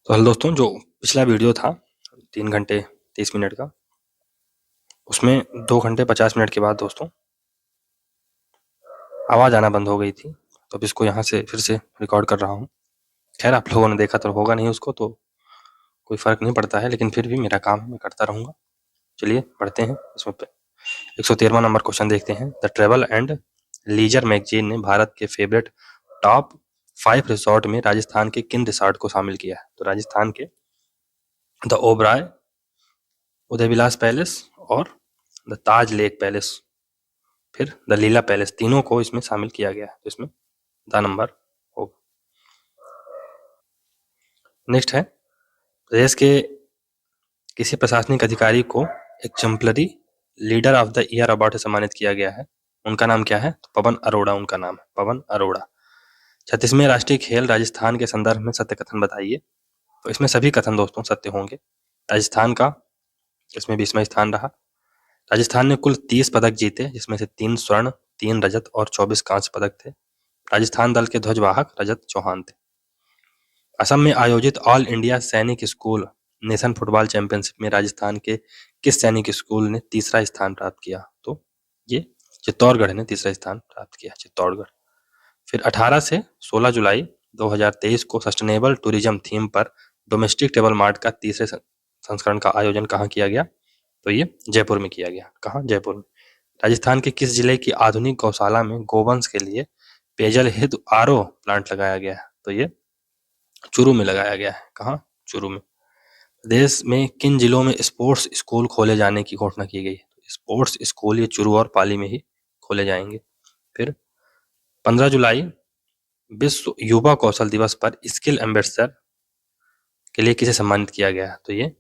तो हेलो दोस्तों, जो पिछला वीडियो था 3 घंटे 30 मिनट का, उसमें 2 घंटे 50 मिनट के बाद दोस्तों आवाज़ आना बंद हो गई थी। तो अब इसको यहाँ से फिर से रिकॉर्ड कर रहा हूँ। खैर, आप लोगों ने देखा तो होगा नहीं उसको, तो कोई फ़र्क नहीं पड़ता है, लेकिन फिर भी मेरा काम है, मैं करता रहूँगा। चलिए पढ़ते हैं। इसमें 113वां नंबर क्वेश्चन देखते हैं। The travel and leisure magazine ने भारत के फेवरेट टॉप 5 रिसॉर्ट में राजस्थान के किन रिसॉर्ट को शामिल किया है? तो राजस्थान के the Oberoi, Uday Vilas palace और द ताज लेक पैलेस, फिर द लीला पैलेस, तीनों को इसमें शामिल किया गया है। तो इसमें द नंबर होगा। नेक्स्ट है, प्रदेश के किसी प्रशासनिक अधिकारी को exemplary leader of the year award से सम्मानित किया गया है। उनका नाम क्या है? तो पवन अरोड़ा उनका नाम है, पवन अरोड़ा। 36वें राष्ट्रीय खेल राजस्थान के संदर्भ में सत्य कथन बताइए। तो इसमें सभी कथन दोस्तों सत्य होंगे। राजस्थान का इसमें 20वां स्थान रहा। राजस्थान ने कुल 30 पदक जीते, जिसमें से 3 स्वर्ण, 3 रजत और 24 कांस्य पदक थे। राजस्थान दल के ध्वजवाहक रजत चौहान थे। असम में आयोजित ऑल इंडिया सैनिक स्कूल नेशन फुटबॉल चैंपियनशिप में राजस्थान के किस सैनिक स्कूल ने तीसरा स्थान प्राप्त किया? तो ये चित्तौड़गढ़ ने तीसरा स्थान प्राप्त किया, चित्तौड़गढ़। फिर 18 से 16 जुलाई 2023 को सस्टेनेबल टूरिज्म थीम पर डोमेस्टिक टेबल मार्ट का तीसरे संस्करण का आयोजन कहाँ किया गया? तो ये जयपुर में किया गया। कहाँ? जयपुर में। राजस्थान के किस जिले की आधुनिक गौशाला में गोवंश के लिए पेयजल हेतु आरओ प्लांट लगाया गया है? तो ये चूरू में लगाया गया है। कहाँ? चूरू में। देश में किन जिलों में स्पोर्ट्स स्कूल खोले जाने की घोषणा की गई? स्पोर्ट्स स्कूल ये चूरू और पाली में ही खोले जाएंगे। फिर 15 जुलाई विश्व युवा कौशल दिवस पर स्किल एम्बेसडर के लिए किसे सम्मानित किया गया? तो ये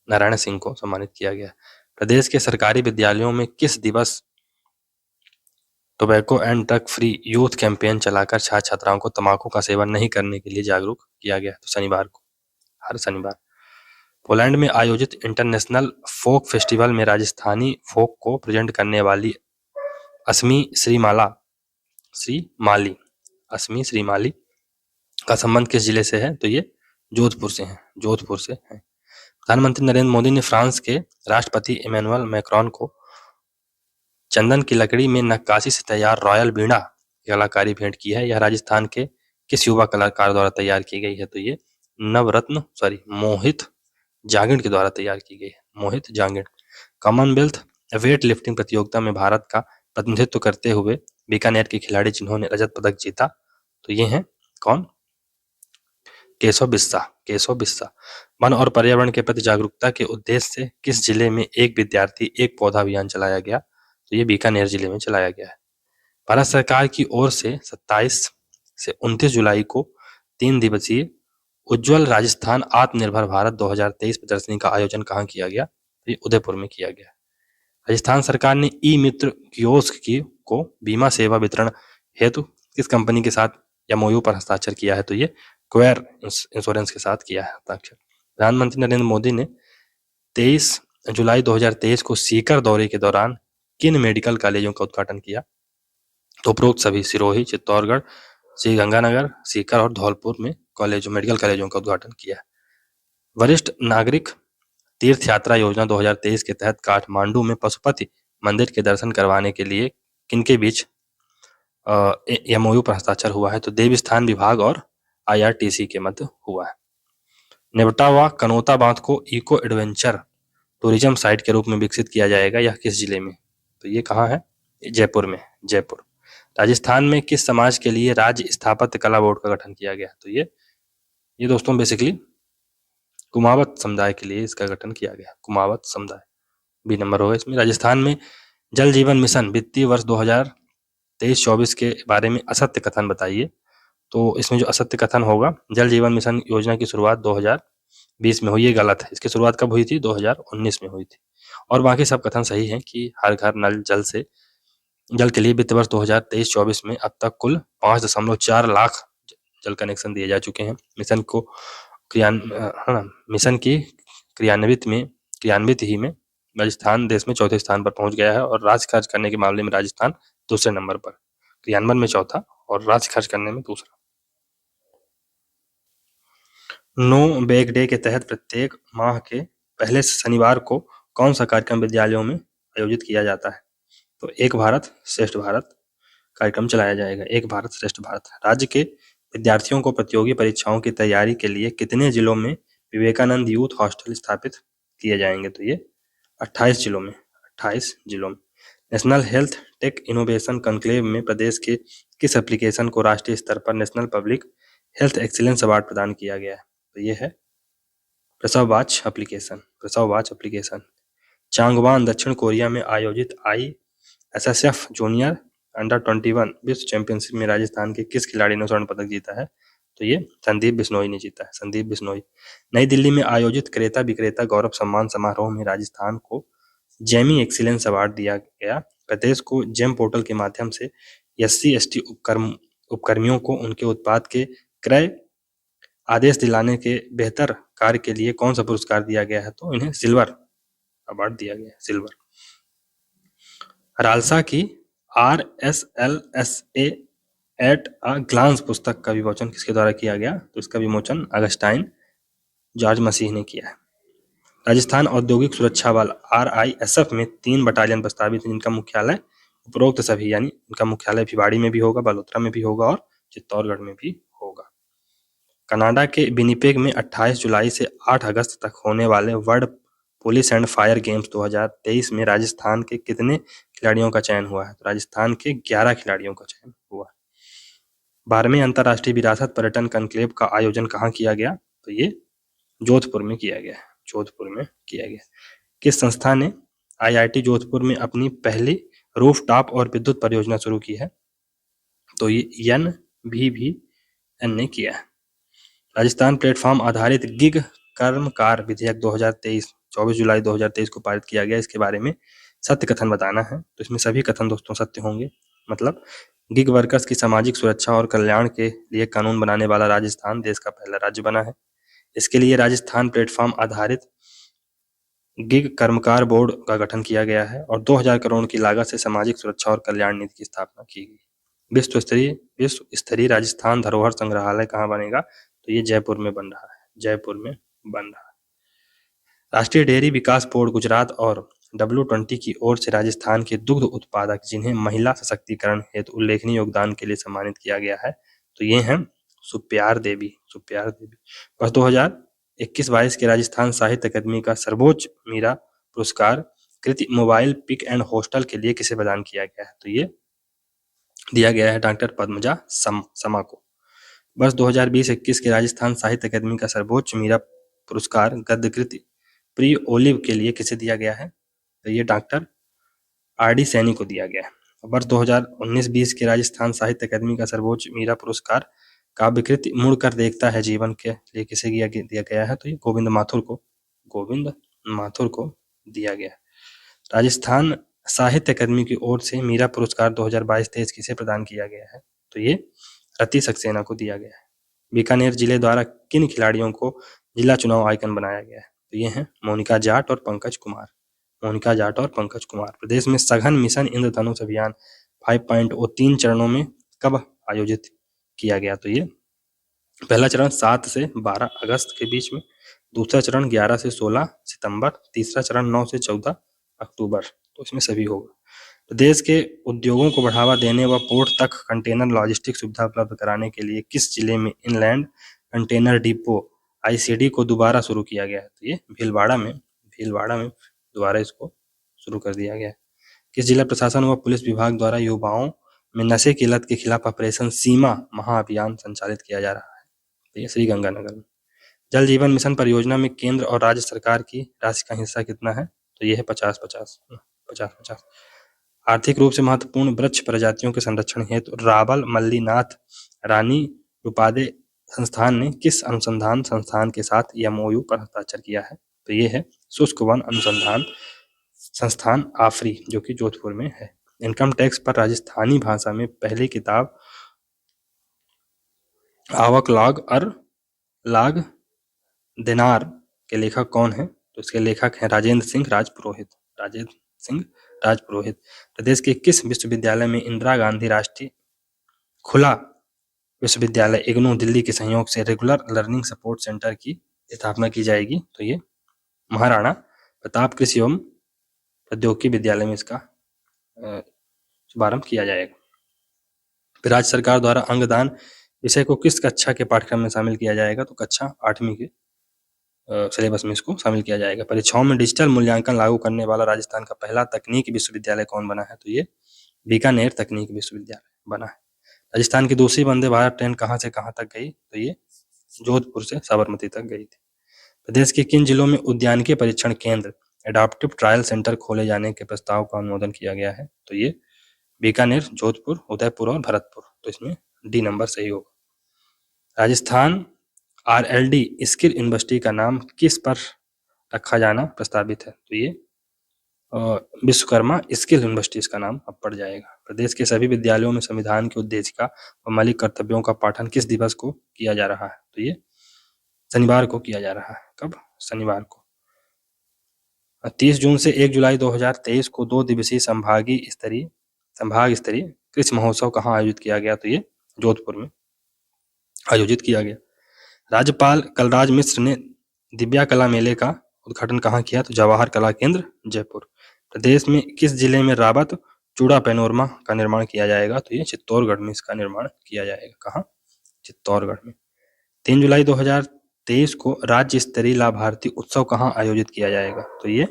नारायण सिंह को सम्मानित किया गया। प्रदेश के सरकारी विद्यालयों में किस दिवस tobacco and drug free youth campaign चलाकर छात्र छात्राओं को तंबाकू का सेवन नहीं करने के लिए जागरूक किया गया? तो शनिवार को, हर शनिवार। पोलैंड में आयोजित इंटरनेशनल फोक फेस्टिवल में राजस्थानी फोक को प्रेजेंट करने वाली अस्मी श्रीमाली का संबंध किस जिले से है? तो ये जोधपुर से है, जोधपुर से है। प्रधानमंत्री नरेंद्र मोदी ने फ्रांस के राष्ट्रपति इमैनुअल मैक्रोन को चंदन की लकड़ी में नक्काशी से तैयार रॉयल बीड़ा की कलाकारी भेंट की है। यह राजस्थान के किस युवा कलाकार द्वारा तैयार की गई है? तो ये मोहित जांगिड़ के द्वारा तैयार की गई है, मोहित जांगिड़। कॉमनवेल्थ वेट लिफ्टिंग प्रतियोगिता में भारत का प्रतिनिधित्व करते हुए बीकानेर के खिलाड़ी जिन्होंने रजत पदक जीता, तो ये हैं कौन? केशव बिस्सा। वन और पर्यावरण के प्रति जागरूकता के उद्देश्य से किस जिले में एक विद्यार्थी एक पौधा अभियान चलाया गया? तो ये बीकानेर जिले में चलाया गया है। भारत सरकार की ओर से 27 से 29 जुलाई को 3 दिवसीय उज्ज्वल राजस्थान आत्मनिर्भर भारत 2023 प्रदर्शनी का आयोजन कहाँ किया गया? तो ये उदयपुर में किया गया। राजस्थान सरकार ने ई मित्र कियोस्क को बीमा सेवा वितरण हेतु किस कंपनी के साथ एमओयू पर हस्ताक्षर किया है? तो ये क्वेर इंश्योरेंस के साथ किया है हस्ताक्षर। प्रधानमंत्री नरेंद्र मोदी ने 23 जुलाई 2023 को सीकर दौरे के दौरान किन मेडिकल कॉलेजों का उद्घाटन किया? तो उपरोक्त सभी सिरोही, चित्तौड़गढ़, श्री गंगानगर, सीकर और धौलपुर में मेडिकल कॉलेजों का उद्घाटन किया है। वरिष्ठ नागरिक तीर्थ यात्रा योजना 2023 के तहत काठमांडू में पशुपति मंदिर के दर्शन करवाने के लिए किनके बीच एमओयू पर हस्ताक्षर हुआ है? तो देवस्थान विभाग और आईआरटीसी के मध्य हुआ है। नेवटा व कनोता बांध को इको एडवेंचर टूरिज्म साइट के रूप में विकसित किया जाएगा, यह किस जिले में? तो ये कहाँ है? जयपुर में, जयपुर। राजस्थान में किस समाज के लिए राज्य स्थापत्य कला बोर्ड का गठन किया गया? तो ये दोस्तों बेसिकली कुमावत समुदाय के लिए इसका गठन किया गया, कुमावत समुदाय। बी नंबर होगा इसमें। राजस्थान में जल जीवन मिशन वित्तीय वर्ष 2023-24 के बारे में असत्य कथन बताइए। तो इसमें जो असत्य कथन होगा, जल जीवन मिशन योजना की शुरुआत 2020 में हुई, ये गलत है। इसकी शुरुआत कब हुई थी? 2019 में हुई थी। और बाकी सब कथन सही है कि हर घर नल जल के लिए वित्त वर्ष 2023-24 में अब तक कुल 5.4 लाख जल कनेक्शन दिए जा चुके हैं। मिशन की क्रियान्वित ही में राजस्थान देश में चौथे स्थान पर पहुंच गया है और राज्य खर्च करने के मामले में राजस्थान दूसरे नंबर पर, क्रियान्वयन में चौथा और राज्य खर्च करने में दूसरा। नो बैग डे के तहत प्रत्येक माह के पहले शनिवार को कौन सा कार्यक्रम विद्यालयों में आयोजित किया जाता है? तो एक भारत श्रेष्ठ भारत कार्यक्रम चलाया जाएगा। एक भारत श्रेष्ठ भारत। राज्य के विद्यार्थियों को प्रतियोगी परीक्षाओं की तैयारी के लिए कितने जिलों में विवेकानंद यूथ हॉस्टल स्थापित किए जाएंगे? तो ये 28 जिलों में। 28 जिलों में। National health tech innovation conclave में प्रदेश के किस एप्लीकेशन को राष्ट्रीय स्तर पर national public health excellence award प्रदान किया गया है? तो ये है प्रसव वाच एप्लीकेशन। प्रसव वाच एप्लीकेशन। चांगवान दक्षिण कोरिया में आयोजित ISSF जूनियर अंडर 21 विश्व चैंपियनशिप में राजस्थान के किस खिलाड़ी ने स्वर्ण पदक जीता है? तो ये संदीप बिश्नोई ने जीता है। संदीप बिश्नोई। नई दिल्ली में आयोजित क्रेता विक्रेता गौरव सम्मान समारोह में राजस्थान को जेमी एक्सीलेंस अवार्ड दिया गया। प्रदेश को जेम पोर्टल के माध्यम से SC/ST उपकर्मियों को उनके उत्पाद के क्रय आदेश दिलाने के बेहतर कार्य के लिए कौन सा पुरस्कार दिया गया है? तो इन्हें सिल्वर अवार्ड दिया गया है। सिल्वर। रालसा की RSLSA एट अ ग्लांस पुस्तक का विमोचन किसके द्वारा किया गया? तो इसका विमोचन अगस्टाइन जॉर्ज मसीह ने किया है। राजस्थान औद्योगिक सुरक्षा बल RISF में 3 बटालियन प्रस्तावित है जिनका मुख्यालय उपरोक्त सभी यानी इनका मुख्यालय भिवाड़ी में भी होगा, बलोत्रा में भी होगा और चित्तौड़गढ़ में भी होगा। कनाडा के विनिपेग में 28 जुलाई से 8 अगस्त तक होने वाले world police and fire games 2023 में राजस्थान के कितने खिलाड़ियों का चयन हुआ है? तो राजस्थान के 11 खिलाड़ियों का चयन हुआ। 12वें अंतर्राष्ट्रीय विरासत पर्यटन कॉन्क्लेव का आयोजन कहाँ किया गया? तो ये जोधपुर में किया गया। जोधपुर में किया गया। किस संस्था ने IIT जोधपुर में अपनी पहली रूफटॉप और विद्युत परियोजना शुरू की है? तो ये NVVN ने किया है। राजस्थान प्लेटफॉर्म आधारित गिग कर्मकार विधेयक 2023 24 जुलाई 2023 को पारित किया गया। इसके बारे में सत्य कथन बताना है। तो इसमें सभी कथन दोस्तों सत्य होंगे। मतलब गिग वर्कर्स की सामाजिक सुरक्षा और कल्याण के लिए कानून बनाने वाला राजस्थान देश का पहला राज्य बना है। इसके लिए राजस्थान प्लेटफॉर्म आधारित गिग कर्मकार बोर्ड का गठन किया गया है और 2000 करोड़ की लागत से सामाजिक सुरक्षा और कल्याण नीति की स्थापना की गई। विश्व स्तरीय राजस्थान धरोहर संग्रहालय कहाँ बनेगा? तो ये जयपुर में बन रहा है। जयपुर में बन रहा है। राष्ट्रीय डेयरी विकास बोर्ड गुजरात और W20 की ओर से राजस्थान के दुग्ध उत्पादक जिन्हें महिला सशक्तिकरण हेतु उल्लेखनीय योगदान के लिए सम्मानित किया गया है तो ये हैं सुप्यार देवी। सुप्यार देवी। वर्ष 2021-22 के राजस्थान साहित्य अकादमी का सर्वोच्च मीरा पुरस्कार कृति मोबाइल पिक एंड हॉस्टल के लिए किसे प्रदान किया गया है? तो ये दिया गया है डॉक्टर पद्मजा समा को। वर्ष 2020-21 के राजस्थान साहित्य अकादमी का सर्वोच्च मीरा पुरस्कार गद्य कृति प्री ओलिव के लिए किसे दिया गया है? तो ये डॉक्टर RD सैनी को दिया गया है। वर्ष 2019-20 के राजस्थान साहित्य अकादमी का सर्वोच्च मीरा पुरस्कार काव्यकृति मुड़कर देखता है जीवन के लिए किसे दिया गया है? तो ये गोविंद माथुर को दिया गया है। राजस्थान साहित्य अकादमी की ओर से मीरा पुरस्कार 2022-23 किसे प्रदान किया गया है? तो ये रति सक्सेना को दिया गया है। बीकानेर जिले द्वारा किन खिलाड़ियों को जिला चुनाव आइकन बनाया गया है? तो ये हैं मोनिका जाट और पंकज कुमार। मोनिका जाट और पंकज कुमार। प्रदेश में सघन मिशन इंद्रधनुष अभियान 5.0 3 चरणों में कब आयोजित किया गया? तो ये पहला चरण 7 से 12 अगस्त के बीच में, दूसरा चरण 11 से 16 सितंबर, तीसरा चरण 9 से 14 अक्टूबर। तो इसमें सभी होगा। प्रदेश के उद्योगों को बढ़ावा देने व पोर्ट तक कंटेनर लॉजिस्टिक सुविधा उपलब्ध कराने के लिए किस जिले में इनलैंड कंटेनर डिपो ICD को दोबारा शुरू किया गया है? तो ये भीलवाड़ा में दोबारा इसको शुरू कर दिया गया है। किस जिला प्रशासन व पुलिस विभाग द्वारा युवाओं में नशे की लत के खिलाफ ऑपरेशन सीमा महाअभियान संचालित किया जा रहा है? तो ये श्रीगंगानगर में। जल जीवन मिशन परियोजना में केंद्र और राज्य सरकार की राशि का हिस्सा कितना है? तो ये है 50-50। आर्थिक रूप से महत्वपूर्ण वृक्ष प्रजातियों के संरक्षण हेतु रावल मल्लीनाथ रानी रूपादे संस्थान ने किस अनुसंधान संस्थान के साथ MOU पर हस्ताक्षर किया है? तो ये है शुष्क वन अनुसंधान संस्थान आफरी जो कि जोधपुर में है। इनकम टैक्स पर राजस्थानी भाषा में पहली किताब आवक लाग दिनार के लेखक कौन है? तो इसके लेखक हैं राजेंद्र सिंह राजपुरोहित। प्रदेश के किस विश्वविद्यालय में इंदिरा गांधी राष्ट्रीय खुला विश्वविद्यालय इग्नू दिल्ली के सहयोग से रेगुलर लर्निंग सपोर्ट सेंटर की स्थापना की जाएगी। तो ये महाराणा प्रताप कृषि एवं प्रौद्योगिकी विद्यालय में इसका शुभारंभ किया जाएगा। फिर राज्य सरकार द्वारा अंगदान विषय को किस कक्षा के पाठ्यक्रम में शामिल किया जाएगा? तो कक्षा 8वीं के सिलेबस में इसको शामिल किया जाएगा। परीक्षाओं में डिजिटल मूल्यांकन लागू करने वाला राजस्थान का पहला तकनीकी विश्वविद्यालय कौन बना है? तो ये बीकानेर तकनीकी विश्वविद्यालय बना है। राजस्थान की दूसरी वंदे भारत ट्रेन कहाँ से कहाँ तक गई? तो ये जोधपुर से साबरमती तक गई थी। प्रदेश के किन जिलों में उद्यानिकी परीक्षण केंद्र एडाप्टिव ट्रायल सेंटर खोले जाने के प्रस्ताव का अनुमोदन किया गया है? तो ये बीकानेर, जोधपुर, उदयपुर और भरतपुर। तो इसमें डी नंबर सही होगा। राजस्थान RLD स्किल यूनिवर्सिटी का नाम किस पर रखा जाना प्रस्तावित है? तो ये विश्वकर्मा स्किल यूनिवर्सिटी इसका नाम अब पड़ जाएगा। प्रदेश के सभी विद्यालयों में संविधान की उद्देशिका व मौलिक कर्तव्यों का पाठन किस दिवस को किया जा रहा है? तो ये शनिवार को किया जा रहा है। कब? शनिवार को। 30 जून से 1 जुलाई 2023 को 2 दिवसीय संभाग स्तरीय कृषि महोत्सव कहाँ आयोजित किया गया? तो ये जोधपुर में आयोजित किया गया। राज्यपाल कलराज मिश्र ने दिव्या कला मेले का उद्घाटन कहाँ किया? तो जवाहर कला केंद्र, जयपुर। प्रदेश में किस जिले में रावत चूड़ा पैनोरमा का निर्माण किया जाएगा? तो ये चित्तौड़गढ़ में इसका निर्माण किया जाएगा। कहाँ? चित्तौड़गढ़ में। 3 जुलाई 2023 को राज्य स्तरीय लाभार्थी उत्सव कहाँ आयोजित किया जाएगा? तो ये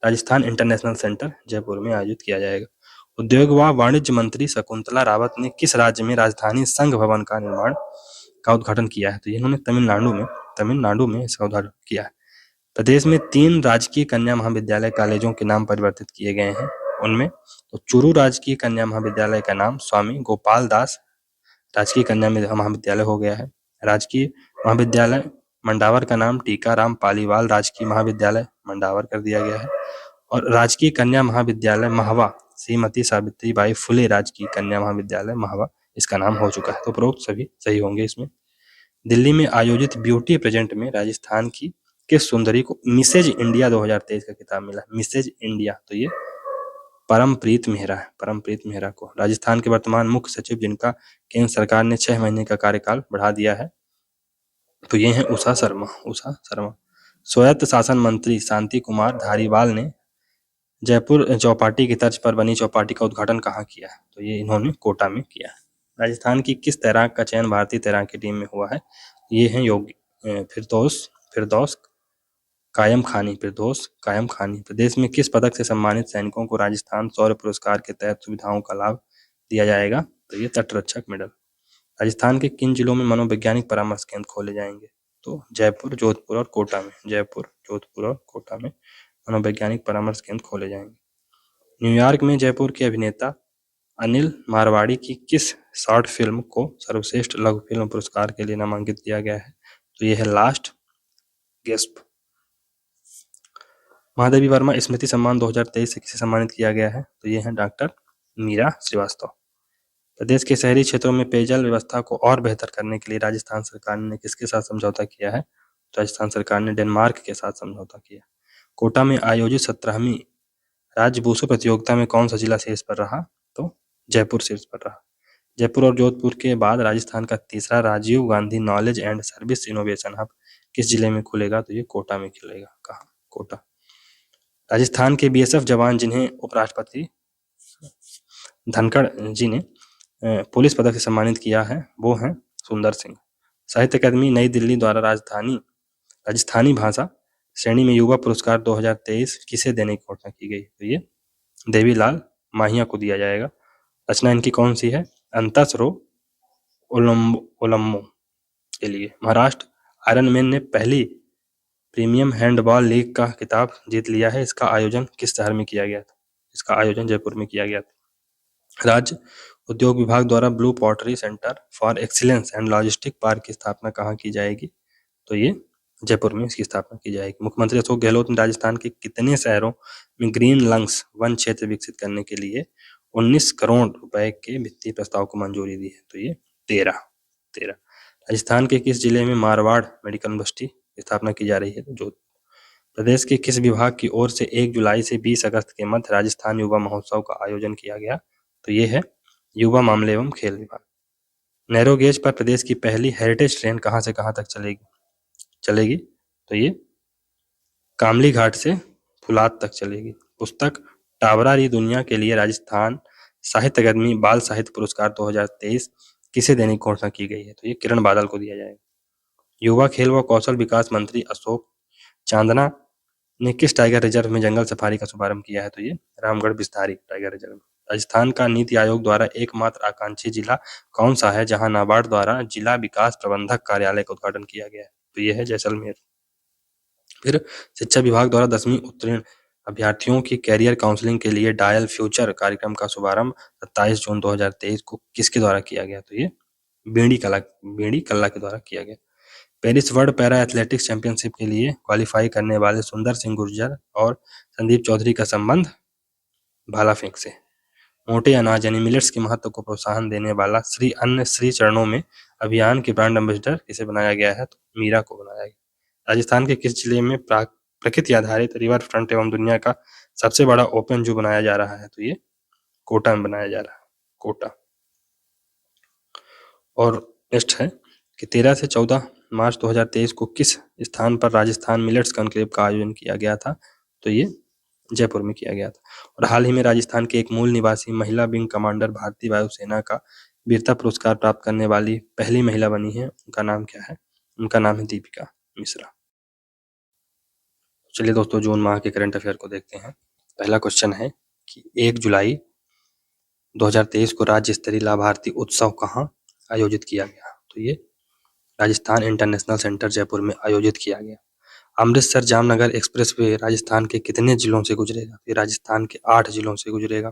राजस्थान इंटरनेशनल सेंटर, जयपुर में आयोजित किया जाएगा। उद्योग व वाणिज्य मंत्री शकुंतला रावत ने किस राज्य में राजधानी संघ भवन का निर्माण का उद्घाटन किया है? तो इन्होंने तमिलनाडु में इसका उद्घाटन किया है। प्रदेश में 3 राजकीय कन्या महाविद्यालय कॉलेजों के नाम परिवर्तित किए गए हैं। उनमें तो चूरू राजकीय कन्या महाविद्यालय का नाम स्वामी गोपाल दास राजकीय कन्या महाविद्यालय हो गया है। राजकीय महाविद्यालय मंडावर का नाम टीकाराम पालीवाल राजकीय महाविद्यालय मंडावर कर दिया गया है। और राजकीय कन्या महाविद्यालय महवा श्रीमती सावित्रीबाई फुले राजकीय कन्या महाविद्यालय महवा इसका नाम हो चुका है। तो उपरोक्त सभी सही होंगे इसमें। दिल्ली में आयोजित ब्यूटी प्रेजेंट में राजस्थान की किस सुंदरी को मिसेज इंडिया 2023 का खिताब मिला? मिसेज इंडिया तो ये परमप्रीत मेहरा को। राजस्थान के वर्तमान मुख्य सचिव जिनका केंद्र सरकार ने 6 महीने का कार्यकाल बढ़ा दिया है तो ये हैं उषा शर्मा। स्वायत्त शासन मंत्री शांति कुमार धारीवाल ने जयपुर चौपाटी की तर्ज पर बनी चौपाटी का उद्घाटन कहाँ किया? तो ये इन्होंने कोटा में किया। राजस्थान की किस तैराक का चयन भारतीय तैराकी टीम में हुआ है? ये हैं फिरदौस कायम खानी। प्रदेश में किस पदक से सम्मानित सैनिकों को राजस्थान शौर्य पुरस्कार के तहत सुविधाओं का लाभ दिया जाएगा? तो ये तटरक्षक मेडल। राजस्थान के किन जिलों में मनोवैज्ञानिक परामर्श केंद्र खोले जाएंगे? तो जयपुर, जोधपुर और कोटा में मनोवैज्ञानिक परामर्श केंद्र खोले जाएंगे। न्यूयॉर्क में जयपुर के अभिनेता अनिल मारवाड़ी की किस शॉर्ट फिल्म को सर्वश्रेष्ठ लघु फिल्म पुरस्कार के लिए नामांकित किया गया है? तो यह है लास्ट गेस्प। महादेवी वर्मा स्मृति सम्मान 2023 से किसे सम्मानित किया गया है? तो ये है डॉक्टर मीरा श्रीवास्तव। प्रदेश के शहरी क्षेत्रों में पेयजल व्यवस्था को और बेहतर करने के लिए राजस्थान सरकार ने किसके साथ समझौता किया है? राजस्थान सरकार ने डेनमार्क के साथ समझौता किया। कोटा में आयोजित 17वीं राज्य वुशु प्रतियोगिता में कौन सा जिला शीर्ष पर रहा? तो जयपुर शीर्ष पर रहा। जयपुर और जोधपुर के बाद राजस्थान का तीसरा Rajiv Gandhi knowledge and service innovation hub किस जिले में खुलेगा? तो ये कोटा में खुलेगा। कहाँ? कोटा। राजस्थान के BSF जवान जिन्हें उपराष्ट्रपति धनखड़ जी ने पुलिस पदक से सम्मानित किया है वो हैं सुंदर सिंह। साहित्य अकादमी नई दिल्ली द्वारा राजस्थानी भाषा श्रेणी में युवा पुरस्कार 2023 किसे देने की घोषणा की गई? तो ये देवीलाल माहिया को दिया जाएगा। रचना इनकी कौन सी है? अंतसरो ओलम्बो के लिए। महाराष्ट्र आयरन मैन ने पहली प्रीमियम हैंडबॉल लीग का खिताब जीत लिया है। इसका आयोजन किस शहर में किया गया था? इसका आयोजन जयपुर में किया गया था। राज्य उद्योग विभाग द्वारा blue pottery centre for excellence and logistic park की स्थापना कहाँ की जाएगी? तो ये जयपुर में इसकी स्थापना की जाएगी। मुख्यमंत्री अशोक गहलोत ने राजस्थान के कितने शहरों में ग्रीन लंग्स वन क्षेत्र विकसित करने के लिए 19 करोड़ रुपए के वित्तीय प्रस्ताव को मंजूरी दी है? तो ये 13। राजस्थान के किस जिले में मारवाड़ मेडिकल यूनिवर्सिटी की स्थापना की जा रही है? तो जोधपुर। प्रदेश के किस विभाग की ओर से 1 जुलाई से 20 अगस्त के मध्य राजस्थान युवा महोत्सव का आयोजन किया गया? तो ये है युवा मामले एवं खेल विभाग। नैरो गेज पर प्रदेश की पहली हेरिटेज ट्रेन कहाँ से कहाँ तक चलेगी? तो ये कामली घाट से फुलाद तक चलेगी। पुस्तक टावरा री दुनिया के लिए राजस्थान साहित्य अकादमी बाल साहित्य पुरस्कार 2023 किसे देने की घोषणा की गई है? तो ये किरण बादल को दिया जाएगा। युवा खेल व कौशल विकास मंत्री अशोक चांदना ने किस टाइगर रिजर्व में जंगल सफारी का शुभारंभ किया है? तो ये रामगढ़ बिस्तारी टाइगर रिजर्व। राजस्थान का नीति आयोग द्वारा एकमात्र आकांक्षी जिला कौन सा है जहां नाबार्ड द्वारा जिला विकास प्रबंधक कार्यालय का उद्घाटन किया गया है? तो ये है जैसलमेर। फिर शिक्षा विभाग द्वारा 10वीं उत्तीर्ण अभ्यर्थियों की कैरियर काउंसलिंग के लिए डायल फ्यूचर कार्यक्रम का शुभारंभ 27 जून 2023 को किसके द्वारा किया गया? तो ये बेड़ी कल्ला के द्वारा किया गया। Paris world para athletics championship के लिए क्वालिफाई करने वाले सुंदर सिंह गुर्जर और संदीप चौधरी का संबंध भाला फेंक से। मोटे अनाज यानी मिलेट्स के महत्व को प्रोत्साहन देने वाला श्री अन्न श्री चरणों में अभियान के ब्रांड एम्बेसडर किसे बनाया गया है? तो मीरा को बनाया गया। राजस्थान के किस जिले में प्रकृति आधारित रिवर फ्रंट एवं दुनिया का सबसे बड़ा ओपन जू बनाया जा रहा है? तो ये कोटा में बनाया जा रहा है, कोटा। और नेक्स्ट है कि 13 से 14 मार्च 2023 को किस स्थान पर राजस्थान मिलेट्स कॉन्क्लेव का आयोजन किया गया था? तो ये जयपुर में किया गया था। और हाल ही में राजस्थान के एक मूल निवासी महिला विंग कमांडर भारतीय वायुसेना का वीरता पुरस्कार प्राप्त करने वाली पहली महिला बनी है। उनका नाम क्या है? उनका नाम है दीपिका मिश्रा। चलिए दोस्तों, जून माह के करंट अफेयर को देखते हैं। पहला क्वेश्चन है कि 1 जुलाई 2023 को राज्य स्तरीय लाभार्थी उत्सव कहाँ आयोजित किया गया? तो ये राजस्थान इंटरनेशनल सेंटर जयपुर में आयोजित किया गया। अमृतसर जामनगर एक्सप्रेसवे राजस्थान के कितने जिलों से गुजरेगा? ये राजस्थान के 8 जिलों से गुजरेगा।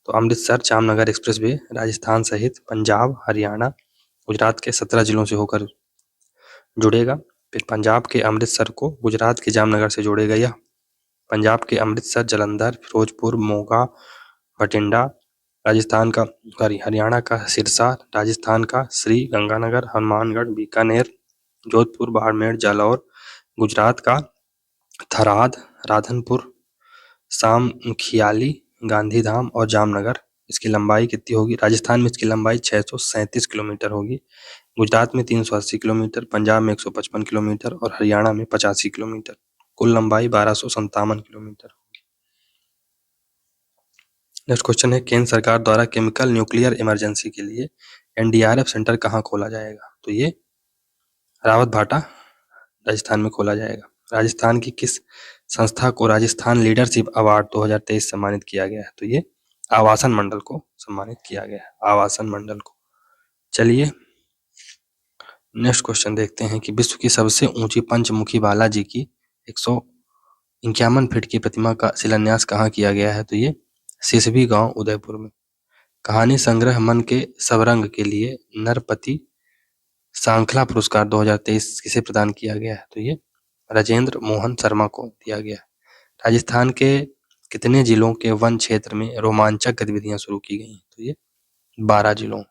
तो अमृतसर जामनगर एक्सप्रेसवे राजस्थान सहित पंजाब, हरियाणा, गुजरात के 17 जिलों से होकर जुड़ेगा। फिर पंजाब के अमृतसर को गुजरात के जामनगर से जोड़ेगा। यह पंजाब के अमृतसर, जलंधर, फिरोजपुर, मोगा, बठिंडा, राजस्थान का हरियाणा का सिरसा, राजस्थान का श्री गंगानगर, हनुमानगढ़, बीकानेर, जोधपुर, बाड़मेर, जालौर, गुजरात का थराद, राधनपुर, सामखियाली, गांधीधाम और जामनगर। इसकी लंबाई कितनी होगी? राजस्थान में इसकी लंबाई 637 किलोमीटर होगी, गुजरात में 380 किलोमीटर, पंजाब में 155 किलोमीटर और हरियाणा में 85 किलोमीटर। कुल लंबाई 1257 किलोमीटर होगी। नेक्स्ट क्वेश्चन है, केंद्र सरकार द्वारा केमिकल न्यूक्लियर इमरजेंसी के लिए एनडीआरएफ सेंटर कहाँ खोला जाएगा? तो ये रावत भाटा राजस्थान में खोला जाएगा। राजस्थान की किस संस्था को राजस्थान लीडरशिप अवार्ड 2023 सम्मानित किया गया है? तो ये आवासन मंडल को सम्मानित किया गया है, आवासन मंडल को। चलिए नेक्स्ट क्वेश्चन देखते हैं कि विश्व की सबसे ऊंची पंचमुखी बालाजी की 151 फीट की प्रतिमा का शिलान्यास कहाँ किया गया है? तो ये सिसवी गांव उदयपुर में। कहानी संग्रह मन के सबरंग के लिए नरपति सांखला पुरस्कार 2023 किसे प्रदान किया गया है? तो ये राजेंद्र मोहन शर्मा को दिया गया है। राजस्थान के कितने जिलों के वन क्षेत्र में रोमांचक गतिविधियां शुरू की गई? तो ये 12 जिलों।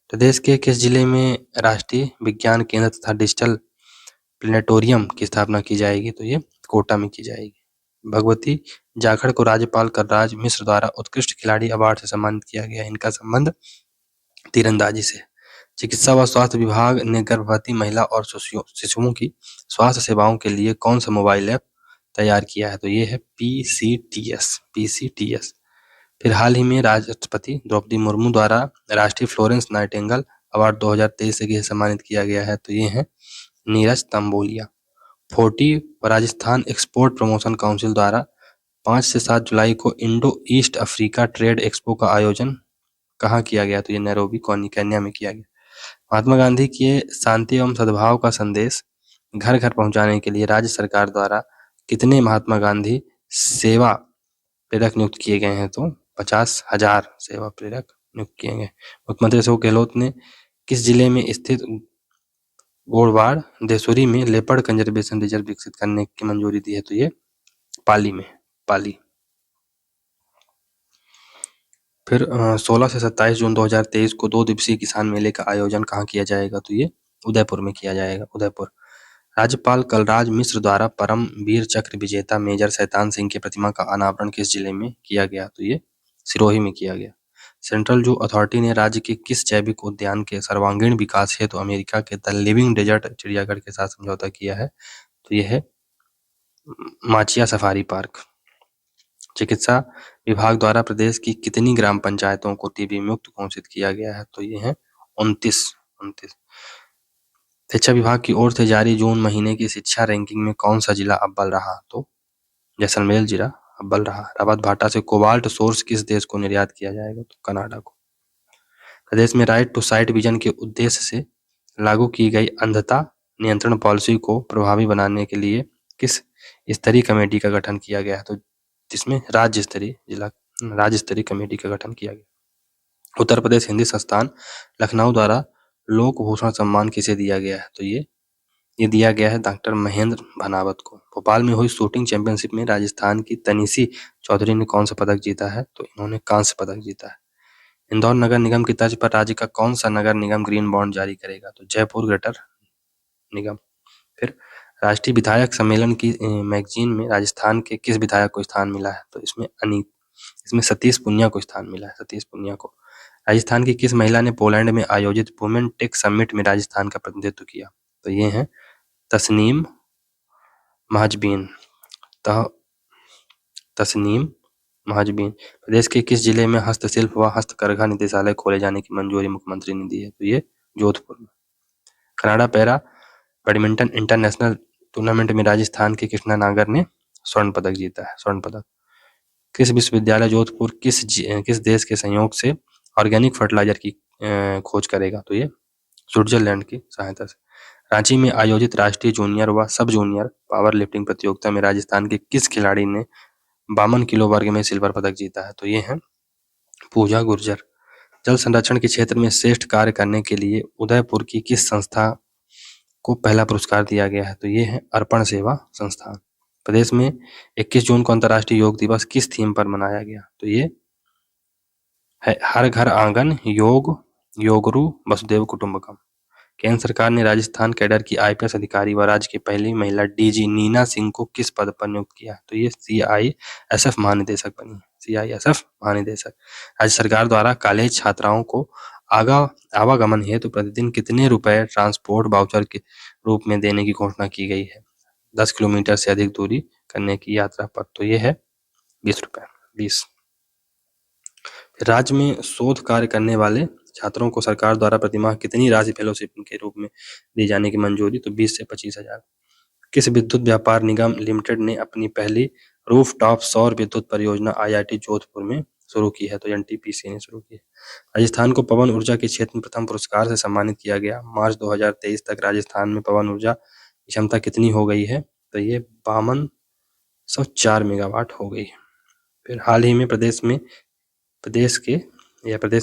प्रदेश के किस जिले में राष्ट्रीय विज्ञान केंद्र तथा डिजिटल प्लेनेटोरियम की स्थापना की जाएगी? तो ये कोटा में की जाएगी। भगवती जाखड़ को राज्यपाल कलराज मिश्र द्वारा उत्कृष्ट खिलाड़ी अवार्ड से सम्मानित किया गया। इनका संबंध तीरंदाजी से। चिकित्सा व स्वास्थ्य विभाग ने गर्भवती महिला और शिशुओं की स्वास्थ्य सेवाओं के लिए कौन सा मोबाइल ऐप तैयार किया है? तो ये है पीसीटीएस। फिर हाल ही में राष्ट्रपति द्रौपदी मुर्मू द्वारा राष्ट्रीय फ्लोरेंस नाइटिंगेल अवार्ड 2023 से सम्मानित किया गया है। तो ये है Neeraj Tambolia. 40 Rajasthan export promotion council द्वारा 5 से 7 जुलाई को Indo East Africa trade expo का आयोजन कहाँ किया गया? तो ये नैरोबी केन्या में किया गया। महात्मा गांधी के शांति एवं सद्भाव का संदेश घर घर पहुंचाने के लिए राज्य सरकार द्वारा कितने महात्मा गांधी सेवा प्रेरक नियुक्त किए गए हैं? तो 50,000 सेवा प्रेरक नियुक्त किए गए। मुख्यमंत्री अशोक गहलोत ने किस जिले में स्थित गोड़वाड़ देसुरी में लेपर्ड कंजर्वेशन रिजर्व विकसित करने की मंजूरी दी है? तो ये पाली में, पाली। फिर 16 से 27 जून 2023 को 2 दिवसीय किसान मेले का आयोजन कहाँ किया जाएगा? तो ये उदयपुर में किया जाएगा, उदयपुर। राज्यपाल कलराज मिश्र द्वारा परम वीर चक्र विजेता मेजर शैतान सिंह की प्रतिमा का अनावरण किस जिले में किया गया? तो ये सिरोही में किया गया। सेंट्रल जू अथॉरिटी ने राज्य के किस जैविक उद्यान के सर्वांगीण विकास हेतु अमेरिका के द लिविंग डेजर्ट चिड़ियाघर के साथ समझौता किया है? तो यह है माचिया सफारी पार्क। चिकित्सा विभाग द्वारा प्रदेश की कितनी ग्राम पंचायतों को टीबी मुक्त घोषित किया गया है? तो ये है 29। शिक्षा विभाग की ओर से जारी जून महीने की शिक्षा रैंकिंग में कौन सा जिला अव्वल रहा? तो जैसलमेर जिला अव्वल रहा। रावत भाटा से कोबाल्ट सोर्स किस देश को निर्यात किया जाएगा? तो कनाडा को। प्रदेश में राइट टू साइट विजन के उद्देश्य से लागू की गई अंधता नियंत्रण पॉलिसी को प्रभावी बनाने के लिए किस स्तरीय कमेटी का गठन किया गया है? तो जिसमें राज्य स्तरीय कमेटी का गठन किया गया। उत्तर प्रदेश हिंदी संस्थान लखनऊ द्वारा लोक भूषण सम्मान किसे दिया गया है? तो ये दिया गया है डॉक्टर महेंद्र भनावत को। भोपाल में हुई शूटिंग चैंपियनशिप में राजस्थान की तनीषी चौधरी ने कौन सा पदक जीता है? तो इन्होंने कांस्य पदक जीता है। इंदौर नगर निगम की तर्ज पर राज्य का कौन सा नगर निगम ग्रीन बॉन्ड जारी करेगा? तो जयपुर ग्रेटर निगम। फिर राष्ट्रीय विधायक सम्मेलन की मैगजीन में राजस्थान के किस विधायक को स्थान मिला है? तो इसमें सतीश पुनिया को स्थान मिला है, सतीश पुनिया को। राजस्थान की किस महिला ने पोलैंड में आयोजित वुमेन टेक समिट में राजस्थान का प्रतिनिधित्व किया? तो ये है तस्नीम महजबीन। प्रदेश के किस जिले में हस्तशिल्प व हस्तकरघा निदेशालय खोले जाने की मंजूरी मुख्यमंत्री ने दी है? तो ये जोधपुर में। Canada para badminton international tournament में राजस्थान के कृष्णा नागर ने स्वर्ण पदक जीता है, स्वर्ण पदक। किस विश्वविद्यालय जोधपुर किस देश के सहयोग से ऑर्गेनिक फर्टिलाइजर की खोज करेगा? तो ये स्विट्जरलैंड की सहायता से। रांची में आयोजित राष्ट्रीय जूनियर व सब जूनियर पावर लिफ्टिंग प्रतियोगिता में राजस्थान के किस खिलाड़ी ने 52 किलो वर्ग में सिल्वर पदक जीता है? तो ये है पूजा गुर्जर। जल संरक्षण के क्षेत्र में श्रेष्ठ कार्य करने के लिए उदयपुर की किस संस्था को पहला पुरस्कार दिया गया है? तो ये है अर्पण सेवा संस्थान। प्रदेश में 21 जून को अंतर्राष्ट्रीय योग दिवस किस थीम पर मनाया गया? तो ये है हर घर आंगन योगरु वसुदेव कुटुंबकम। केंद्र सरकार ने राजस्थान कैडर की आईपीएस अधिकारी व राज्य की पहली महिला डीजी नीना सिंह को किस पद पर नियुक्त किया? तो ये सीआईएसएफ महानिदेशक बनी, सीआईएसएफ महानिदेशक। राज्य सरकार द्वारा कॉलेज छात्राओं को आवागमन हेतु प्रतिदिन कितने रुपए ट्रांसपोर्ट वाउचर के रूप में देने की घोषणा की गई है 10 किलोमीटर से अधिक दूरी करने की यात्रा पर? तो ये है 20 रुपए, 20। राज्य में शोध कार्य करने वाले छात्रों को सरकार द्वारा प्रतिमाह कितनी राशि फेलोशिप के रूप में दी जाने की मंजूरी? तो 20 से 25,000। किस विद्युत व्यापार निगम लिमिटेड ने अपनी पहली रूफटॉप सौर विद्युत परियोजना आईआईटी जोधपुर में शुरू की है? तो एनटीपीसी ने शुरू की है। राजस्थान को पवन ऊर्जा के क्षेत्र में प्रथम पुरस्कार से सम्मानित किया गया। मार्च 2023 तक राजस्थान में पवन ऊर्जा की क्षमता कितनी हो गई है? तो ये 5204 मेगावाट हो गई है। फिर हाल ही में प्रदेश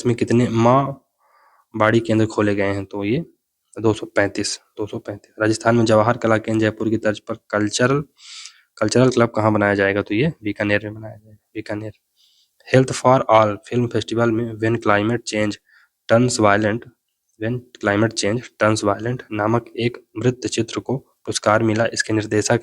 में कितने माँ बाड़ी केंद्र खोले गए हैं? तो ये 235। राजस्थान में जवाहर कला केंद्र जयपुर की तर्ज पर कल्चरल क्लब कहाँ बनाया जाएगा? तो ये बीकानेर में बनाया जाएगा, Bikaner. Health for all film festival में when climate change turns violent नामक एक वृत्त चित्र को पुरस्कार मिला। इसके निर्देशक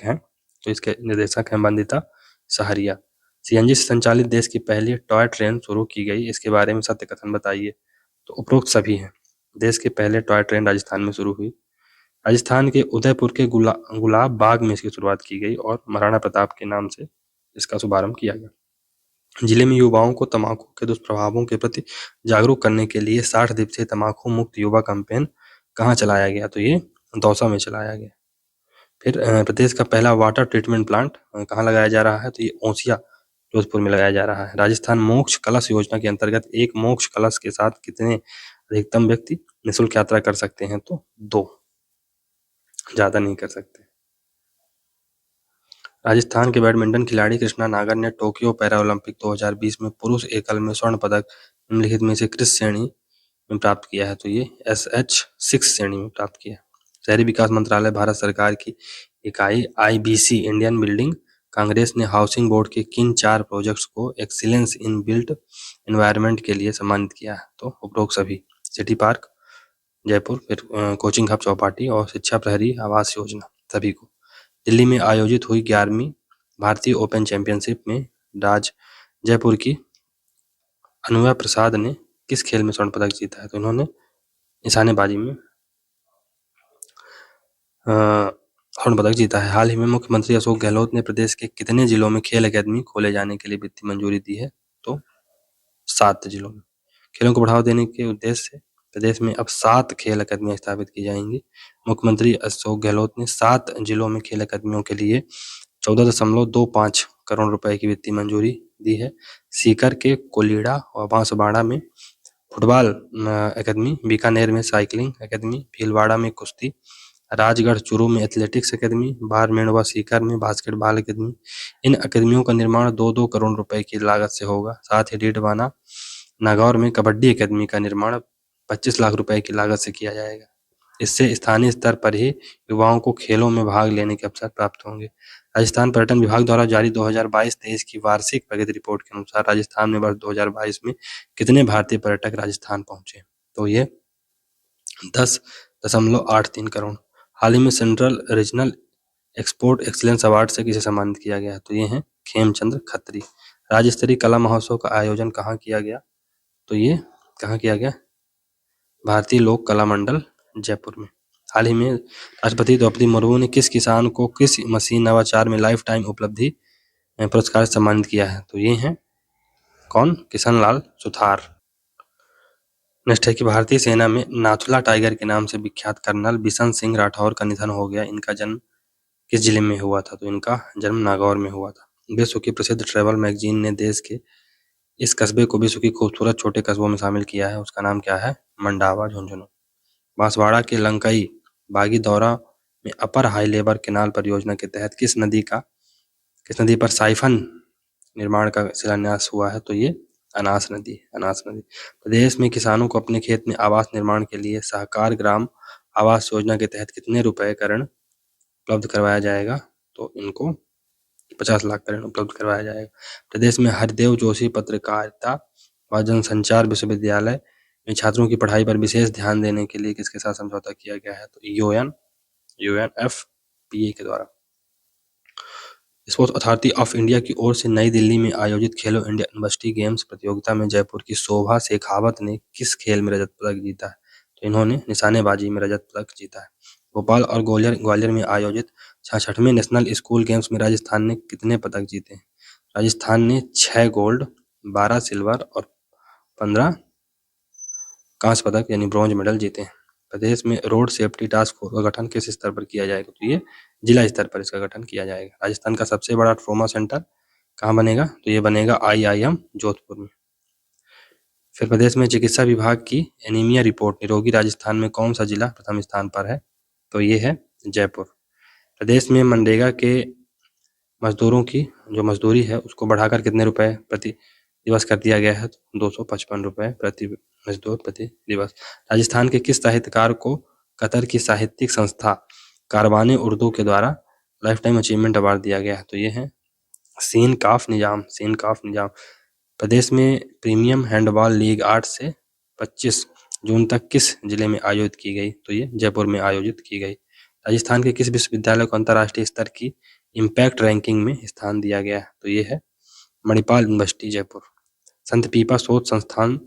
हैं वंदिता सहारिया। सीएनजी से संचालित देश की पहली टॉय ट्रेन शुरू की गई, इसके बारे में सत्य कथन बताइए। तो उपरोक्त सभी हैं। देश के पहले टॉय ट्रेन राजस्थान में शुरू हुई। राजस्थान के उदयपुर के गुलाब बाग में इसकी शुरुआत की गई और महाराणा प्रताप के नाम से इसका शुभारंभ किया गया। जिले में युवाओं को तंबाकू के दुष्प्रभावों के प्रति जागरूक करने के लिए 60 दिवसीय तंबाकू मुक्त युवा कैंपेन कहाँ चलाया गया? तो ये दौसा में चलाया गया। फिर प्रदेश का पहला वाटर ट्रीटमेंट प्लांट कहाँ लगाया जा रहा है? तो ये ओसिया जोधपुर में लगाया जा रहा है। राजस्थान मोक्ष कलश योजना के अंतर्गत एक मोक्ष कलश के साथ कितने अधिकतम व्यक्ति निःशुल्क यात्रा कर सकते हैं? तो 2, ज्यादा नहीं कर सकते। राजस्थान के बैडमिंटन खिलाड़ी कृष्णा नागर ने टोक्यो पैरालंपिक 2020 में पुरुष एकल में स्वर्ण पदक निम्नलिखित में से किस श्रेणी में प्राप्त किया है? तो ये SH6 श्रेणी में प्राप्त किया। शहरी विकास मंत्रालय भारत सरकार की इकाई IBC इंडियन बिल्डिंग कांग्रेस ने हाउसिंग बोर्ड के किन 4 प्रोजेक्ट्स को एक्सीलेंस इन बिल्ट एनवायरनमेंट के लिए सम्मानित किया है? तो उपरोक्त सभी, सिटी पार्क जयपुर, फिर कोचिंग हब चौपाटी और शिक्षा प्रहरी आवास योजना सभी को। दिल्ली में आयोजित हुई 11वीं भारतीय ओपन चैंपियनशिप में जयपुर की अनुया प्रसाद ने किस खेल में स्वर्ण पदक जीता है? तो इन्होंने निशानेबाजी में स्वर्ण पदक जीता है। हाल ही में मुख्यमंत्री अशोक गहलोत ने प्रदेश के कितने जिलों में खेल अकादमी खोले जाने के लिए वित्तीय मंजूरी दी है? तो 7 जिलों में। खेलों को बढ़ावा देने के उद्देश्य से प्रदेश में अब 7 खेल अकादमियां स्थापित की जाएंगी। मुख्यमंत्री अशोक गहलोत ने 7 जिलों में खेल अकादमियों के लिए 14.25 करोड़ रुपए की वित्तीय मंजूरी दी है। सीकर के कोलीड़ा और बांसवाड़ा में फुटबॉल अकादमी, बीकानेर में साइकिलिंग अकादमी, भीलवाड़ा में कुश्ती, राजगढ़ चूरू में एथलेटिक्स अकादमी, बारमेड़ व सीकर में बास्केटबॉल अकादमी। इन अकादमियों का निर्माण 2-2 करोड़ रुपए की लागत से होगा। साथ ही डीडवाना नागौर में कबड्डी अकादमी का निर्माण 25 लाख रुपए की लागत से किया जाएगा। इससे स्थानीय स्तर पर ही युवाओं को खेलों में भाग लेने के अवसर प्राप्त होंगे। राजस्थान पर्यटन विभाग द्वारा जारी 2022-23 की वार्षिक प्रगति रिपोर्ट के अनुसार राजस्थान में वर्ष 2022 में कितने भारतीय पर्यटक राजस्थान पहुंचे? तो ये 10.83 करोड़। हाल ही में central regional export excellence award से किसे सम्मानित किया गया? तो ये हैं खेमचंद्र खत्री। राज्य स्तरीय कला महोत्सव का आयोजन कहाँ किया गया? तो ये कहाँ किया गया? भारतीय लोक कला मंडल जयपुर में। हाल ही में राष्ट्रपति द्रौपदी मुर्मू ने किस किसान को किस मशीन नवाचार में लाइफ टाइम उपलब्धि पुरस्कार से सम्मानित किया है? तो ये हैं कौन? किशन लाल सुथार। नेक्स्ट है कि भारतीय सेना में नाथुला टाइगर के नाम से विख्यात कर्नल बिशन सिंह राठौर का निधन हो गया। इनका जन्म किस जिले में हुआ था? तो इनका जन्म नागौर में हुआ था। विश्व की प्रसिद्ध ट्रैवल मैगजीन ने देश के इस कस्बे को विश्व की खूबसूरत छोटे कस्बों में शामिल किया है। उसका नाम क्या है? मंडावा झुंझुनू। बांसवाड़ा के लंकई बागी दौरा में अपर हाई लेवल केनाल परियोजना के तहत किस नदी पर साइफन निर्माण का शिलान्यास हुआ है? तो ये अनास नदी। प्रदेश में किसानों को अपने खेत में आवास निर्माण के लिए सहकार ग्राम आवास योजना के तहत कितने रुपए का ऋण उपलब्ध करवाया जाएगा? तो इनको 50 लाख का ऋण उपलब्ध करवाया जाएगा। प्रदेश में हरदेव जोशी पत्रकारिता व जनसंचार विश्वविद्यालय में छात्रों की पढ़ाई पर विशेष ध्यान देने के लिए किसके साथ समझौता किया गया है? तो UNFPA के द्वारा। स्पोर्ट्स अथॉरिटी ऑफ इंडिया की ओर से नई दिल्ली में आयोजित खेलो इंडिया यूनिवर्सिटी गेम्स प्रतियोगिता में जयपुर की शोभा शेखावत ने किस खेल में रजत पदक जीता है? तो इन्होंने निशानेबाजी में रजत पदक जीता है। भोपाल और ग्वालियर में आयोजित 66वें नेशनल स्कूल गेम्स में राजस्थान ने कितने पदक जीते हैं? राजस्थान ने 6 गोल्ड, 12 सिल्वर और 15 कांस्य पदक यानी ब्रॉन्ज मेडल जीते हैं। प्रदेश में रोड सेफ्टी टास्क फोर्स का गठन किस स्तर पर किया जाएगा? तो ये जिला स्तर पर इसका गठन किया जाएगा। राजस्थान का सबसे बड़ा ट्रॉमा सेंटर कहाँ बनेगा? तो ये बनेगा IIM जोधपुर में। फिर प्रदेश में चिकित्सा विभाग की एनीमिया रिपोर्ट निरोगी राजस्थान में कौन सा जिला प्रथम स्थान पर है? तो ये है जयपुर। प्रदेश में मनरेगा के मजदूरों की जो मजदूरी है उसको बढ़ाकर कितने रुपए प्रति दिवस कर दिया गया है? तो 255 रुपए प्रति मजदूर प्रति दिवस। राजस्थान के किस साहित्यकार को कतर की साहित्यिक संस्था कारवाने उर्दू के द्वारा लाइफ टाइम अचीवमेंट अवार्ड दिया गया है? तो ये है सीन काफ निजाम। प्रदेश में प्रीमियम हैंडबॉल लीग 8 से 25 जून तक किस जिले में आयोजित की गई? तो ये जयपुर में आयोजित की गई। राजस्थान के किस विश्वविद्यालय को अंतर्राष्ट्रीय स्तर की इम्पैक्ट रैंकिंग में स्थान दिया गया है? तो ये है मणिपाल यूनिवर्सिटी जयपुर। संत पीपा शोध संस्थान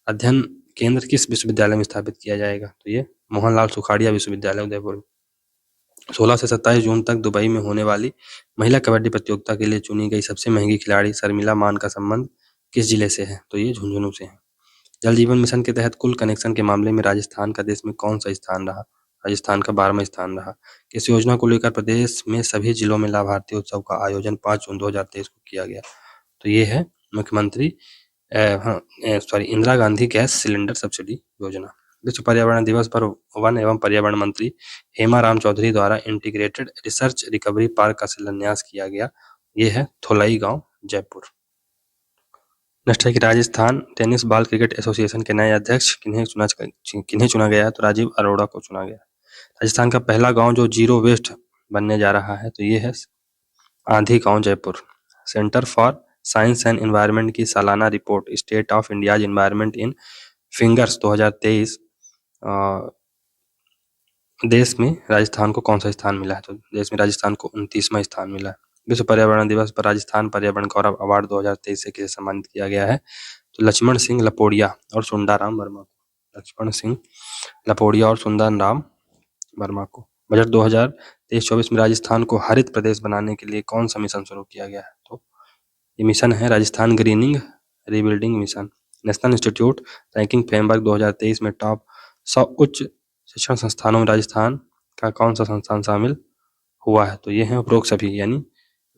अध्ययन केंद्र किस विश्वविद्यालय में स्थापित किया जाएगा? तो ये मोहनलाल सुखाड़िया विश्वविद्यालय उदयपुर में। 16 से 27 जून तक दुबई में होने वाली महिला कबड्डी प्रतियोगिता के लिए चुनी गई सबसे महंगी खिलाड़ी शर्मिला मान का संबंध किस जिले से है? तो ये झुंझुनू से है। जल जीवन मिशन के तहत कुल कनेक्शन के मामले में राजस्थान का देश में कौन सा स्थान रहा? राजस्थान का 12वां स्थान रहा। इस योजना को लेकर प्रदेश में सभी जिलों में लाभार्थी उत्सव का आयोजन 5 जून 2023 को किया गया। तो ये है मुख्यमंत्री Indira Gandhi gas cylinder subsidy योजना। विश्व पर्यावरण दिवस पर वन एवं पर्यावरण मंत्री हेमा राम चौधरी द्वारा इंटीग्रेटेड रिसर्च रिकवरी पार्क का शिलान्यास किया गया। ये है थोलाई गांव जयपुर। नेक्स्ट है कि Rajasthan tennis ball cricket association के नए अध्यक्ष किन्हें चुना गया है? तो राजीव अरोड़ा को चुना गया। राजस्थान का पहला गांव जो जीरो वेस्ट बनने जा रहा है तो ये है आंधी गांव Jaipur. Centre for science and environment की सालाना report state of India's environment in fingers 2023 देश में राजस्थान को कौन सा स्थान मिला है? तो देश में राजस्थान को 29वां स्थान मिला है। विश्व पर्यावरण दिवस पर राजस्थान पर्यावरण गौरव अवार्ड 2023 से किसे सम्मानित किया गया है? तो लक्ष्मण सिंह लपोड़िया और सुंदाराम वर्मा को। लक्ष्मण सिंह लपोड़िया और सुंदरराम वर्मा को। बजट 2023-24 में राजस्थान को हरित प्रदेश बनाने के लिए कौन सा मिशन शुरू किया गया है? तो ये मिशन है Rajasthan grinning rebuilding mission. National institute ranking framework 2023 में टॉप 100 उच्च शिक्षण संस्थानों में राजस्थान का कौन सा संस्थान शामिल हुआ है? तो ये है उपरोक्त सभी, यानी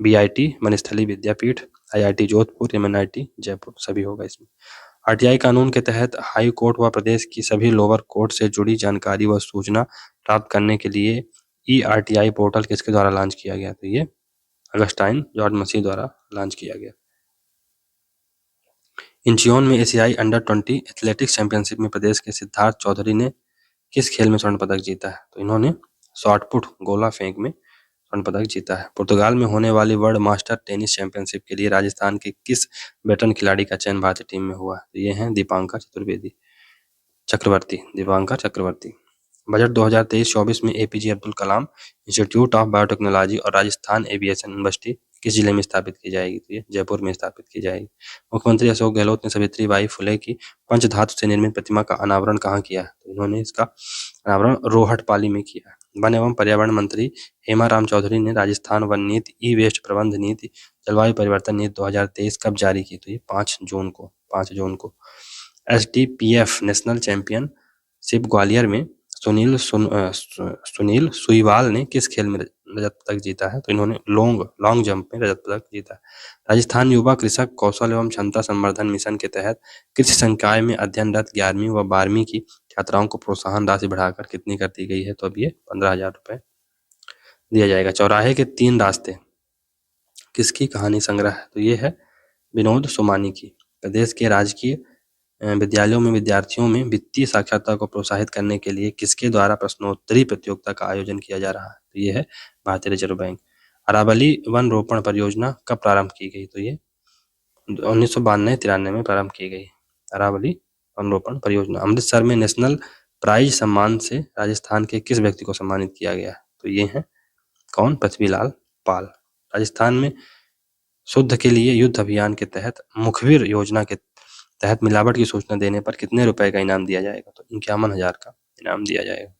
BIT वनस्थली विद्यापीठ, IIT जोधपुर, MNIT जयपुर, सभी होगा इसमें। RTI कानून के तहत हाई कोर्ट व प्रदेश की सभी लोअर कोर्ट से जुड़ी जानकारी व सूचना प्राप्त करने के लिए eRTI पोर्टल किसके द्वारा लॉन्च किया गया? तो ये अगस्टाइन जॉर्ज मसीह द्वारा लॉन्च किया गया। इंचियोन में एशियाई अंडर-20 एथलेटिक्स चैंपियनशिप में प्रदेश के सिद्धार्थ चौधरी ने किस खेल में स्वर्ण पदक जीता है? तो इन्होंने शॉटपुट गोला फेंक में स्वर्ण पदक जीता है। पुर्तगाल में होने वाली वर्ल्ड मास्टर टेनिस चैंपियनशिप के लिए राजस्थान के किस वेटरन खिलाड़ी का चयन भारतीय टीम में हुआ? तो ये हैं दीपांकर चक्रवर्ती। बजट 2023-24 में APJ Abdul Kalam institute of biotechnology और राजस्थान एविएशन यूनिवर्सिटी किस जिले में स्थापित की जाएगी? तो ये जयपुर में स्थापित की जाएगी। मुख्यमंत्री अशोक गहलोत ने सावित्रीबाई फुले की पंचधातु से निर्मित प्रतिमा का अनावरण कहाँ किया है? तो इन्होंने इसका अनावरण रोहटपाली में किया है। वन एवं पर्यावरण मंत्री हेमाराम चौधरी ने राजस्थान वन नीति, ई-वेस्ट प्रबंध नीति, जलवायु परिवर्तन नीति 2023 कब जारी की? तो ये 5 जून को। STPF नेशनल चैंपियनशिप ग्वालियर में सुनील सुईवाल ने किस खेल में रजत पदक जीता है? तो इन्होंने लॉन्ग जंप में रजत पदक जीता है। राजस्थान युवा कृषक कौशल एवं क्षमता संवर्धन मिशन के तहत कृषि संकाय में अध्ययनरत 11वीं व 12वीं की छात्राओं को प्रोत्साहन राशि बढ़ाकर कितनी कर दी गई है? तो अब ये 15,000 रुपए दिया जाएगा। चौराहे के 3 रास्ते किसकी कहानी संग्रह है? तो ये है विनोद सोमानी की। प्रदेश के राजकीय विद्यालयों में विद्यार्थियों में वित्तीय साक्षरता को प्रोत्साहित करने के लिए किसके द्वारा प्रश्नोत्तरी प्रतियोगिता का आयोजन किया जा रहा है? तो ये है भारतीय रिजर्व बैंक। अरावली वन रोपण परियोजना कब प्रारंभ की गई? तो ये 1992-93 में प्रारंभ की गई अरावली वन रोपण परियोजना। अमृतसर में नेशनल प्राइज सम्मान से राजस्थान के किस व्यक्ति को सम्मानित किया गया? तो ये है कौन? पृथ्वीलाल पाल। राजस्थान में शुद्ध के लिए युद्ध अभियान के तहत मुखबिर योजना के तहत मिलावट की सूचना देने पर कितने रुपए का इनाम दिया जाएगा? तो 51,000 का इनाम दिया जाएगा।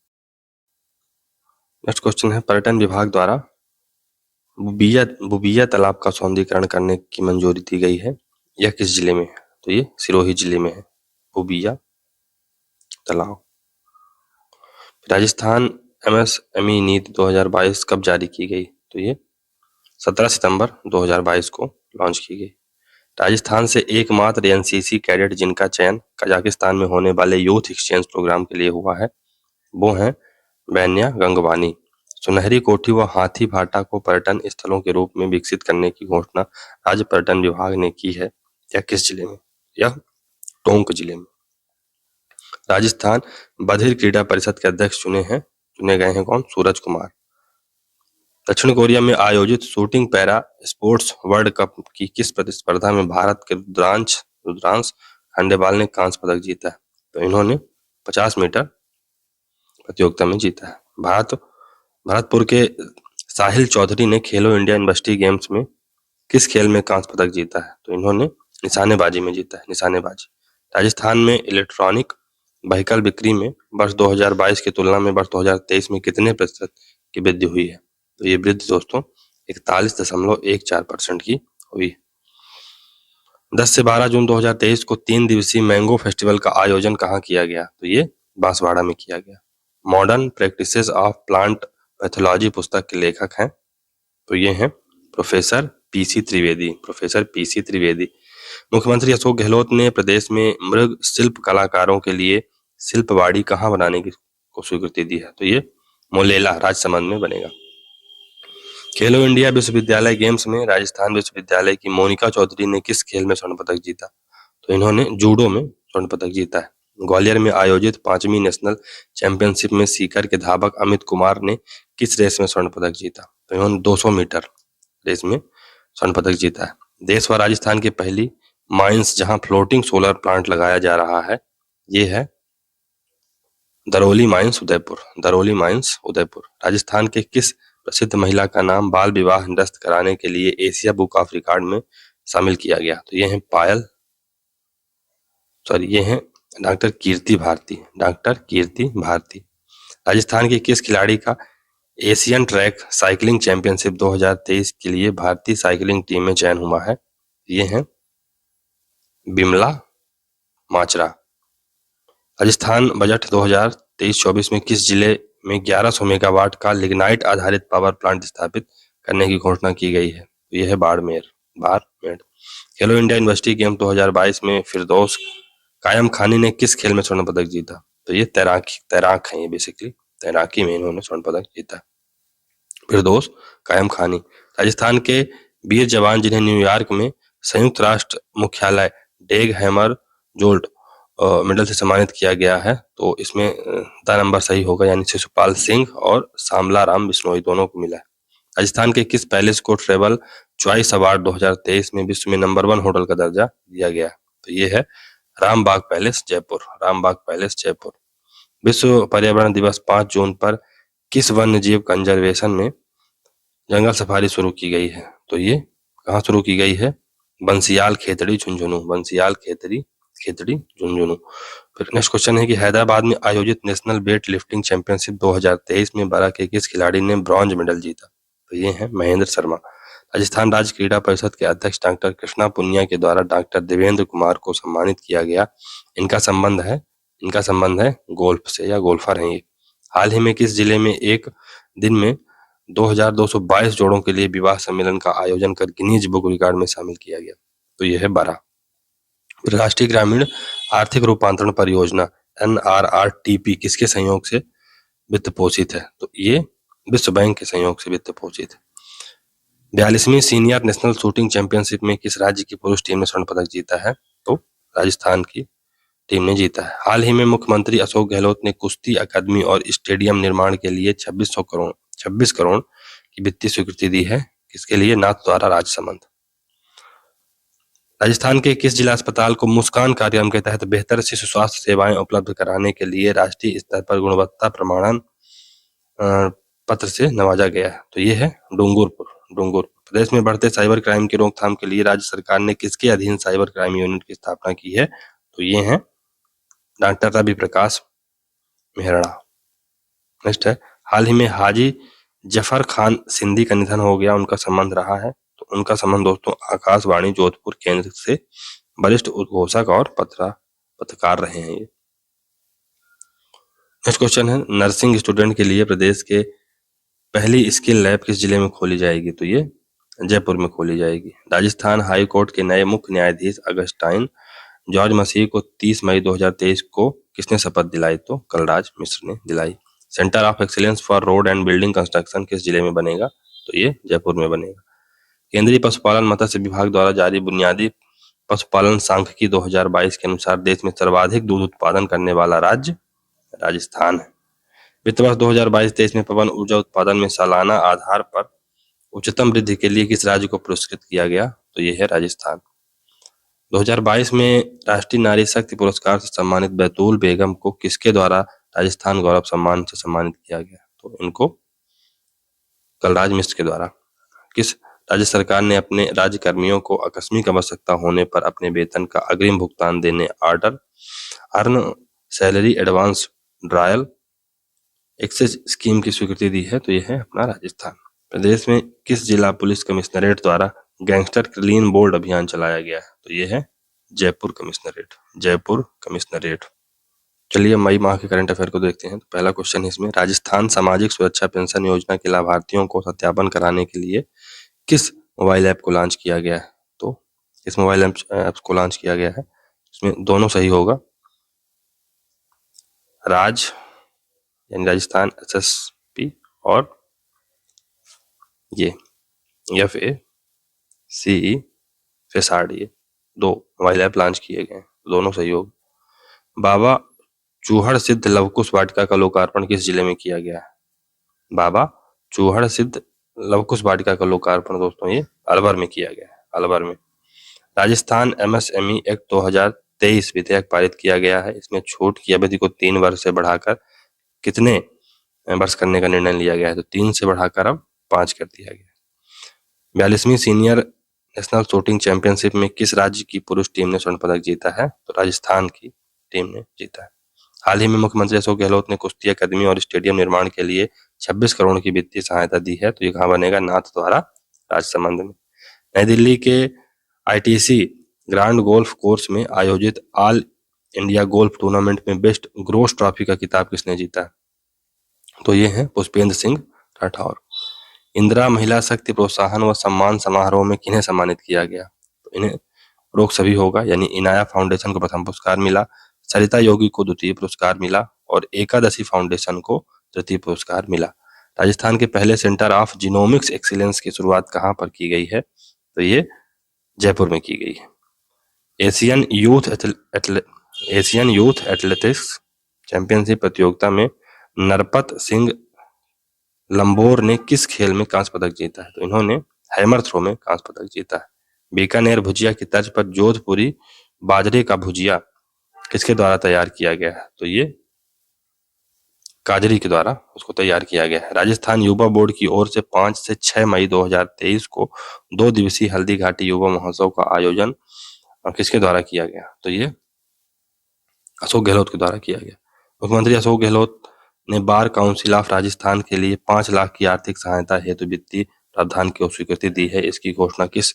नेक्स्ट क्वेश्चन है, पर्यटन विभाग द्वारा बुबिया तालाब का सौंदर्यीकरण करने की मंजूरी दी गई है, यह किस जिले में है? तो ये सिरोही जिले में है बुबिया तालाब। राजस्थान MSME नीति 2022 कब जारी की गई? तो ये 17 सितंबर 2022 को लॉन्च की गई। राजस्थान से एकमात्र NCC कैडेट जिनका चयन कजाकिस्तान में होने वाले यूथ एक्सचेंज प्रोग्राम के लिए हुआ है, वो हैं बैन्या गंगवानी। सुनहरी कोठी व हाथी भाटा को पर्यटन स्थलों के रूप में विकसित करने की घोषणा राज्य पर्यटन विभाग ने की है, यह किस जिले में? यह टोंक जिले में। राजस्थान बधिर क्रीड़ा परिषद के अध्यक्ष चुने गए हैं कौन? सूरज कुमार। दक्षिण कोरिया में आयोजित shooting para sports world cup की किस प्रतिस्पर्धा में भारत के रुद्रांश खंडेवाल ने कांस्य पदक जीता है? तो इन्होंने 50 मीटर प्रतियोगिता में जीता है। भरतपुर के साहिल चौधरी ने खेलो इंडिया यूनिवर्सिटी गेम्स में किस खेल में कांस्य पदक जीता है? तो इन्होंने निशानेबाजी में जीता है, निशानेबाजी। राजस्थान में इलेक्ट्रॉनिक व्हीकल बिक्री में वर्ष 2022 की तुलना में वर्ष 2023 में कितने प्रतिशत की वृद्धि हुई है? तो ये वृद्धि दोस्तों 41.14% की हुई। 10 से 12 जून 2023 को 3 दिवसीय मैंगो फेस्टिवल का आयोजन कहाँ किया गया? तो ये बांसवाड़ा में किया गया। Modern practices of plant pathology पुस्तक के लेखक हैं, तो ये हैं प्रोफेसर पीसी त्रिवेदी। मुख्यमंत्री अशोक गहलोत ने प्रदेश में मृग शिल्प कलाकारों के लिए शिल्पवाड़ी कहाँ बनाने की को स्वीकृति दी है? तो ये मोलेला राजसमंद में बनेगा। खेलो इंडिया विश्वविद्यालय गेम्स में राजस्थान विश्वविद्यालय की मोनिका चौधरी ने किस खेल में स्वर्ण पदक जीता? तो इन्होंने जूडो में स्वर्ण पदक जीता है। ग्वालियर में आयोजित 5वीं नेशनल चैंपियनशिप में सीकर के धावक अमित कुमार ने किस रेस में स्वर्ण पदक जीता? तो इन्होंने 200 मीटर रेस में स्वर्ण पदक जीता है। देश व राजस्थान की पहली माइंस जहां फ्लोटिंग सोलर प्लांट लगाया जा रहा है, ये है दरौली माइंस उदयपुर। राजस्थान के किस प्रसिद्ध महिला का नाम बाल विवाह निरस्त कराने के लिए एशिया बुक ऑफ रिकॉर्ड में शामिल किया गया? तो ये है पायल सॉरी ये हैं डॉक्टर कीर्ति भारती, डॉक्टर कीर्ति भारती। राजस्थान के किस खिलाड़ी का एशियन ट्रैक साइकिलिंग चैंपियनशिप 2023 के लिए भारतीय साइकिलिंग टीम में चयन हुआ है? ये हैं बिमला माचरा। राजस्थान बजट 2023-24 में किस जिले में 1100 मेगावाट का लिग्नाइट आधारित पावर प्लांट स्थापित करने की घोषणा की गई है? तो यह है बाड़मेर। खेलो इंडिया यूनिवर्सिटी गेम 2022 में फिरदौस कायम खानी ने किस खेल में स्वर्ण पदक जीता? तो ये तैराक है, ये बेसिकली तैराकी में इन्होंने स्वर्ण पदक जीता। फिरदौस कायम खानी। राजस्थान के वीर जवान जिन्हें न्यूयॉर्क में संयुक्त राष्ट्र मुख्यालय डेग हैमर जोल्ट मेडल से सम्मानित किया गया है, तो इसमें द नंबर सही होगा, यानी शिशुपाल सिंह और शामला राम बिश्नोई दोनों को मिला है। राजस्थान के किस पैलेस को ट्रेवल चॉइस अवार्ड 2023 में विश्व में नंबर 1 होटल का दर्जा दिया गया? तो ये है रामबाग पैलेस जयपुर, रामबाग पैलेस जयपुर। विश्व पर्यावरण दिवस 5 जून पर किस वन्य जीव कंजर्वेशन में जंगल सफारी शुरू की गई है? तो ये कहाँ शुरू की गई है? बंसियाल खेतड़ी झुंझुनू, बंसियाल खेतड़ी झुंझुनू। फिर नेक्स्ट क्वेश्चन है कि हैदराबाद में आयोजित नेशनल वेट लिफ्टिंग चैंपियनशिप 2023 में बारह के किस खिलाड़ी ने ब्रॉन्ज मेडल जीता? तो ये है महेंद्र शर्मा। राजस्थान राज्य क्रीड़ा परिषद के अध्यक्ष डॉक्टर कृष्णा पुनिया के द्वारा डॉक्टर देवेंद्र कुमार को सम्मानित किया गया। इनका संबंध है गोल्फ से, या गोल्फर हैं ये। हाल ही में किस जिले में एक दिन में 2222 जोड़ों के लिए विवाह सम्मेलन का आयोजन कर गिनीज बुक रिकॉर्ड में शामिल किया गया? तो यह है बारा। राष्ट्रीय ग्रामीण आर्थिक रूपांतरण परियोजना NRRTP किसके सहयोग से वित्त पोषित है? तो ये विश्व बैंक के सहयोग से वित्त पोषित है। 42वीं सीनियर नेशनल शूटिंग चैंपियनशिप में किस राज्य की पुरुष टीम ने स्वर्ण पदक जीता है? तो राजस्थान की टीम ने जीता है। हाल ही में मुख्यमंत्री अशोक गहलोत ने कुश्ती अकादमी और स्टेडियम निर्माण के लिए 26 करोड़ की वित्तीय स्वीकृति दी है। किसके लिए? नाथद्वारा राजसमंद। राजस्थान के किस जिला अस्पताल को मुस्कान कार्यक्रम के तहत बेहतर शिशु स्वास्थ्य सेवाएं उपलब्ध कराने के लिए राष्ट्रीय स्तर पर गुणवत्ता प्रमाणन पत्र से नवाजा गया है? तो ये है डूंगरपुर। प्रदेश में बढ़ते साइबर क्राइम की रोकथाम के लिए राज्य सरकार ने किसके अधीन साइबर क्राइम यूनिट की स्थापना की है? तो ये है डॉक्टर रवि प्रकाश मेहरा। नेक्स्ट है, हाल ही में हाजी जफर खान सिंधी का निधन हो गया, उनका संबंध रहा है? तो उनका संबंध दोस्तों आकाशवाणी जोधपुर केंद्र से वरिष्ठ उद्घोषक और पत्रकार रहे हैं ये। नेक्स्ट क्वेश्चन है, नर्सिंग स्टूडेंट के लिए प्रदेश के पहली स्किल लैब किस जिले में खोली जाएगी? तो ये जयपुर में खोली जाएगी। राजस्थान हाई कोर्ट के नए मुख्य न्यायाधीश अगस्टाइन जॉर्ज मसीह को 30 मई 2023 को किसने शपथ दिलाई? तो कलराज मिश्र ने दिलाई। Centre of excellence for road and building construction किस जिले में बनेगा? तो ये जयपुर में बनेगा। केंद्रीय पशुपालन मत्स्य विभाग द्वारा जारी बुनियादी पशुपालन सांख्यिकी 2022 के अनुसार देश में सर्वाधिक दूध उत्पादन करने वाला राज्य राजस्थान है। वित्त वर्ष 2022-23 में पवन ऊर्जा उत्पादन में सालाना आधार पर उच्चतम वृद्धि के लिए किस राज्य को पुरस्कृत किया गया? तो ये है राजस्थान। 2022 में राष्ट्रीय नारी शक्ति पुरस्कार से सम्मानित बैतूल बेगम को किसके द्वारा राजस्थान गौरव सम्मान से सम्मानित किया गया? तो इनको कलराज मिश्र के द्वारा। किस राज्य सरकार ने अपने राज्य कर्मियों को आकस्मिक आवश्यकता होने पर अपने वेतन का अग्रिम भुगतान देने earn salary advance drawal access scheme की स्वीकृति दी है? तो यह है अपना राजस्थान। प्रदेश में किस जिला पुलिस कमिश्नरेट द्वारा गैंगस्टर क्लीन बोल्ड अभियान चलाया गया है? तो यह है जयपुर कमिश्नरेट। चलिए मई माह के करंट अफेयर को देखते हैं। तो पहला क्वेश्चन है इसमें, राजस्थान सामाजिक सुरक्षा पेंशन योजना के लाभार्थियों को सत्यापन कराने के लिए किस मोबाइल ऐप को लॉन्च किया गया है? तो इस मोबाइल ऐप को लॉन्च किया गया है, इसमें दोनों सही होगा। राज यानी राजस्थान SSP और ये FACE FESARD, ये दो मोबाइल ऐप लॉन्च किए गए हैं, दोनों सही होगा। बाबा चूहड़ सिद्ध लवकुश वाटिका का लोकार्पण किस जिले में किया गया है? बाबा चूहड़ सिद्ध लवकुश वाटिका का लोकार्पण दोस्तों ये अलवर में किया गया है, अलवर में। राजस्थान MSME एक्ट 2023 विधेयक पारित किया गया है, इसमें छूट की अवधि को 3 वर्ष से बढ़ाकर कितने वर्ष करने का निर्णय लिया गया है? तो 3 से बढ़ाकर अब 5 कर दिया गया। 42वीं सीनियर नेशनल शूटिंग चैंपियनशिप में किस राज्य की पुरुष टीम ने स्वर्ण पदक जीता है? तो राजस्थान की टीम ने जीता है। हाल ही में मुख्यमंत्री अशोक गहलोत ने कुश्ती अकादमी और स्टेडियम निर्माण के लिए 26 करोड़ की वित्तीय सहायता दी है। तो ये कहाँ बनेगा? नाथद्वारा, राजसमंद में। नई दिल्ली के आईटीसी ग्रांड गोल्फ कोर्स में आयोजित ऑल इंडिया गोल्फ टूर्नामेंट में बेस्ट ग्रोस ट्रॉफी का खिताब किसने जीता? तो ये है पुष्पेंद्र सिंह राठौर। इंदिरा महिला शक्ति प्रोत्साहन व सम्मान समारोह में किन्हें सम्मानित किया गया? तो इन्हें रोक सभी होगा, यानी इनाया फाउंडेशन को प्रथम पुरस्कार मिला, सरिता योगी को द्वितीय पुरस्कार मिला और एकादशी फाउंडेशन को तृतीय पुरस्कार मिला। राजस्थान के पहले सेंटर ऑफ जीनोमिक्स एक्सीलेंस की शुरुआत कहाँ पर की गई है? तो ये जयपुर में की गई है। एशियन यूथ एथलेटिक्स चैंपियनशिप प्रतियोगिता में नरपत सिंह लंबोर ने किस खेल में कांस्य पदक जीता है? तो इन्होंने हैमर थ्रो में कांस्य पदक जीता है। बीकानेर भुजिया की तर्ज पर जोधपुरी बाजरे का भुजिया किसके द्वारा तैयार किया गया है? तो ये काजरी के द्वारा उसको तैयार किया गया है। राजस्थान युवा बोर्ड की ओर से 5 से 6 मई 2023 को 2 दिवसीय हल्दी घाटी युवा महोत्सव का आयोजन किसके द्वारा किया गया? तो ये अशोक गहलोत के द्वारा किया गया। मुख्यमंत्री अशोक गहलोत ने बार काउंसिल ऑफ राजस्थान के लिए 5 लाख की आर्थिक सहायता हेतु वित्तीय प्रावधान की स्वीकृति दी है। इसकी घोषणा किस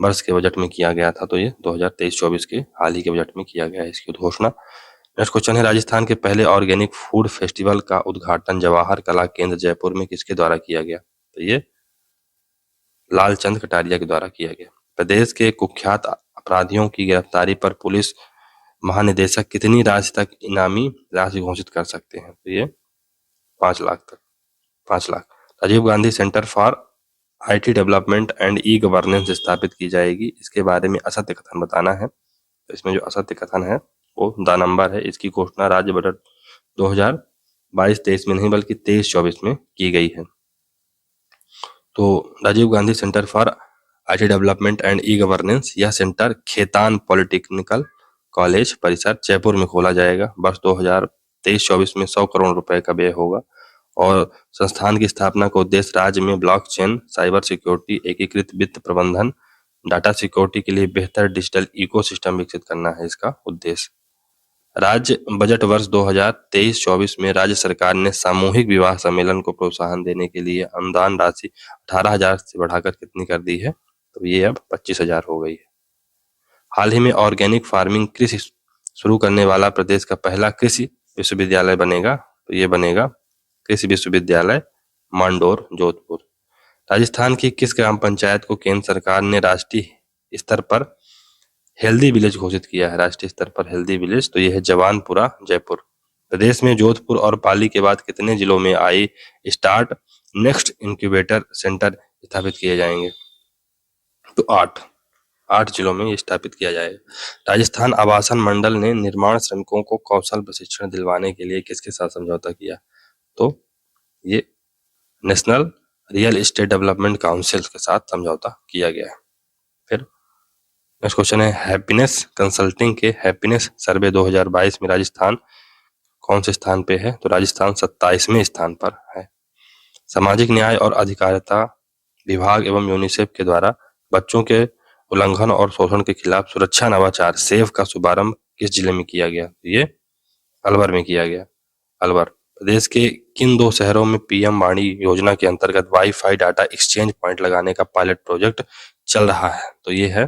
वर्ष के बजट में किया गया था? तो ये 2023-24 के हाल ही के बजट में किया गया है इसकी घोषणा। नेक्स्ट क्वेश्चन है, राजस्थान के पहले ऑर्गेनिक फूड फेस्टिवल का उद्घाटन जवाहर कला केंद्र जयपुर में किसके द्वारा किया गया? तो ये लालचंद कटारिया के द्वारा किया गया। प्रदेश के कुख्यात अपराधियों की गिरफ्तारी पर पुलिस महानिदेशक कितनी राशि तक इनामी राशि घोषित कर सकते हैं? तो ये 5 लाख तक, 5 lakh. Rajiv Gandhi centre for IT development and e governance स्थापित की जाएगी। इसके बारे में असत्य कथन बताना है। तो इसमें जो असत्य कथन है वो द नंबर है। इसकी घोषणा राज्य बजट 2022-23 में नहीं बल्कि 23-24 में की गई है। तो Rajiv Gandhi centre for IT development and e governance, यह सेंटर खेतान पॉलिटेक्निकल कॉलेज परिसर जयपुर में खोला जाएगा। वर्ष 2023-24 में 100 करोड़ रुपए का व्यय होगा और संस्थान की स्थापना का उद्देश्य राज्य में ब्लॉकचेन, साइबर सिक्योरिटी, एकीकृत वित्त प्रबंधन, डाटा सिक्योरिटी के लिए बेहतर डिजिटल इकोसिस्टम विकसित करना है इसका उद्देश्य। राज्य बजट वर्ष 2023-24 में राज्य सरकार ने सामूहिक विवाह सम्मेलन को प्रोत्साहन देने के लिए अनुदान राशि 18,000 से बढ़ाकर कितनी कर दी है? तो ये अब 25,000 हो गई है। हाल ही में ऑर्गेनिक फार्मिंग कृषि शुरू करने वाला प्रदेश का पहला कृषि विश्वविद्यालय बनेगा। तो ये बनेगा कृषि विश्वविद्यालय मांडोर, जोधपुर। राजस्थान की किस ग्राम पंचायत को केंद्र सरकार ने राष्ट्रीय स्तर पर हेल्दी विलेज घोषित किया है? राष्ट्रीय स्तर पर हेल्दी विलेज, तो यह है जवानपुरा, जयपुर। प्रदेश में जोधपुर और पाली के बाद कितने जिलों में I start next incubator centre स्थापित किए जाएंगे? तो 8 जिलों में ये स्थापित किया जाएगा। राजस्थान आवासन मंडल ने निर्माण श्रमिकों को कौशल प्रशिक्षण दिलवाने के लिए किसके साथ समझौता किया? तो ये national real estate development council के साथ समझौता किया गया है। फिर नेक्स्ट क्वेश्चन है, हैप्पीनेस कंसल्टिंग के हैप्पीनेस सर्वे 2022 में राजस्थान कौन से स्थान पे है? तो राजस्थान 27वें स्थान पर है। सामाजिक न्याय और अधिकारिता विभाग एवं यूनिसेफ के द्वारा बच्चों के उल्लंघन और शोषण के खिलाफ सुरक्षा नवाचार सेव का शुभारंभ किस जिले में किया गया? ये अलवर में किया गया। अलवर। प्रदेश के किन 2 शहरों में पीएम वाणी योजना के अंतर्गत वाईफाई डाटा एक्सचेंज पॉइंट लगाने का पायलट प्रोजेक्ट चल रहा है? तो ये है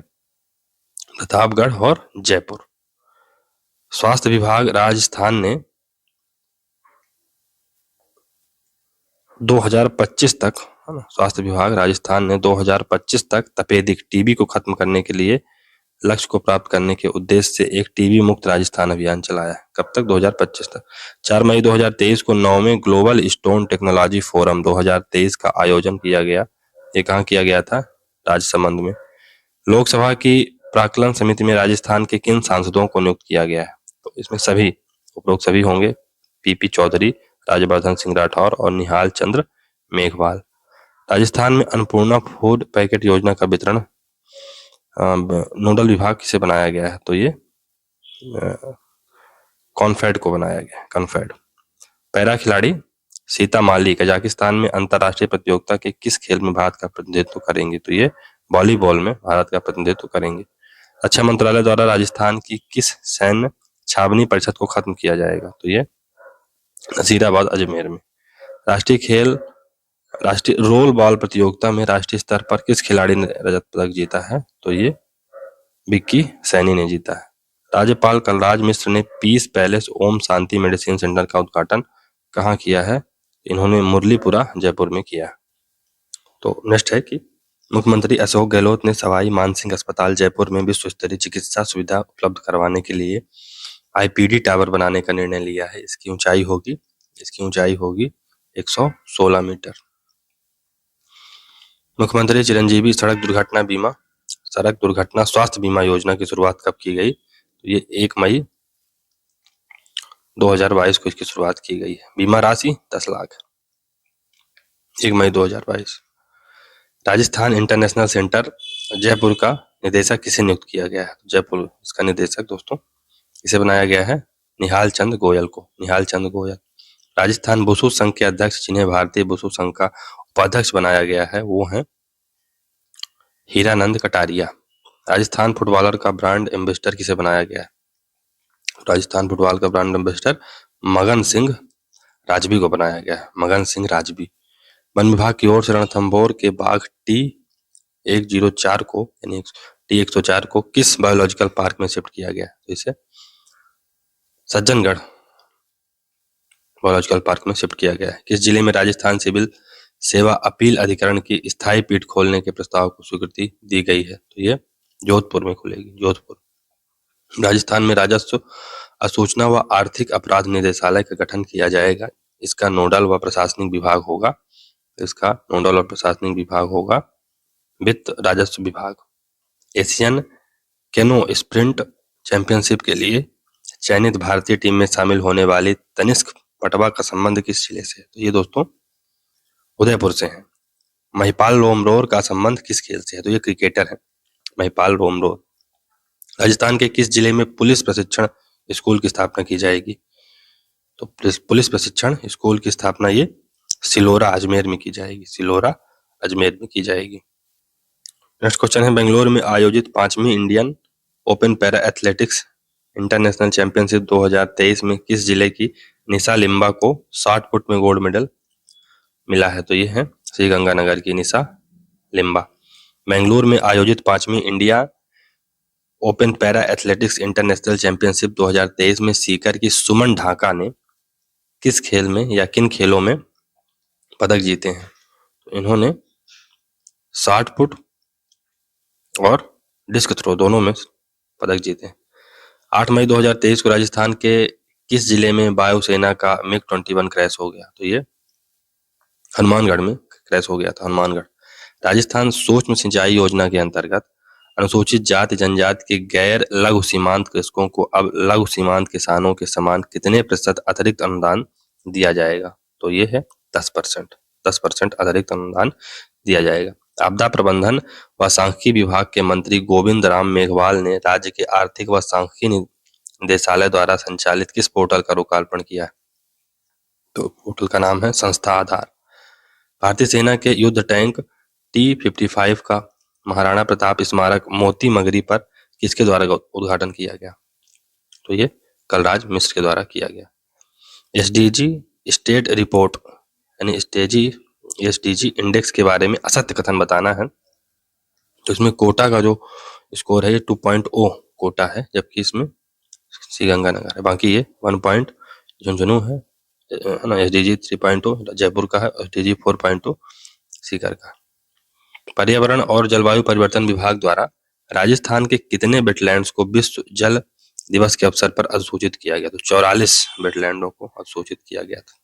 प्रतापगढ़ और जयपुर। स्वास्थ्य विभाग राजस्थान ने 2025 तक, है ना, स्वास्थ्य विभाग राजस्थान ने 2025 तक तपेदिक टीबी को खत्म करने के लिए लक्ष्य को प्राप्त करने के उद्देश्य से एक टीबी मुक्त राजस्थान अभियान चलाया है। कब तक? 2025 तक। 4 मई 2023 को 9वें ग्लोबल स्टोन टेक्नोलॉजी फोरम 2023 का आयोजन किया गया। ये कहाँ किया गया था? राजसमंद में। लोकसभा की प्राक्कलन समिति में राजस्थान के किन सांसदों को नियुक्त किया गया है? तो इसमें सभी उपरोक्त सभी होंगे, पीपी चौधरी, राज्यवर्धन सिंह राठौर और निहाल चंद्र मेघवाल। राजस्थान में अन्नपूर्णा फूड पैकेट योजना का वितरण नोडल विभाग से बनाया गया है? तो ये कॉन्फेड को बनाया गया है, कॉन्फेड। पैरा खिलाड़ी सीता माली कजाकिस्तान में अंतरराष्ट्रीय प्रतियोगिता के किस खेल में भारत का प्रतिनिधित्व करेंगी? तो ये वॉलीबॉल में भारत का प्रतिनिधित्व करेंगे। रक्षा मंत्रालय द्वारा राजस्थान की किस सैन्य छावनी परिषद को खत्म किया जाएगा? तो ये नसीराबाद अजमेर में। राष्ट्रीय रोल बॉल प्रतियोगिता में राष्ट्रीय स्तर पर किस खिलाड़ी ने रजत पदक जीता है? तो ये विक्की सैनी ने जीता है। राज्यपाल कलराज मिश्र ने piece palace Om Shanti medicine centre का उद्घाटन कहाँ किया है? इन्होंने मुरलीपुरा जयपुर में किया। तो नेक्स्ट है कि मुख्यमंत्री अशोक गहलोत ने सवाई मानसिंह अस्पताल जयपुर में विश्व स्तरीय चिकित्सा सुविधा उपलब्ध करवाने के लिए आईपीडी टावर बनाने का निर्णय लिया है। इसकी ऊंचाई होगी 116 मीटर। मुख्यमंत्री चिरंजीवी सड़क दुर्घटना स्वास्थ्य बीमा योजना की शुरुआत कब की गई? तो ये 1 मई 2022 को इसकी शुरुआत की गई है। बीमा राशि 10 लाख। 1 मई 2022। राजस्थान इंटरनेशनल सेंटर जयपुर का निदेशक किसे नियुक्त किया गया है? जयपुर इसका निदेशक दोस्तों इसे बनाया गया है निहाल चंद गोयल। राजस्थान बुसु संघ के अध्यक्ष जिन्हें भारतीय बुसु संघ का उपाध्यक्ष बनाया गया है वो हैं हीरानंद कटारिया। राजस्थान फुटबॉलर का ब्रांड एम्बेसडर किसे बनाया गया है? राजस्थान फुटबॉल का ब्रांड एम्बेसडर मगन सिंह राजवी को बनाया गया है। मगन सिंह राजवी। वन विभाग की ओर से रणथंभौर के बाघ T104 को किस बायोलॉजिकल पार्क में शिफ्ट किया गया? तो इसे सज्जनगढ़ बायोलॉजिकल पार्क में शिफ्ट किया गया है। किस जिले में राजस्थान सिविल सेवा अपील अधिकरण की स्थायी पीठ खोलने के प्रस्ताव को स्वीकृति दी गई है? तो ये जोधपुर में खुलेगी, जोधपुर। राजस्थान में राजस्व असूचना व आर्थिक अपराध निदेशालय का गठन किया जाएगा। इसका नोडल व प्रशासनिक विभाग होगा वित्त राजस्व विभाग। एशियन केनो स्प्रिंट चैंपियनशिप के लिए चयनित भारतीय टीम में शामिल होने वाली तनिष्क पटवा का संबंध किस जिले से? तो ये दोस्तों उदयपुर से है। महिपाल रोमरोर का संबंध किस खेल से है? तो ये क्रिकेटर है महिपाल रोमरोर। राजस्थान के किस जिले में पुलिस प्रशिक्षण स्कूल की स्थापना की जाएगी? तो पुलिस प्रशिक्षण स्कूल की स्थापना ये सिलोरा अजमेर में की जाएगी। नेक्स्ट क्वेश्चन है बेंगलोर में आयोजित 5वीं Indian open para athletics international championship 2023 में किस जिले की निशा लिम्बा को 60 फुट में गोल्ड मेडल मिला है? तो ये है श्रीगंगानगर की निशा लिम्बा। बेंगलुरु में आयोजित 5वीं India open para athletics international championship 2023 में सीकर की सुमन ढाका ने किस खेल में या किन खेलों में पदक जीते हैं? तो इन्होंने 60 फुट और डिस्क थ्रो दोनों में पदक जीते हैं। 8 मई 2023 को राजस्थान के किस जिले में वायुसेना का MiG-21 क्रैश हो गया? तो ये हनुमानगढ़ में क्रैश हो गया था, हनुमानगढ़। राजस्थान सूक्ष्म सिंचाई योजना के अंतर्गत अनुसूचित जाति जनजाति के गैर लघु सीमांत कृषकों को अब लघु सीमांत किसानों के समान कितने प्रतिशत अतिरिक्त अनुदान दिया जाएगा? तो ये है 10% अतिरिक्त अनुदान दिया जाएगा। आपदा प्रबंधन व सांख्यिकी विभाग के मंत्री गोविंद राम मेघवाल ने राज्य के आर्थिक व सांख्यिकी निदेशालय द्वारा संचालित किस पोर्टल का लोकार्पण किया? तो पोर्टल का नाम है संस्था आधार। भारतीय सेना के युद्ध टैंक T-55 का महाराणा प्रताप स्मारक मोती मगरी पर किसके द्वारा उद्घाटन किया गया? तो ये कलराज मिश्र के द्वारा किया गया। SDG स्टेट रिपोर्ट यानी SDG इंडेक्स के बारे में असत्य कथन बताना है। तो इसमें कोटा का जो स्कोर है ये 2.0 कोटा है, जबकि इसमें श्रीगंगानगर है। बाकी ये 1 झुंझुनू है ना। SDG 3.0 जयपुर का है, SDG 4.0 सीकर का। पर्यावरण और जलवायु परिवर्तन विभाग द्वारा राजस्थान के कितने वेटलैंड्स को विश्व जल दिवस के अवसर पर अधिसूचित किया गया? तो 44 वेटलैंडों को अधिसूचित किया गया था।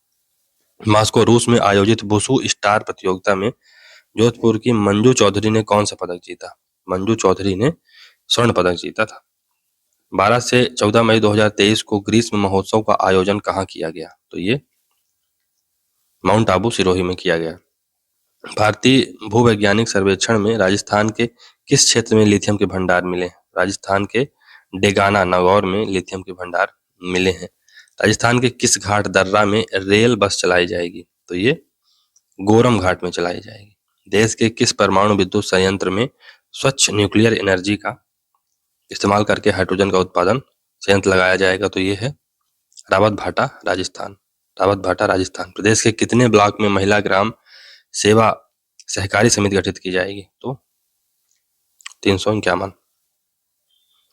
मास्को रूस में आयोजित बुसु स्टार प्रतियोगिता में जोधपुर की मंजू चौधरी ने कौन सा पदक जीता? मंजू चौधरी ने स्वर्ण पदक जीता था। 12 से 14 मई 2023 को ग्रीष्म महोत्सव का आयोजन कहाँ किया गया? तो ये माउंट आबू सिरोही में किया गया। भारतीय भूवैज्ञानिक सर्वेक्षण में राजस्थान के किस क्षेत्र में लिथियम के भंडार मिले? राजस्थान के डेगाना नागौर में लिथियम के भंडार मिले हैं। राजस्थान के किस घाट दर्रा में रेल बस चलाई जाएगी? तो ये गोरम घाट में चलाई जाएगी। देश के किस परमाणु विद्युत संयंत्र में स्वच्छ न्यूक्लियर एनर्जी का इस्तेमाल करके हाइड्रोजन का उत्पादन संयंत्र लगाया जाएगा? तो ये है रावतभाटा, राजस्थान। रावतभाटा, राजस्थान। प्रदेश के कितने ब्लॉक में महिला ग्राम सेवा सहकारी समिति गठित की जाएगी? तो 351।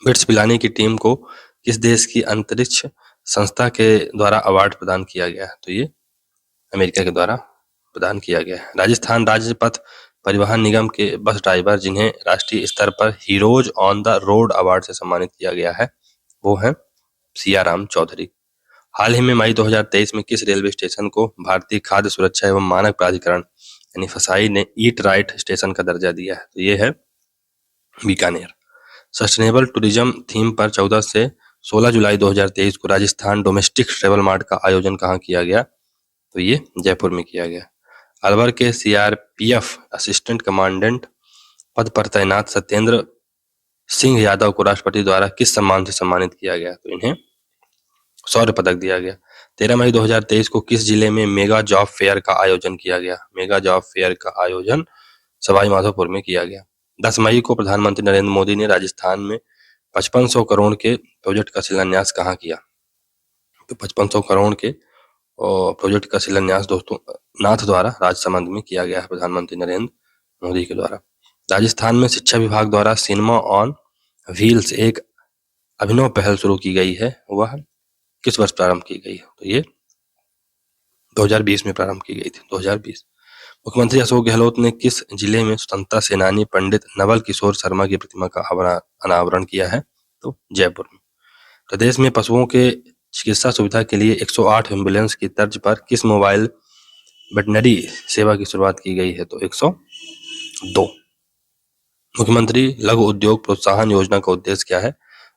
बिट्स पिलानी की टीम को किस देश की अंतरिक्ष संस्था के द्वारा अवार्ड प्रदान किया गया? तो ये अमेरिका के द्वारा प्रदान किया गया है। राजस्थान राज्य पथ परिवहन निगम के बस ड्राइवर जिन्हें राष्ट्रीय स्तर पर heroes on the road award से सम्मानित किया गया है, वो है सियाराम चौधरी। हाल ही में मई 2023 में किस रेलवे स्टेशन को भारतीय खाद्य सुरक्षा एवं मानक प्राधिकरण यानी फसाई ने ईट राइट स्टेशन का दर्जा दिया है? तो ये है बीकानेर। सस्टेनेबल टूरिज्म थीम पर 14 से 16 जुलाई 2023 को राजस्थान डोमेस्टिक ट्रेवल मार्ट का आयोजन कहाँ किया गया? तो ये जयपुर में किया गया। अलवर के सीआरपीएफ असिस्टेंट कमांडेंट पद पर तैनात सत्येंद्र सिंह यादव को राष्ट्रपति द्वारा किस सम्मान से सम्मानित किया गया? तो इन्हें शौर्य पदक दिया गया। 13 मई 2023 को किस जिले में मेगा जॉब फेयर का आयोजन किया गया? मेगा जॉब फेयर का आयोजन सवाई माधोपुर में किया गया। 10 मई को प्रधानमंत्री नरेंद्र मोदी ने राजस्थान में 5500 करोड़ के प्रोजेक्ट का शिलान्यास कहाँ किया? तो 5500 करोड़ के प्रोजेक्ट का शिलान्यास दोस्तों नाथ द्वारा राजसमंद में किया गया है, प्रधानमंत्री नरेंद्र मोदी के द्वारा। राजस्थान में शिक्षा विभाग द्वारा सिनेमा ऑन व्हील्स एक अभिनव पहल शुरू की गई है, वह किस वर्ष प्रारंभ की गई है? तो ये 2020 में प्रारंभ की गई थी, 2020। मुख्यमंत्री अशोक गहलोत ने किस जिले में स्वतंत्रता सेनानी पंडित नवल किशोर शर्मा की प्रतिमा का अनावरण किया है? तो जयपुर में। प्रदेश में पशुओं के चिकित्सा सुविधा के लिए 108 एम्बुलेंस की तर्ज पर किस मोबाइल वेटनरी सेवा की शुरुआत की गई है? तो 102। मुख्यमंत्री लघु उद्योग प्रोत्साहन योजना का उद्देश्य क्या है?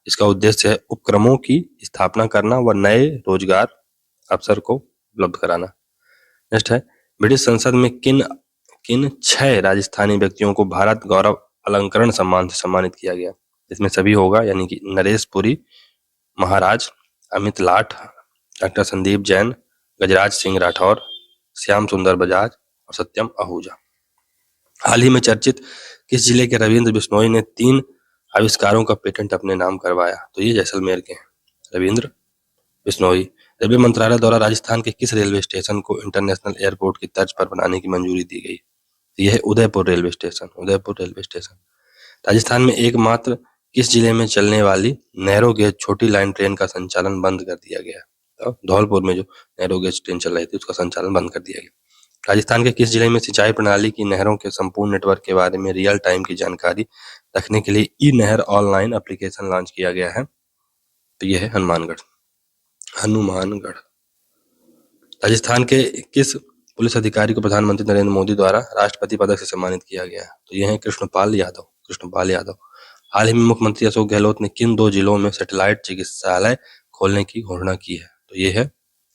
इसका उद्देश्य है उपक्रमों की स्थापना करना व नए रोजगार अवसर को उपलब्ध कराना। नेक्स्ट है ब्रिटिश संसद में किन 6 राजस्थानी व्यक्तियों को भारत गौरव अलंकरण सम्मान से सम्मानित किया गया? इसमें सभी होगा, यानी कि नरेश पुरी महाराज, अमित लाठ, डॉक्टर संदीप जैन, गजराज सिंह राठौर, श्याम सुंदर बजाज और सत्यम आहूजा। हाल ही में चर्चित किस जिले के रविंद्र बिश्नोई ने 3 आविष्कारों का पेटेंट अपने नाम करवाया? तो ये जैसलमेर के हैं, रविंद्र बिश्नोई। रेलवे मंत्रालय द्वारा राजस्थान के किस रेलवे स्टेशन को इंटरनेशनल एयरपोर्ट की तर्ज पर बनाने की मंजूरी दी गई? यह है Udaipur railway station, Udaipur railway station. Rajasthan में एकमात्र किस जिले में चलने वाली नैरो गेज छोटी लाइन ट्रेन का संचालन बंद कर दिया गया? तो धौलपुर में जो नैरो गेज ट्रेन चल रही थी उसका संचालन बंद कर दिया गया। राजस्थान के किस जिले में सिंचाई प्रणाली की नहरों के संपूर्ण नेटवर्क के बारे में रियल टाइम की जानकारी रखने के लिए ई नहर ऑनलाइन एप्लीकेशन लॉन्च किया गया है? तो यह है हनुमानगढ़। राजस्थान के किस पुलिस अधिकारी को प्रधानमंत्री नरेंद्र मोदी द्वारा राष्ट्रपति पदक से सम्मानित किया गया? तो यह है कृष्णपाल यादव। हाल ही में मुख्यमंत्री अशोक गहलोत ने किन 2 जिलों में सैटेलाइट चिकित्सालय खोलने की घोषणा की है? तो ये है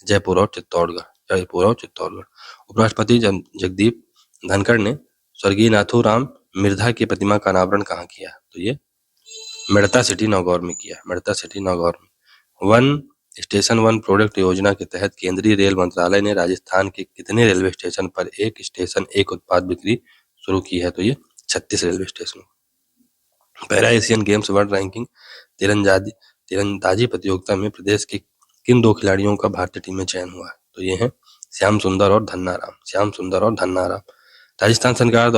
जयपुर और चित्तौड़गढ़। उपराष्ट्रपति जगदीप धनखड़ ने स्वर्गीय नाथूराम मिर्धा की प्रतिमा का अनावरण कहाँ किया? तो ये मेड़ता सिटी नागौर में किया, वन स्टेशन वन प्रोडक्ट योजना के तहत केंद्रीय रेल मंत्रालय ने राजस्थान के कितने रेलवे स्टेशन पर एक स्टेशन एक उत्पाद बिक्री शुरू की है? तो ये 36 railway station. Para Asian games world ranking तीरंदाजी प्रतियोगिता में प्रदेश के किन 2 खिलाड़ियों का भारतीय टीम में चयन हुआ है? तो ये है श्याम सुंदर और धन्ना राम। राजस्थान सरकार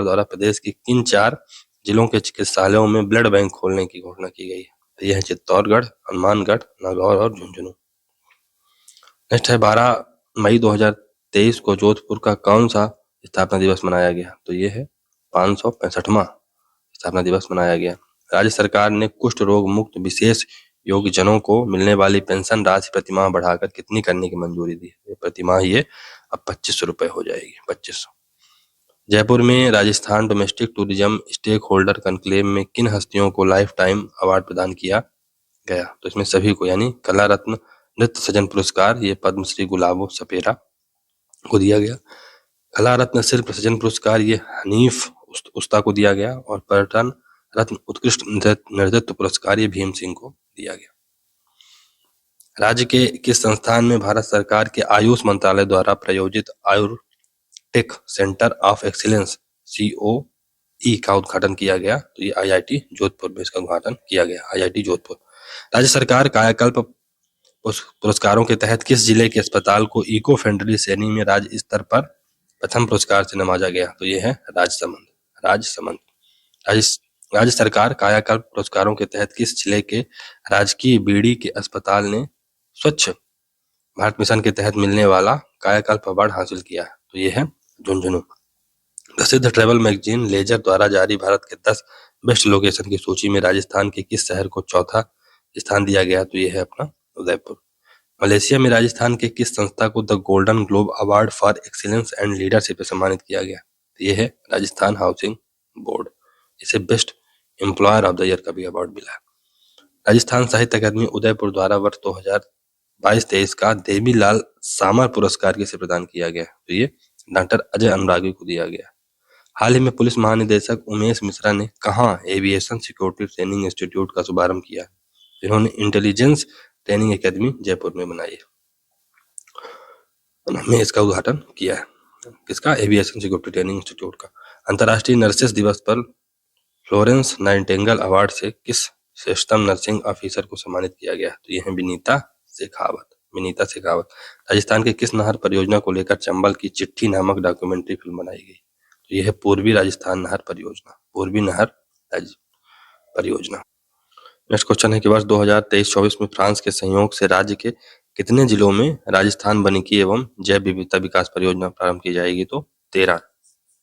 द्वारा प्रदेश के किन 4 जिलों के चिकित्सालयों में ब्लड बैंक खोलने की घोषणा की गई है? तो यह है चित्तौड़गढ़, हनुमानगढ़, नागौर और झुंझुनू। नेक्स्ट है 12 मई 2023 को जोधपुर का कौन सा स्थापना दिवस मनाया गया? तो ये है 565वां स्थापना दिवस मनाया गया। राज्य सरकार ने कुष्ठ रोग मुक्त विशेष योग्यजनों को मिलने वाली पेंशन राशि प्रतिमाह बढ़ाकर कितनी करने की मंजूरी दी? प्रतिमाह ये अब 2500 रुपए हो जाएगी, 2500। जयपुर में Rajasthan domestic tourism stakeholder conclave में किन हस्तियों को लाइफ टाइम अवार्ड प्रदान किया गया? तो इसमें सभी को, यानी कला रत्न नृत्य सृजन पुरस्कार ये पद्मश्री गुलाबो सपेरा को दिया गया। कला रत्न शिल्प सृजन पुरस्कार ये हनीफ उस्ता को दिया गया और पर्यटन रत्न उत्कृष्ट नेतृत्व पुरस्कार ये भीम सिंह को दिया गया। राज्य के किस संस्थान में भारत सरकार के आयुष मंत्रालय द्वारा प्रायोजित tech centre of excellence COE का उद्घाटन किया गया। तो ये IIT जोधपुर में इसका उद्घाटन किया गया, IIT जोधपुर। राज्य सरकार कायाकल्प पुरस्कारों के तहत किस जिले के अस्पताल को इको फ्रेंडली श्रेणी में राज्य स्तर पर प्रथम पुरस्कार से नवाजा गया? तो ये है राजसमंद। राज्य सरकार कायाकल्प पुरस्कारों के तहत किस जिले के राजकीय बीड़ी के अस्पताल ने स्वच्छ भारत मिशन के तहत मिलने वाला कायाकल्प अवार्ड हासिल किया? तो ये है झुंझुनू। प्रसिद्ध ट्रैवल मैगजीन लेजर द्वारा जारी भारत के 10 बेस्ट लोकेशन की सूची में राजस्थान के किस शहर को चौथा स्थान दिया गया? तो ये है अपना उदयपुर। मलेशिया में राजस्थान के किस संस्था को the golden globe award for excellence and leadership से सम्मानित किया गया? तो ये है राजस्थान हाउसिंग बोर्ड। इसे best employer of the year का भी अवार्ड मिला है। राजस्थान साहित्य अकादमी उदयपुर द्वारा वर्ष 2022-23 का देवीलाल सामर पुरस्कार किसे प्रदान किया गया? तो ये डॉक्टर अजय अनुरागी को दिया गया। हाल ही में पुलिस महानिदेशक उमेश मिश्रा ने कहां एविएशन सिक्योरिटी ट्रेनिंग इंस्टीट्यूट का शुभारंभ किया? इन्होंने इंटेलिजेंस ट्रेनिंग एकेडमी जयपुर में बनाई है, इसका उद्घाटन किया है। किसका? एविएशन सिक्योरिटी ट्रेनिंग इंस्टीट्यूट का। अंतर्राष्ट्रीय नर्सेस दिवस पर फ्लोरेंस नाइटिंगेल अवार्ड से किस श्रेष्ठतम नर्सिंग ऑफिसर को सम्मानित किया गया? तो ये है विनीता शेखावत। राजस्थान के किस नहर परियोजना को लेकर चंबल की चिट्ठी नामक डॉक्यूमेंट्री फिल्म बनाई गई? तो यह है पूर्वी राजस्थान नहर परियोजना। नेक्स्ट क्वेश्चन है कि वर्ष 2023-24 में फ्रांस के सहयोग से राज्य के कितने जिलों में राजस्थान वानिकी एवं जैव विविधता विकास परियोजना प्रारंभ की जाएगी? तो 13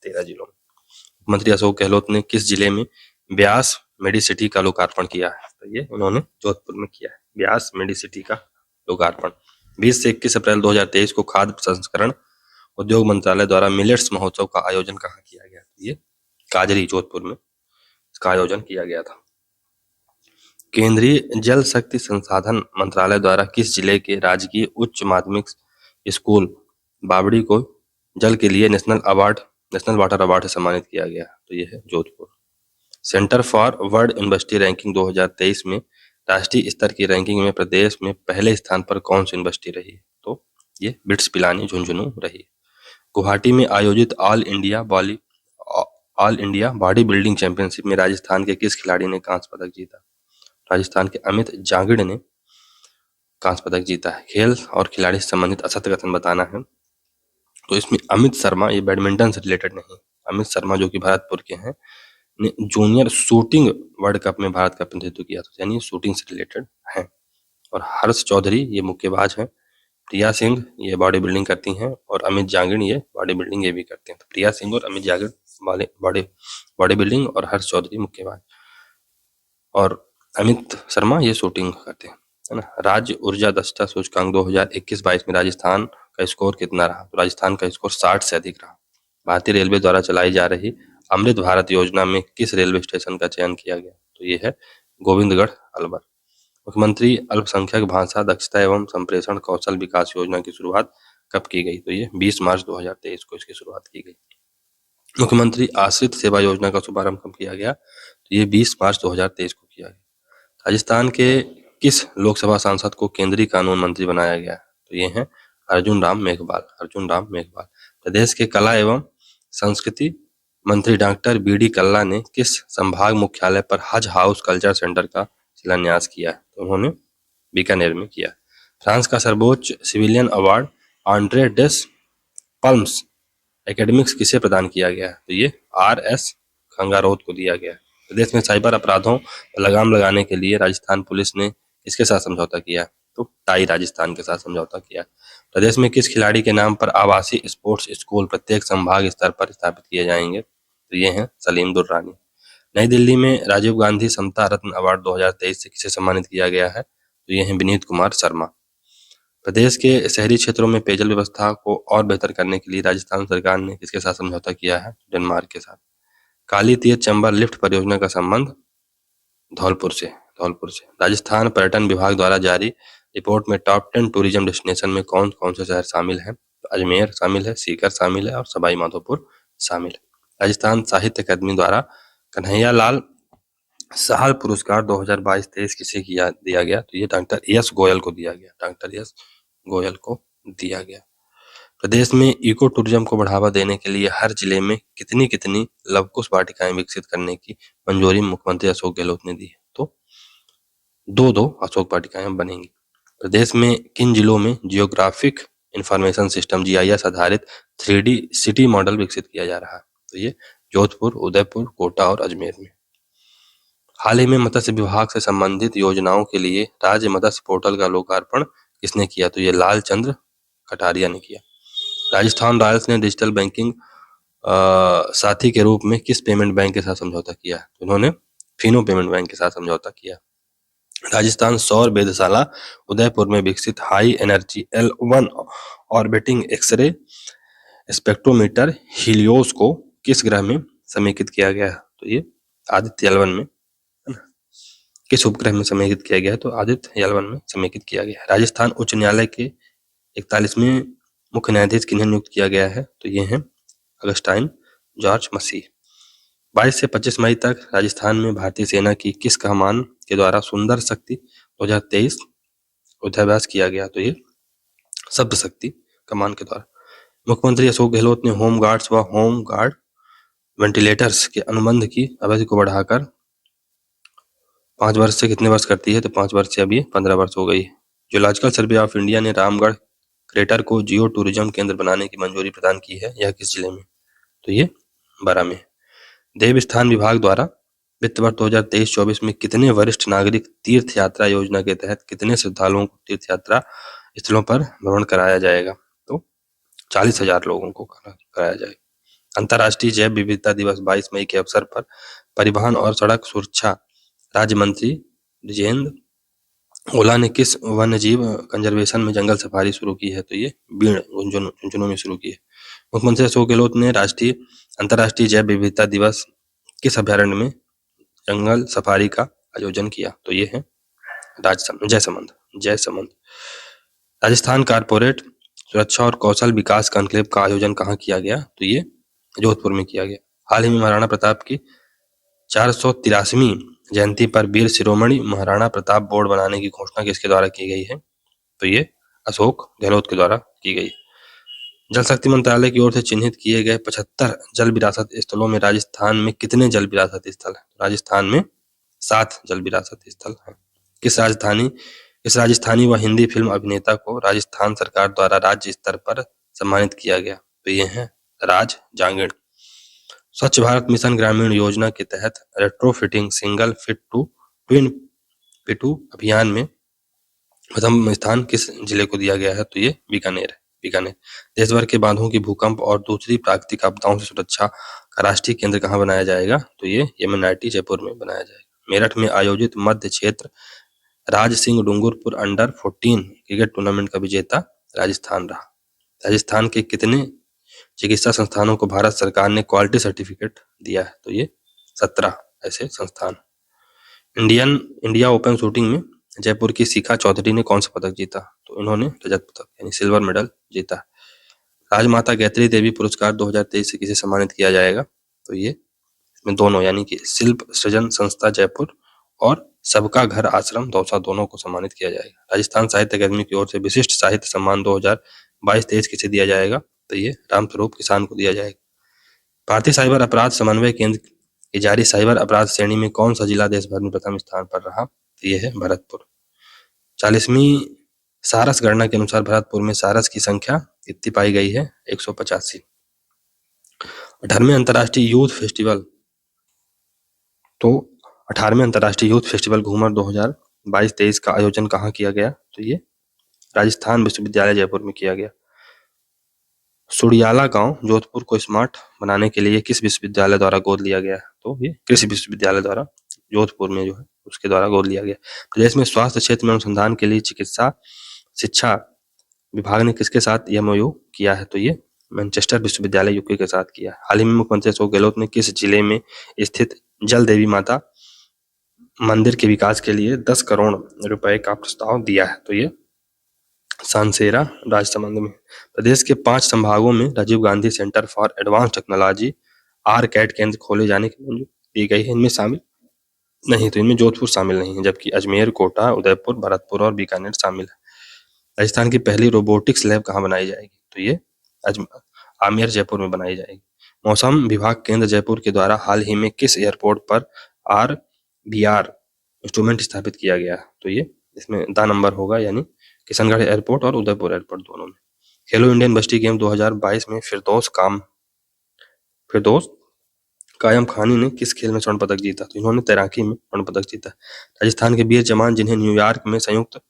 जिलों में। मुख्यमंत्री अशोक गहलोत ने किस जिले में ब्यास मेडिसिटी का लोकार्पण किया है? तो ये उन्होंने जोधपुर में किया है, ब्यास मेडिसिटी का लोकार्पण। 20 से 21 अप्रैल 2023 को खाद्य प्रसंस्करण उद्योग मंत्रालय द्वारा मिलेट्स महोत्सव का आयोजन कहाँ किया गया? ये काजरी जोधपुर में इसका आयोजन किया गया था। केंद्रीय जल शक्ति संसाधन मंत्रालय द्वारा किस जिले के राजकीय उच्च माध्यमिक स्कूल बावड़ी को जल के लिए नेशनल वाटर अवार्ड से सम्मानित किया गया? तो ये है Jodhpur. Centre for world university ranking 2023 में राष्ट्रीय स्तर की रैंकिंग में प्रदेश में पहले स्थान पर कौन सी यूनिवर्सिटी रही? तो ये बिट्स पिलानी झुंझुनू रही। गुवाहाटी में आयोजित all India body building championship में राजस्थान के किस खिलाड़ी ने कांस्य पदक जीता? राजस्थान के अमित जांगिड़ ने कांस्य पदक जीता है। खेल और खिलाड़ी से संबंधित असत्य कथन बताना है। तो इसमें अमित शर्मा, ये बैडमिंटन से रिलेटेड नहीं, अमित शर्मा जो कि भरतपुर के हैं, ने जूनियर शूटिंग वर्ल्ड कप में भारत का प्रतिनिधित्व किया था, यानी शूटिंग से रिलेटेड है। और हर्ष चौधरी ये मुक्केबाज हैं। प्रिया सिंह ये बॉडी बिल्डिंग करती हैं और अमित जांगिड़ ये बॉडी बिल्डिंग ये भी करते हैं। तो प्रिया सिंह और अमित जांगिड़ बॉडी बिल्डिंग और हर्ष चौधरी मुक्केबाज और अमित शर्मा ये शूटिंग करते हैं, है ना। राज्य ऊर्जा दक्षता सूचकांक 2021-22 में राजस्थान का स्कोर कितना रहा? तो राजस्थान का स्कोर 60 से अधिक रहा। भारतीय रेलवे द्वारा चलाई जा रही अमृत भारत योजना में किस रेलवे स्टेशन का चयन किया गया? तो ये है गोविंदगढ़ अलवर। मुख्यमंत्री अल्पसंख्यक भाषा दक्षता एवं संप्रेषण कौशल विकास योजना की शुरुआत कब की गई? तो ये 20 मार्च 2023 को इसकी शुरुआत की गई। मुख्यमंत्री आश्रित सेवा योजना का शुभारंभ कब किया गया? तो ये 20 मार्च 2023 को किया गया। राजस्थान के किस लोकसभा सांसद को केंद्रीय कानून मंत्री बनाया गया? तो ये हैं अर्जुन राम मेघवाल। प्रदेश के कला एवं संस्कृति मंत्री डॉक्टर BD कल्ला ने किस संभाग मुख्यालय पर हज हाउस कल्चर सेंटर का शिलान्यास किया? तो उन्होंने बीकानेर में किया। फ्रांस का सर्वोच्च सिविलियन अवार्ड आंड्रे डेस पल्म्स एकेडमिक्स किसे प्रदान किया गया? तो ये RS खंगारोत को दिया गया। प्रदेश में साइबर अपराधों पर लगाम लगाने के लिए राजस्थान पुलिस ने किसके साथ समझौता किया? तो टाई राजस्थान के साथ समझौता किया। प्रदेश में किस खिलाड़ी के नाम पर आवासीय स्पोर्ट्स स्कूल प्रत्येक संभाग स्तर पर स्थापित किए जाएंगे? तो ये हैं सलीम दुर्रानी। नई दिल्ली में राजीव गांधी समता रत्न अवार्ड 2023 से किसे सम्मानित किया गया है? तो ये हैं विनीत कुमार शर्मा। प्रदेश के शहरी क्षेत्रों में पेयजल व्यवस्था को और बेहतर करने के लिए राजस्थान सरकार ने किसके साथ समझौता किया है? डेनमार्क के साथ। काली तीर चंबल लिफ्ट परियोजना का संबंध धौलपुर से। राजस्थान पर्यटन विभाग द्वारा जारी रिपोर्ट में टॉप 10 टूरिज्म डेस्टिनेशन में कौन कौन से शहर शामिल हैं? तो अजमेर शामिल है, सीकर शामिल है और सवाई माधोपुर शामिल है। राजस्थान साहित्य अकादमी द्वारा कन्हैया लाल साहल पुरस्कार 2022-23 किसे दिया गया? तो ये डॉक्टर एस गोयल को दिया गया। प्रदेश में इको टूरिज्म को बढ़ावा देने के लिए हर जिले में कितनी कितनी लवकुश वाटिकाएं विकसित करने की मंजूरी मुख्यमंत्री अशोक गहलोत ने दी है? तो दो अशोक वाटिकाएं बनेंगी। प्रदेश में किन जिलों में जियोग्राफिक इंफॉर्मेशन सिस्टम जीआईएस आधारित 3D सिटी मॉडल विकसित किया जा रहा है? तो ये जोधपुर, उदयपुर, कोटा और अजमेर में। हाल ही में मत्स्य विभाग से संबंधित योजनाओं के लिए राज्य मत्स्य पोर्टल का लोकार्पण किसने किया? तो ये लालचंद्र कटारिया ने किया। राजस्थान रॉयल्स ने डिजिटल बैंकिंग साथी के रूप में किस पेमेंट बैंक के साथ समझौता किया? तो इन्होंने फिनो पेमेंट बैंक के साथ समझौता किया। राजस्थान सौर वेधशाला उदयपुर में विकसित high energy L1 orbiting X ray spectrometer Helios को किस ग्रह में समेकित किया गया है? तो ये आदित्य L1 में, किस उपग्रह में समेकित किया गया है? तो आदित्य L1 में समेकित किया गया है। राजस्थान उच्च न्यायालय के 41वें मुख्य न्यायाधीश किन्हें नियुक्त किया गया है? तो ये हैं अगस्टाइन जॉर्ज मसीह। 22 से 25 मई तक राजस्थान में भारतीय सेना की किस कमान के द्वारा सुंदर शक्ति 2023 युद्धाभ्यास किया गया? तो ये शब्द शक्ति कमान के द्वारा। मुख्यमंत्री अशोक गहलोत ने होम गार्ड्स व होम गार्ड वेंटिलेटर्स के अनुबंध की अवधि को बढ़ाकर 5 वर्ष से कितने वर्ष करती है? तो 5 वर्ष से अब ये 15 वर्ष हो गई है। जियोलॉजिकल सर्वे ऑफ इंडिया ने रामगढ़ क्रेटर को जियो टूरिज्म केंद्र बनाने की मंजूरी प्रदान की है। यह किस जिले में? तो ये बारां में। देवस्थान विभाग द्वारा वित्त वर्ष 2023-24 में कितने वरिष्ठ नागरिक तीर्थ यात्रा योजना के तहत कितने श्रद्धालुओं को तीर्थ यात्रा स्थलों पर भ्रमण कराया जाएगा? तो 40,000 लोगों को कराया जाएगा। अंतर्राष्ट्रीय जैव विविधता दिवस 22 मई के अवसर पर परिवहन और सड़क सुरक्षा राज्य मंत्री ब्रिजेंद्र ओला ने किस वन्यजीव कंजर्वेशन में जंगल सफारी शुरू की है? तो ये बीड़ झुंझुनू में शुरू की है। मुख्यमंत्री अशोक गहलोत ने अंतर्राष्ट्रीय जैव विविधता दिवस किस अभ्यारण्य में जंगल सफारी का आयोजन किया? तो ये है जयसमंद। राजस्थान कारपोरेट सुरक्षा और कौशल विकास कॉन्क्लेव का आयोजन कहाँ किया गया? तो ये जोधपुर में किया गया। हाल ही में महाराणा प्रताप की 483वीं जयंती पर वीर शिरोमणि महाराणा प्रताप बोर्ड बनाने की घोषणा किसके द्वारा की गई है? तो ये अशोक गहलोत के द्वारा की गई। जल शक्ति मंत्रालय की ओर से चिन्हित किए गए 75 जल विरासत स्थलों में राजस्थान में कितने जल विरासत स्थल हैं? राजस्थान में 7 जल विरासत स्थल हैं। किस राजस्थानी व हिंदी फिल्म अभिनेता को राजस्थान सरकार द्वारा राज्य स्तर पर सम्मानित किया गया? तो ये है राज जांगिड़। स्वच्छ भारत मिशन ग्रामीण योजना के तहत retrofitting single pit to twin pit अभियान में प्रथम स्थान किस जिले को दिया गया है? तो ये बीकानेर है। देश भर के बांधों की भूकंप और दूसरी प्राकृतिक आपदाओं से सुरक्षा का राष्ट्रीय केंद्र कहाँ बनाया जाएगा? तो ये यमुनाटी जयपुर में बनाया जाएगा। मेरठ में आयोजित मध्य क्षेत्र Raj Singh Dungarpur under 14 cricket tournament का विजेता राजस्थान रहा। राजस्थान के कितने चिकित्सा संस्थानों को भारत सरकार ने क्वालिटी सर्टिफिकेट दिया है? तो ये 17 ऐसे संस्थान। इंडिया ओपन शूटिंग में जयपुर की शिखा चौधरी ने कौन सा पदक जीता? तो इन्होंने रजत पदक यानी सिल्वर मेडल जीता। राजमाता गायत्री देवी पुरस्कार 2023 से किसे सम्मानित किया जाएगा? तो ये इसमें दोनों यानी कि शिल्प सृजन संस्था जयपुर और सबका घर आश्रम दौसा दोनों को सम्मानित किया जाएगा। राजस्थान साहित्य अकादमी की ओर से विशिष्ट साहित्य सम्मान 2022-23 किसे दिया जाएगा? तो ये रामस्वरूप किसान को दिया जाएगा। भारतीय साइबर अपराध समन्वय केंद्र की जारी साइबर अपराध श्रेणी में कौन सा जिला देश भर में प्रथम स्थान पर रहा? तो ये है भरतपुर। 40वीं सारस गणना के अनुसार भरतपुर में सारस की संख्या कितनी पाई गई है? 185। 18वें अंतर्राष्ट्रीय यूथ फेस्टिवल 18वें अंतर्राष्ट्रीय यूथ फेस्टिवल घूमर 2022-23 का आयोजन कहाँ किया गया? तो ये राजस्थान विश्वविद्यालय जयपुर में किया गया। सुड़ियाला गांव जोधपुर को स्मार्ट बनाने के लिए किस विश्वविद्यालय द्वारा गोद लिया गया? तो ये कृषि विश्वविद्यालय द्वारा जोधपुर में जो है उसके द्वारा गोद लिया गया। प्रदेश में स्वास्थ्य क्षेत्र में अनुसंधान के लिए चिकित्सा शिक्षा विभाग ने किसके साथ MOU किया है? तो ये मैनचेस्टर विश्वविद्यालय यूके के साथ किया। हाल ही में मुख्यमंत्री अशोक गहलोत ने किस जिले में स्थित जल देवी माता मंदिर के विकास के लिए 10 करोड़ रुपए का प्रस्ताव दिया है? तो ये सानसेरा राजसमंद में। प्रदेश के 5 संभागों में Rajiv Gandhi centre for advance technology RCAT केंद्र खोले जाने की मंजूरी दी गई है। इनमें शामिल नहीं, तो इनमें जोधपुर शामिल नहीं है, जबकि अजमेर, कोटा, उदयपुर, भरतपुर और बीकानेर शामिल है। राजस्थान की पहली रोबोटिक्स लैब कहाँ बनाई जाएगी? तो ये आमेर जयपुर में बनाई जाएगी। मौसम विभाग केंद्र जयपुर के द्वारा हाल ही में किस एयरपोर्ट पर RBR इंस्ट्रूमेंट स्थापित किया गया? तो ये इसमें दा नंबर होगा, यानी किशनगढ़ एयरपोर्ट और उदयपुर एयरपोर्ट दोनों में। खेलो इंडियन बस्ती गेम 2022 में फिरदौस कायम खानी ने किस खेल में स्वर्ण पदक जीता? तो इन्होंने तैराकी में स्वर्ण पदक जीता। राजस्थान के वीर जवान जिन्हें न्यूयॉर्क में संयुक्त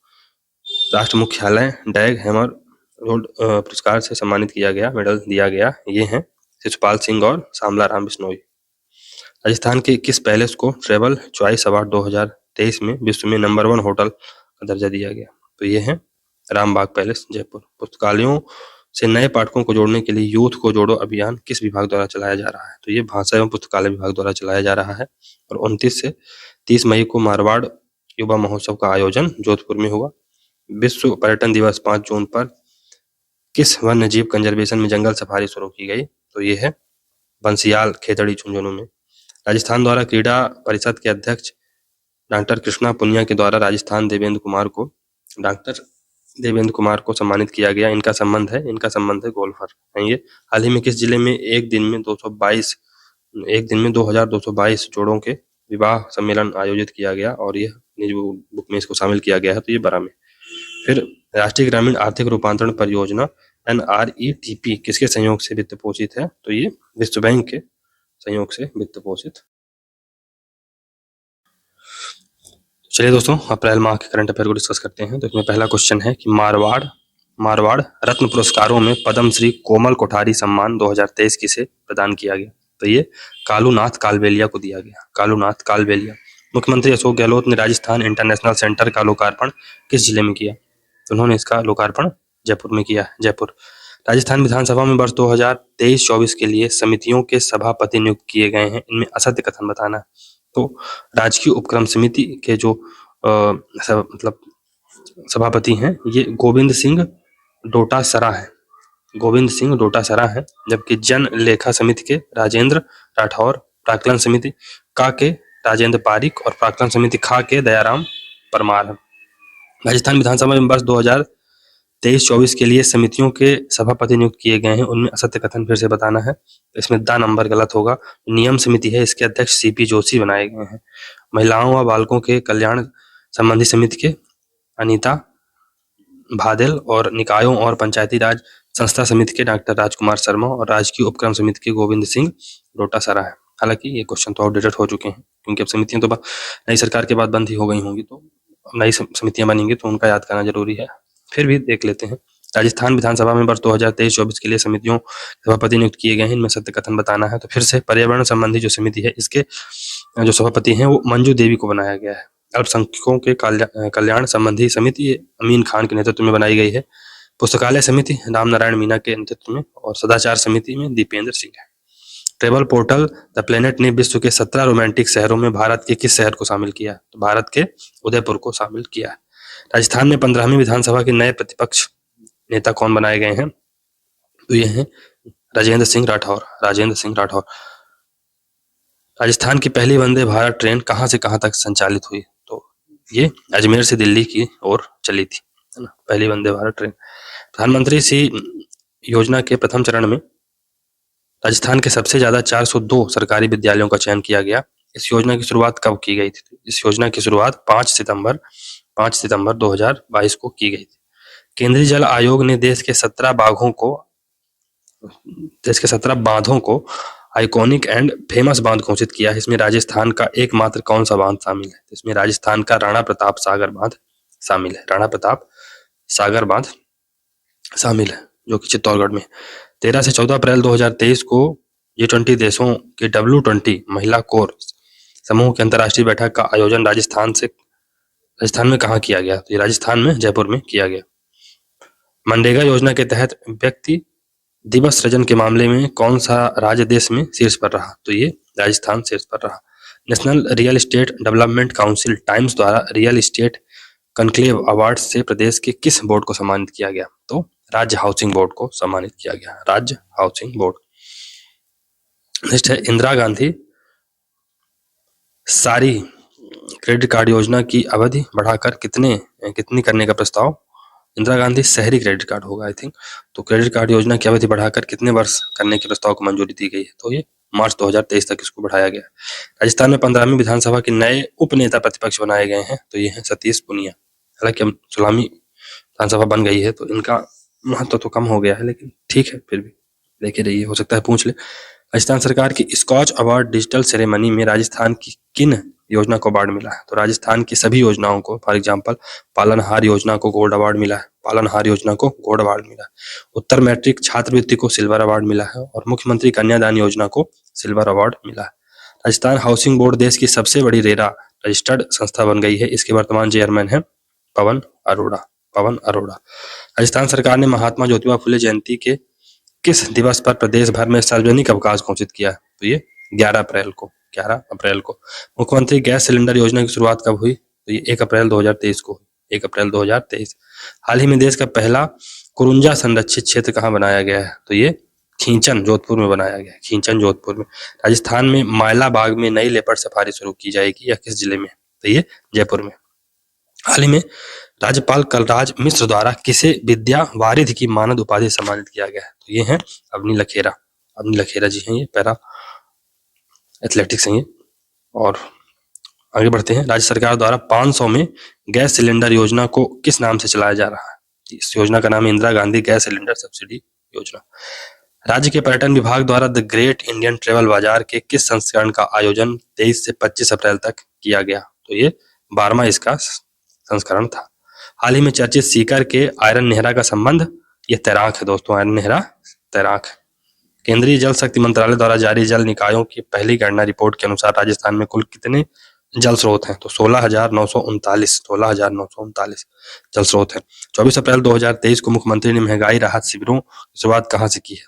राष्ट्र मुख्यालय डैग हैमर रोड पुरस्कार से सम्मानित किया गया, मेडल दिया गया, ये हैं शिशुपाल सिंह और शामला राम बिश्नोई। राजस्थान के किस पैलेस को ट्रेवल चॉइस अवार्ड 2023 में विश्व में नंबर 1 होटल का दर्जा दिया गया? तो ये है रामबाग पैलेस जयपुर। पुस्तकालयों से नए पाठकों को जोड़ने के लिए यूथ को जोड़ो अभियान किस विभाग द्वारा चलाया जा रहा है? तो ये भाषा एवं पुस्तकालय विभाग द्वारा चलाया जा रहा है। और 29 से 30 मई को मारवाड़ युवा महोत्सव का आयोजन जोधपुर में हुआ। विश्व पर्यटन दिवस 5 जून पर किस वन्य जीव कंजर्वेशन में जंगल सफारी शुरू की गई? तो ये है बंसियाल खेतड़ी झुंझुनू में। राजस्थान द्वारा क्रीड़ा परिषद के अध्यक्ष डॉक्टर कृष्णा पुनिया के द्वारा राजस्थान देवेंद्र कुमार को सम्मानित किया गया। इनका संबंध है गोल्फर हैं ये। हाल ही में किस जिले में एक दिन में 2222 जोड़ों के विवाह सम्मेलन आयोजित किया गया? और यह निज बुक में इसको शामिल किया गया है, तो ये बरा में। फिर राष्ट्रीय ग्रामीण आर्थिक रूपांतरण परियोजना NRETP किसके सहयोग से वित्त पोषित है? तो ये विश्व बैंक के सहयोग से वित्त पोषित। चलिए दोस्तों, अप्रैल माह के करंट अफेयर को डिस्कस करते हैं। तो इसमें पहला क्वेश्चन है कि मारवाड़ रत्न पुरस्कारों में पद्म श्री कोमल कोठारी सम्मान 2023 किसे प्रदान किया गया? तो ये कालूनाथ कालबेलिया को दिया गया, कालूनाथ कालबेलिया। मुख्यमंत्री अशोक गहलोत ने राजस्थान इंटरनेशनल सेंटर का लोकार्पण किस जिले में किया? तो उन्होंने इसका लोकार्पण जयपुर में किया, जयपुर। राजस्थान विधानसभा में वर्ष 2023-24 के लिए समितियों के सभापति नियुक्त किए गए हैं, इनमें असत्य कथन बताना। तो राजकीय उपक्रम समिति के जो मतलब सभापति हैं ये गोविंद सिंह डोटासरा हैं, जबकि जन लेखा समिति के राजेंद्र राठौर, प्राक्कलन समिति का के राजेंद्र पारिक और प्राक्कलन समिति खा के दयाराम परमार। राजस्थान विधानसभा में वर्ष 2023-24 के लिए समितियों के सभापति नियुक्त किए गए हैं, उनमें असत्य कथन फिर से बताना है। इसमें दा नंबर गलत होगा। नियम समिति है, इसके अध्यक्ष CP जोशी बनाए गए हैं। महिलाओं व बालकों के कल्याण संबंधी समिति के अनीता भादेल और निकायों और पंचायती राज संस्था समिति के डॉक्टर राजकुमार शर्मा और राजकीय उपक्रम समिति के गोविंद सिंह डोटासरा है। हालांकि ये क्वेश्चन तो आउटडेटेड हो चुके हैं, क्योंकि अब समितियां तो नई सरकार के बाद बंद ही हो गई होंगी, तो नई समितियां बनेंगी तो उनका याद करना जरूरी है। फिर भी देख लेते हैं। राजस्थान विधानसभा में वर्ष 2023-24 के लिए समितियों सभापति नियुक्त किए गए हैं, इनमें सत्य कथन बताना है। तो फिर से पर्यावरण संबंधी जो समिति है, इसके जो सभापति हैं वो मंजू देवी को बनाया गया है। अल्पसंख्यकों के कल्याण संबंधी समिति अमीन खान के नेतृत्व में बनाई गई है। पुस्तकालय समिति राम नारायण मीना के नेतृत्व में, और सदाचार समिति में दीपेंद्र सिंह है। ट्रेवल पोर्टल द प्लेनेट ने विश्व के 17 रोमांटिक शहरों में भारत के किस शहर को शामिल किया? तो भारत के उदयपुर को शामिल किया है। राजस्थान में 15वीं विधानसभा के नए प्रतिपक्ष नेता कौन बनाए गए हैं? तो ये हैं राजेंद्र सिंह राठौर। राजस्थान की पहली वंदे भारत ट्रेन कहां से कहां तक संचालित हुई? तो ये अजमेर से दिल्ली की ओर चली थी, है ना, पहली वंदे भारत ट्रेन। प्रधानमंत्री सी योजना के प्रथम चरण में राजस्थान के सबसे ज्यादा 402 सरकारी विद्यालयों का चयन किया गया। इस योजना की शुरुआत कब की गई थी? इस योजना की शुरुआत 5 सितंबर 2022 को की गई थी। केंद्रीय जल आयोग ने देश के 17 बांधों को आइकॉनिक एंड फेमस बांध घोषित किया है। इसमें राजस्थान का एकमात्र कौन सा बांध शामिल है? इसमें राजस्थान का राणा प्रताप सागर बांध शामिल है। राणा प्रताप सागर बांध शामिल है, जो कि चित्तौड़गढ़ में। 13 से 14 अप्रैल 2023 को G20 देशों के W20 महिला कोर समूह की अंतर्राष्ट्रीय बैठक का आयोजन राजस्थान में कहाँ किया गया? तो ये राजस्थान में जयपुर में किया गया। मनरेगा योजना के तहत व्यक्ति दिवस सृजन के मामले में कौन सा राज्य देश में शीर्ष पर रहा? तो ये राजस्थान शीर्ष पर रहा। National real estate development council times द्वारा रियल एस्टेट कॉन्क्लेव अवार्ड से प्रदेश के किस बोर्ड को सम्मानित किया गया? तो राज्य हाउसिंग बोर्ड को सम्मानित किया गया, राज्य हाउसिंग बोर्ड। नेक्स्ट है इंदिरा गांधी सारी क्रेडिट कार्ड योजना की अवधि बढ़ाकर कितनी करने का प्रस्ताव इंदिरा गांधी शहरी क्रेडिट कार्ड होगा आई थिंक। तो क्रेडिट कार्ड योजना की अवधि बढ़ाकर कितने वर्ष करने के प्रस्ताव को मंजूरी दी गई है, तो ये मार्च 2023 तक इसको बढ़ाया गया। राजस्थान में 15वीं विधानसभा के नए उप नेता प्रतिपक्ष बनाए गए हैं, तो ये हैं सतीश पूनिया। हालांकि अब 16वीं विधानसभा बन गई है तो इनका महत्व तो कम हो गया है, लेकिन ठीक है, फिर भी देखे रहिए, हो सकता है पूछ ले। राजस्थान सरकार की स्कॉच अवार्ड डिजिटल सेरेमनी में राजस्थान की किन योजना को अवार्ड मिला है, तो राजस्थान की सभी योजनाओं को, फॉर एग्जांपल पालनहार योजना को गोल्ड अवार्ड मिला है, पालनहार योजना को गोल्ड अवार्ड मिला है, उत्तर मैट्रिक छात्रवृत्ति को सिल्वर अवार्ड मिला है और मुख्यमंत्री कन्यादान योजना को सिल्वर अवार्ड मिला है। राजस्थान हाउसिंग बोर्ड देश की सबसे बड़ी रेरा रजिस्टर्ड संस्था बन गई है, इसके वर्तमान चेयरमैन है पवन अरोड़ा। राजस्थान सरकार ने महात्मा ज्योतिबा फुले जयंती के किस दिवस पर प्रदेश भर में सार्वजनिक अवकाश घोषित किया, तो ये 11 अप्रैल को। मुख्यमंत्री गैस सिलेंडर योजना की शुरुआत कब हुई, तो ये 1 अप्रैल 2023 को, 1 अप्रैल 2023। हाल ही में देश का पहला कुरुंजा संरक्षित क्षेत्र कहाँ बनाया गया है, तो ये खींचन जोधपुर में बनाया गया है, खींचन जोधपुर में। राजस्थान में मायला बाग में नई लेपर्ड सफारी शुरू की जाएगी, या किस जिले में, तो ये जयपुर में। हाल ही में राज्यपाल कलराज मिश्र द्वारा किसे विद्या वारिधि की मानद उपाधि सम्मानित किया गया है, तो ये हैं अवनी लखेरा जी हैं, ये पैरा एथलेटिक्स हैं ये। और आगे बढ़ते हैं। राज्य सरकार द्वारा 500 में गैस सिलेंडर योजना को किस नाम से चलाया जा रहा है, इस योजना का नाम है Indira Gandhi gas cylinder subsidy योजना। राज्य के पर्यटन विभाग द्वारा द ग्रेट इंडियन ट्रेवल बाजार के किस संस्करण का आयोजन 23 से 25 अप्रैल तक किया गया, तो ये 12वां इसका संस्करण था। हाल ही में चर्चित सीकर के आयरन नेहरा का संबंध, ये तैराक है दोस्तों, आयरन नेहरा तैराक है। केंद्रीय जल शक्ति मंत्रालय द्वारा जारी जल निकायों की पहली गणना रिपोर्ट के अनुसार राजस्थान में कुल कितने जल स्रोत हैं, तो 16,939 जल स्रोत हैं। 24 अप्रैल 2023 को मुख्यमंत्री ने महंगाई राहत शिविरों की शुरुआत कहाँ से की है,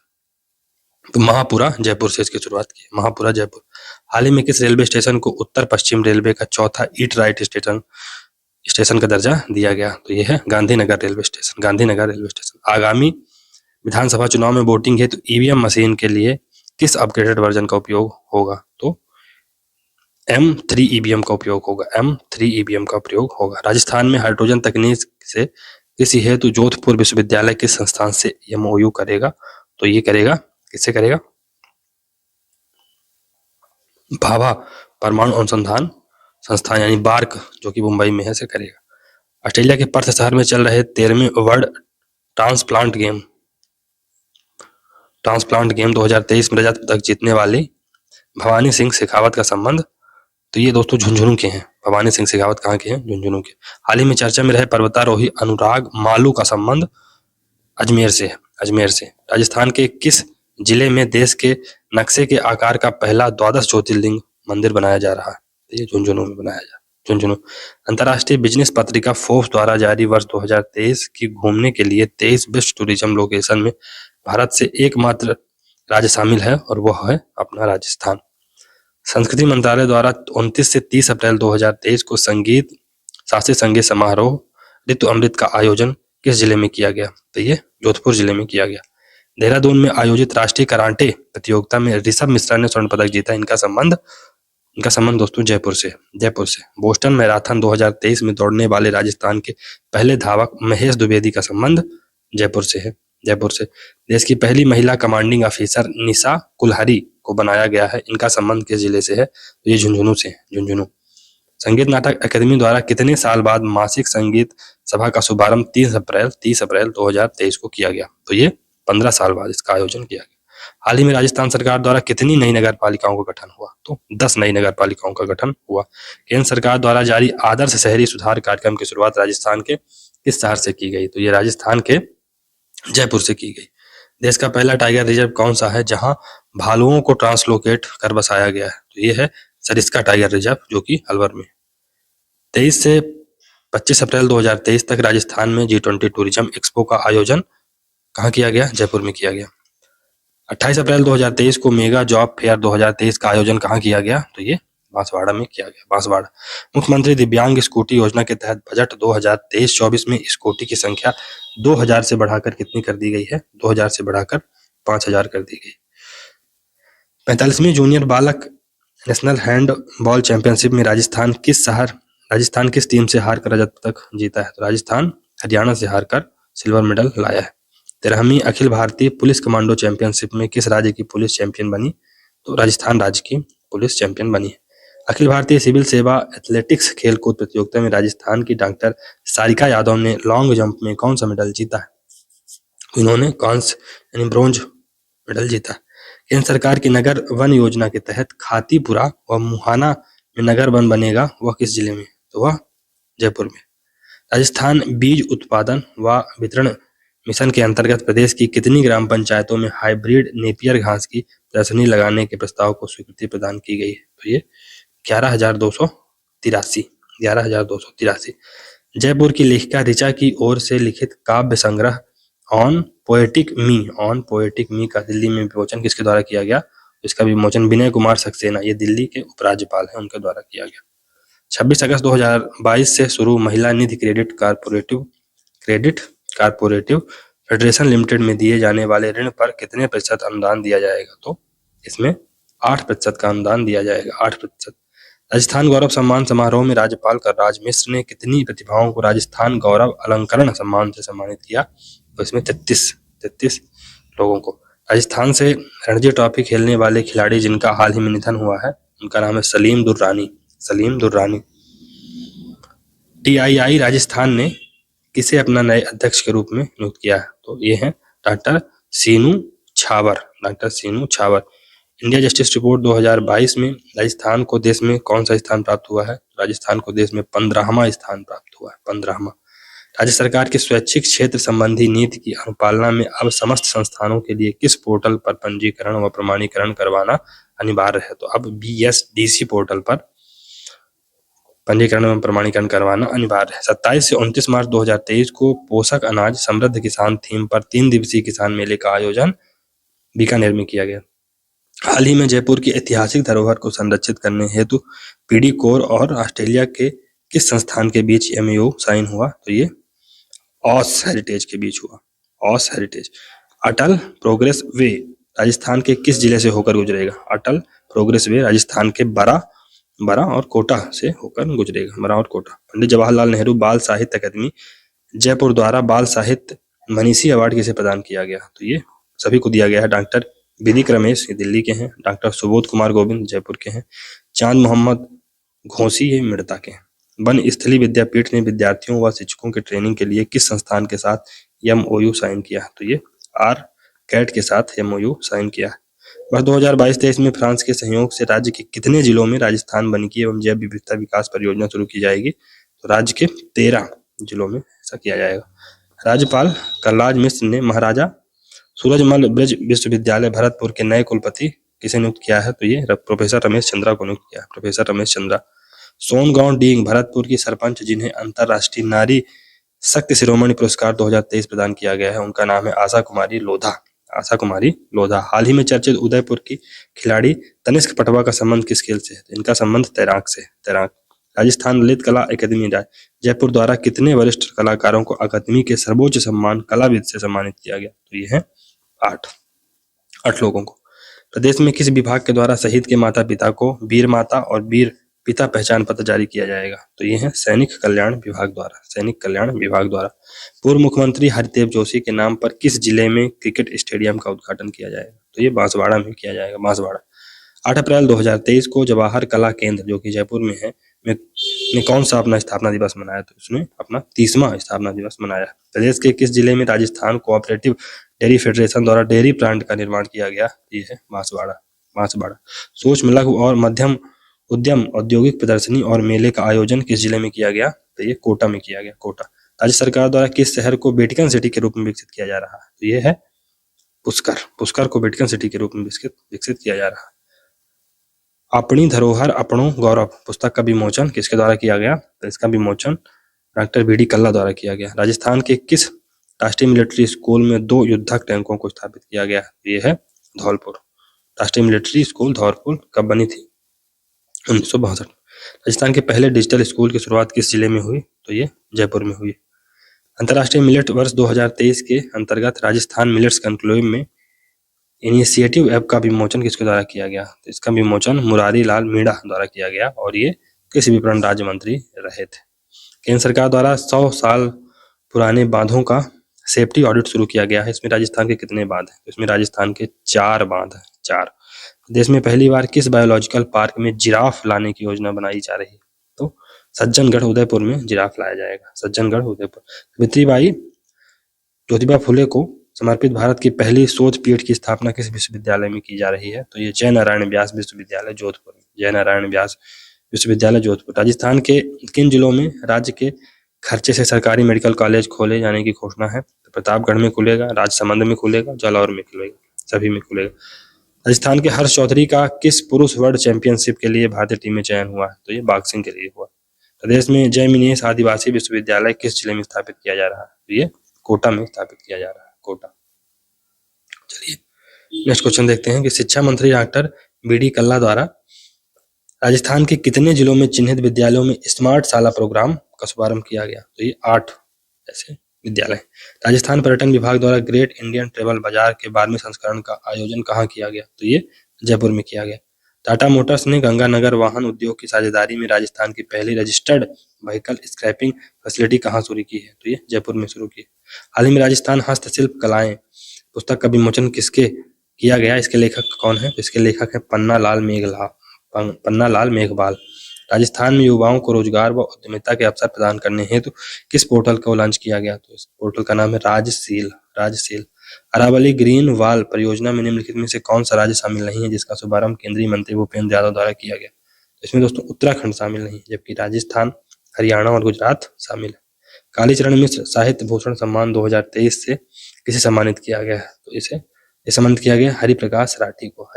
तो महापुरा जयपुर से इसकी शुरुआत की है, महापुरा जयपुर। हाल ही में किस रेलवे स्टेशन को उत्तर पश्चिम रेलवे का चौथा ईट राइट स्टेशन का दर्जा दिया गया, तो यह है गांधीनगर रेलवे स्टेशन। आगामी विधानसभा चुनाव में वोटिंग हेतु ईवीएम मशीन के लिए किस अपग्रेडेड वर्जन का उपयोग होगा, तो M3 ईवीएम का प्रयोग होगा। राजस्थान में हाइड्रोजन तकनीक से कृषि हेतु जोधपुर विश्वविद्यालय किस संस्थान से MOU करेगा, तो ये करेगा, किससे करेगा, भाभा परमाणु अनुसंधान संस्थान यानी बार्क, जो कि मुंबई में है, से करेगा। ऑस्ट्रेलिया के पर्थ शहर में चल रहे 13वें वर्ल्ड ट्रांसप्लांट गेम 2023 में रजत पदक जीतने वाली भवानी सिंह शेखावत का संबंध, तो ये दोस्तों झुंझुनू के हैं। भवानी सिंह शेखावत कहाँ के हैं, झुंझुनू के। हाल ही में चर्चा में रहे पर्वतारोही अनुराग मालू का संबंध अजमेर से। राजस्थान के किस जिले में देश के नक्शे के आकार का पहला 12 ज्योतिर्लिंग मंदिर बनाया जा रहा है, ये झुंझुनू में बनाया जा। अंतर्राष्ट्रीय बिजनेस पत्रिका फोर्ब्स द्वारा जारी वर्ष 2023 की घूमने के लिए 23 बेस्ट टूरिज्म लोकेशन में भारत से एकमात्र राज्य शामिल है, और वह है अपना राजस्थान। संस्कृति मंत्रालय द्वारा 29 से 30 अप्रैल 2023 को शास्त्रीय संगीत समारोह ऋतु अमृत का आयोजन किस जिले में किया गया, तो ये जोधपुर जिले में किया गया। देहरादून में आयोजित राष्ट्रीय कराटे प्रतियोगिता में ऋषभ मिश्रा ने स्वर्ण पदक जीता, इनका संबंध दोस्तों जयपुर से। बोस्टन मैराथन 2023 में दौड़ने वाले राजस्थान के पहले धावक महेश द्विवेदी का संबंध जयपुर से है। देश की पहली महिला कमांडिंग ऑफिसर निशा कुल्हारी को बनाया गया है, इनका संबंध किस जिले से है, तो ये झुंझुनू से है। संगीत नाटक अकादमी द्वारा कितने साल बाद मासिक संगीत सभा का शुभारंभ 30 अप्रैल 2023 को किया गया, तो ये 15 साल बाद इसका आयोजन किया गया। हाल ही में राजस्थान सरकार द्वारा कितनी नई नगर पालिकाओं का गठन हुआ, तो 10 नई नगर पालिकाओं का गठन हुआ। केंद्र सरकार द्वारा जारी आदर्श शहरी सुधार कार्यक्रम की शुरुआत राजस्थान के किस शहर से की गई, तो ये राजस्थान के जयपुर से की गई। देश का पहला टाइगर रिजर्व कौन सा है जहां भालुओं को ट्रांसलोकेट कर बसाया गया है, तो ये है सरिस्का टाइगर रिजर्व, जो कि अलवर में। 23 से 25 अप्रैल 2023 तक राजस्थान में G20 टूरिज्म एक्सपो का आयोजन कहाँ किया गया, जयपुर में किया गया। 28 अप्रैल 2023 को मेगा जॉब फेयर 2023 का आयोजन कहाँ किया गया, तो ये बांसवाड़ा में किया गया, बांसवाड़ा। मुख्यमंत्री दिव्यांग स्कूटी योजना के तहत बजट 2023-24 में स्कूटी की संख्या 2000 से बढ़ाकर कितनी कर दी गई है, 2000 से बढ़ाकर 5000 कर दी गई। 45वीं जूनियर बालक नेशनल हैंड बॉल चैंपियनशिप में राजस्थान किस टीम से हारकर रजत पदक जीता है, तो राजस्थान हरियाणा से हारकर सिल्वर मेडल लाया है। 13वीं Akhil Bharatiya police commando championship में किस राज्य की पुलिस चैंपियन बनी? तो राजस्थान राज्य की पुलिस चैंपियन बनी है। अखिल भारतीय सिविल सेवा एथलेटिक्स खेलकूद प्रतियोगिता में राजस्थान की डॉक्टर सारिका यादव ने लॉन्ग जंप में कौन सा मेडल जीता है? इन्होंने कांस्य यानी ब्रोंज मेडल जीता। केंद्र सरकार की नगर वन योजना के तहत खातीपुरा व मुहाना में नगर वन बनेगा, वह किस जिले में? तो वह जयपुर में। राजस्थान बीज उत्पादन व वितरण मिशन के अंतर्गत प्रदेश की कितनी ग्राम पंचायतों में हाइब्रिड नेपियर घास की प्रदर्शनी लगाने के प्रस्ताव को स्वीकृति प्रदान की गई है? तो ये 11,283। जयपुर की लेखिका ऋचा की ओर से लिखित काव्य संग्रह ऑन पोएटिक मी का दिल्ली में विमोचन किसके द्वारा किया गया? इसका विमोचन विनय कुमार सक्सेना, ये दिल्ली के उपराज्यपाल हैं, उनके द्वारा किया गया। 26 अगस्त 2022 से शुरू महिला निधि क्रेडिट कारपोरेटिव फेडरेशन लिमिटेड में दिए जाने वाले ऋण पर कितने प्रतिशत अनुदान दिया जाएगा? तो इसमें 8% का अनुदान दिया जाएगा, 8%। राजस्थान गौरव सम्मान समारोह में राज्यपाल कलराज मिश्र ने कितनी प्रतिभाओं को राजस्थान गौरव अलंकरण सम्मान से सम्मानित किया? तो इसमें 33 लोगों को। राजस्थान से रणजी ट्रॉफी खेलने वाले खिलाड़ी जिनका हाल ही में निधन हुआ है, उनका नाम है सलीम दुर्रानी। टीआईआई राजस्थान ने किसे अपना नए अध्यक्ष के रूप में नियुक्त किया है? तो ये है डॉक्टर सीनू छावर। इंडिया जस्टिस रिपोर्ट 2022 में राजस्थान को देश में कौन सा स्थान प्राप्त हुआ है? राजस्थान को देश में 15वां स्थान प्राप्त हुआ है, 15वां। राज्य सरकार की स्वैच्छिक क्षेत्र संबंधी नीति की अनुपालना में अब समस्त संस्थानों के लिए किस पोर्टल पर पंजीकरण व प्रमाणीकरण करवाना अनिवार्य है? तो अब BSDC पोर्टल पर पंजीकरण एवं प्रमाणीकरण करवाना अनिवार्य है। 27 से 29 मार्च 2023 को पोषक अनाज समृद्ध किसान थीम पर 3 दिवसीय किसान मेले का आयोजन बीकानेर में किया गया। हाल ही में जयपुर की ऐतिहासिक धरोहर को संरक्षित करने हेतु पीडी कोर और ऑस्ट्रेलिया के किस संस्थान के बीच MOU साइन हुआ? तो ये ऑस हेरिटेज के बीच हुआ, ऑस हेरिटेज। अटल प्रोग्रेस वे राजस्थान के किस जिले से होकर गुजरेगा? अटल प्रोग्रेस वे राजस्थान के बरा और कोटा से होकर गुजरेगा, बरा और कोटा। पंडित जवाहरलाल नेहरू बाल साहित्य अकादमी जयपुर द्वारा बाल साहित्य मनीषी अवार्ड किसे प्रदान किया गया? तो ये सभी को दिया गया है। डॉक्टर विदिक रमेश, ये दिल्ली के हैं। डॉक्टर सुबोध कुमार गोविंद जयपुर के हैं। चांद मोहम्मद घोसी, ये मिर्ता के हैं। वन स्थली विद्यापीठ ने विद्यार्थियों व शिक्षकों के ट्रेनिंग के लिए किस संस्थान के साथ MOU साइन किया? तो ये ARCAT के साथ MOU साइन किया है। वर्ष 2022-23 में फ्रांस के सहयोग से राज्य के कितने जिलों में राजस्थान वानिकी एवं जैव विविधता विकास परियोजना शुरू की जाएगी? तो राज्य के 13 जिलों में ऐसा किया जाएगा। राज्यपाल कलराज मिश्र ने महाराजा सूरजमल ब्रज विश्वविद्यालय भरतपुर के नए कुलपति किसे नियुक्त किया है? तो ये प्रोफेसर रमेश चंद्रा को नियुक्त किया है, प्रोफेसर रमेश चंद्रा। सोनगांव डींग भरतपुर की सरपंच जिन्हें अंतरराष्ट्रीय नारी शक्ति शिरोमणि पुरस्कार 2023 प्रदान किया गया है, उनका नाम है आशा कुमारी लोधा। हाल ही में चर्चित उदयपुर की खिलाड़ी तनिष्क पटवा का संबंध किस खेल से है? इनका संबंध तैराक से, तैराक। राजस्थान ललित कला अकादमी जयपुर द्वारा कितने वरिष्ठ कलाकारों को अकादमी के सर्वोच्च सम्मान कलाविद से सम्मानित किया गया? तो ये है 8 लोगों को। प्रदेश में किस विभाग के द्वारा शहीद के माता पिता को वीर माता और वीर पिता पहचान पत्र जारी किया जाएगा? तो ये है सैनिक कल्याण विभाग द्वारा। पूर्व मुख्यमंत्री हरिदेव जोशी के नाम पर किस जिले में क्रिकेट स्टेडियम का उद्घाटन किया जाएगा? तो ये बांसवाड़ा में किया जाएगा, बांसवाड़ा। 8 अप्रैल 2023 को जवाहर कला केंद्र जो कि जयपुर में है ने कौन सा अपना स्थापना दिवस मनाया? तो उसने अपना 30वां स्थापना दिवस मनाया। प्रदेश के किस जिले में राजस्थान कोऑपरेटिव डेयरी फेडरेशन द्वारा डेयरी प्लांट का निर्माण किया गया? ये है बांसवाड़ा। सूक्ष्म लघु और मध्यम उद्यम औद्योगिक प्रदर्शनी और मेले का आयोजन किस जिले में किया गया? तो ये कोटा में किया गया, कोटा। राज्य सरकार द्वारा किस शहर को वेटिकन सिटी के रूप में विकसित किया जा रहा है? तो ये है पुष्कर को वेटिकन सिटी के रूप में विकसित किया जा रहा है। अपनी धरोहर अपनों गौरव पुस्तक का विमोचन किसके द्वारा किया गया? तो इसका विमोचन डॉक्टर BD कल्ला द्वारा किया गया। राजस्थान के किस राष्ट्रीय मिलिट्री स्कूल में 2 युद्धक टैंकों को स्थापित किया गया? ये है धौलपुर। राष्ट्रीय मिलिट्री स्कूल धौलपुर कब बनी थी? 1962। राजस्थान के पहले डिजिटल स्कूल की शुरुआत किस जिले में हुई? तो ये जयपुर में हुई। अंतर्राष्ट्रीय मिलेट वर्ष 2023 के अंतर्गत राजस्थान मिलेट्स कॉन्क्लेव में इनिशिएटिव ऐप का विमोचन किसके द्वारा किया गया? तो इसका विमोचन मुरारी लाल मीणा द्वारा किया गया और ये कृषि विपणन राज्य मंत्री रहे थे। केंद्र सरकार द्वारा 100 साल पुराने बांधों का सेफ्टी ऑडिट शुरू किया गया है। इसमें राजस्थान के कितने बांध हैं? तो इसमें राजस्थान के 4 बांध हैं, 4। देश में पहली बार किस बायोलॉजिकल पार्क में जिराफ लाने की योजना बनाई जा रही है? तो सज्जनगढ़ उदयपुर में जिराफ लाया जाएगा, सज्जनगढ़ उदयपुर। सावित्रीबाई ज्योतिबा फुले को समर्पित भारत की पहली शोध पीठ की स्थापना किस विश्वविद्यालय में की जा रही है? तो ये जयनारायण व्यास विश्वविद्यालय जोधपुर में, जयनारायण व्यास विश्वविद्यालय जोधपुर। राजस्थान के किन जिलों में राज्य के खर्चे से सरकारी मेडिकल कॉलेज खोले जाने की घोषणा है? तो प्रतापगढ़ में खुलेगा, राजसमंद में खुलेगा, जालौर में खुलेगा, सभी में खुलेगा। राजस्थान के हर्ष चौधरी का किस पुरुष वर्ल्ड चैंपियनशिप के लिए भारतीय टीम में चयन हुआ है? तो ये बॉक्सिंग के लिए हुआ। प्रदेश में जय मिनेश आदिवासी विश्वविद्यालय किस जिले में स्थापित किया जा रहा है? तो ये कोटा में स्थापित किया जा रहा है, कोटा। चलिए नेक्स्ट क्वेश्चन देखते हैं कि शिक्षा मंत्री डॉक्टर बी.डी. कल्ला द्वारा राजस्थान के कितने जिलों में चिन्हित विद्यालयों में स्मार्ट शाला प्रोग्राम का शुभारंभ किया गया? तो ये 8 ऐसे विद्यालय। राजस्थान पर्यटन विभाग द्वारा ग्रेट इंडियन ट्रेवल बाजार के 12वें संस्करण का आयोजन कहाँ किया गया? तो ये जयपुर में किया गया। टाटा मोटर्स ने गंगानगर वाहन उद्योग की साझेदारी में राजस्थान की पहली रजिस्टर्ड व्हीकल स्क्रैपिंग फैसिलिटी कहाँ शुरू की है? तो ये जयपुर में शुरू की। हाल ही में राजस्थान हस्तशिल्प कलाएं पुस्तक का विमोचन किसके किया गया? इसके लेखक कौन है? तो इसके लेखक है पन्ना लाल मेघवाल। राजस्थान में युवाओं को रोजगार व उद्यमिता के अवसर प्रदान करने हेतु किस पोर्टल को लॉन्च किया गया? तो इस पोर्टल का नाम है राजशील। अरावली ग्रीन वॉल परियोजना में निम्नलिखित में से कौन सा राज्य शामिल नहीं है जिसका शुभारंभ केंद्रीय मंत्री भूपेंद्र यादव द्वारा किया गया? तो इसमें दोस्तों उत्तराखंड शामिल नहीं है, जबकि राजस्थान, हरियाणा और गुजरात शामिल है। कालीचरण मिश्र साहित्य भूषण सम्मान 2023 से किसे सम्मानित किया गया है? तो इसे सम्मानित किया गया हरिप्रकाश राठी को।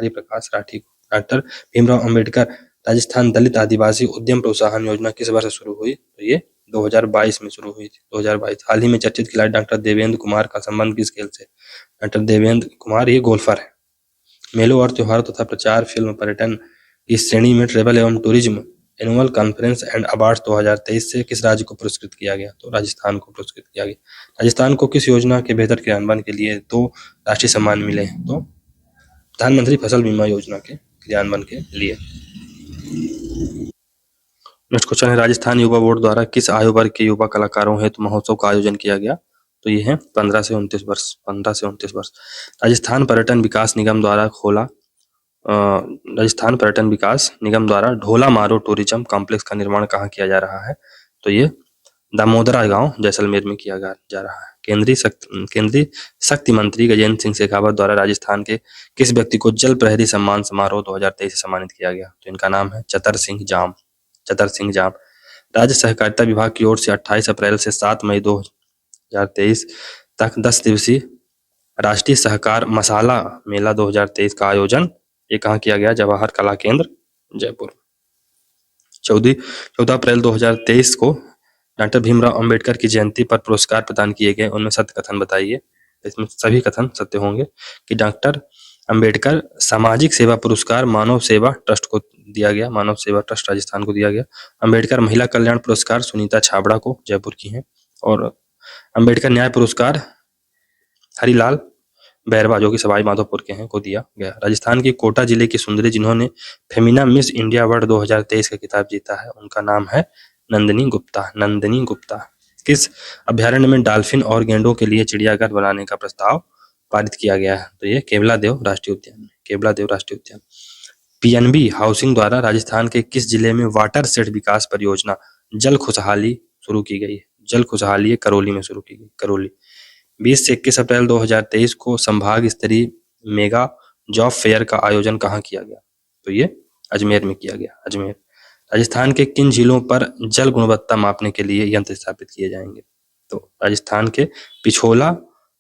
डॉक्टर भीमराव अंबेडकर राजस्थान दलित आदिवासी उद्यम प्रोत्साहन योजना किस वर्ष शुरू हुई? तो ये 2022 में शुरू हुई थी, 2022। हाल ही में चर्चित खिलाड़ी डॉक्टर देवेंद्र कुमार का संबंध किस खेल से? डॉक्टर देवेंद्र कुमार ये गोल्फर है। मेलों और त्योहारों तथा प्रचार, फिल्म, पर्यटन की श्रेणी में ट्रेवल एवं tourism annual conference and awards 2023 से किस राज्य को पुरस्कृत किया गया? तो राजस्थान को पुरस्कृत किया गया। राजस्थान को किस योजना के बेहतर क्रियान्वयन के लिए 2 राष्ट्रीय सम्मान मिले? तो प्रधानमंत्री फसल बीमा योजना के क्रियान्वयन के लिए। नेक्स्ट क्वेश्चन है राजस्थान युवा बोर्ड द्वारा किस आयु वर्ग के युवा कलाकारों हेतु महोत्सव का आयोजन किया गया? तो ये है 15 से 29 वर्ष। राजस्थान पर्यटन विकास निगम द्वारा ढोला मारो टूरिज्म कॉम्प्लेक्स का निर्माण कहाँ किया जा रहा है? तो ये दामोदरा गांव जैसलमेर में किया जा रहा है। केंद्रीय शक्ति मंत्री गजेंद्र सिंह शेखावत द्वारा राजस्थान के किस व्यक्ति को जल प्रहरी सम्मान समारोह 2023 से सम्मानित किया गया? तो इनका नाम है चतर सिंह जाम। राज्य सहकारिता विभाग की ओर से 28 अप्रैल से 7 मई 2023 तक 10 दिवसीय राष्ट्रीय सहकार मसाला मेला 2023 का आयोजन ये कहाँ किया गया? जवाहर कला केंद्र जयपुर। 14 अप्रैल 2023 को डॉक्टर भीमराव अंबेडकर की जयंती पर पुरस्कार प्रदान किए गए, उनमें सत्य कथन बताइए। इसमें सभी कथन सत्य होंगे कि डॉक्टर अंबेडकर सामाजिक सेवा पुरस्कार मानव सेवा ट्रस्ट को दिया गया, मानव सेवा ट्रस्ट राजस्थान को दिया गया। अंबेडकर महिला कल्याण पुरस्कार सुनीता छाबड़ा को, जयपुर की हैं। और अंबेडकर न्याय पुरस्कार हरिलाल बैरवा जो कि सवाई माधोपुर के हैं को दिया गया। राजस्थान के कोटा जिले की सुंदरी जिन्होंने फेमिना मिस इंडिया वर्ल्ड 2023 का खिताब जीता है, उनका नाम है नंदिनी गुप्ता। किस अभ्यारण्य में डॉल्फिन और गेंडों के लिए चिड़ियाघर बनाने का प्रस्ताव पारित किया गया है? तो ये केवलादेव राष्ट्रीय उद्यान। पीएनबी हाउसिंग द्वारा राजस्थान के किस जिले में वाटर शेड विकास परियोजना जल खुशहाली शुरू की गई है? जल खुशहाली करौली में शुरू की गई। 20 से 21 अप्रैल 2023 को संभाग स्तरीय मेगा जॉब फेयर का आयोजन कहाँ किया गया? तो ये अजमेर में किया गया। राजस्थान के किन झीलों पर जल गुणवत्ता मापने के लिए यंत्र स्थापित किए जाएंगे? तो राजस्थान के पिछोला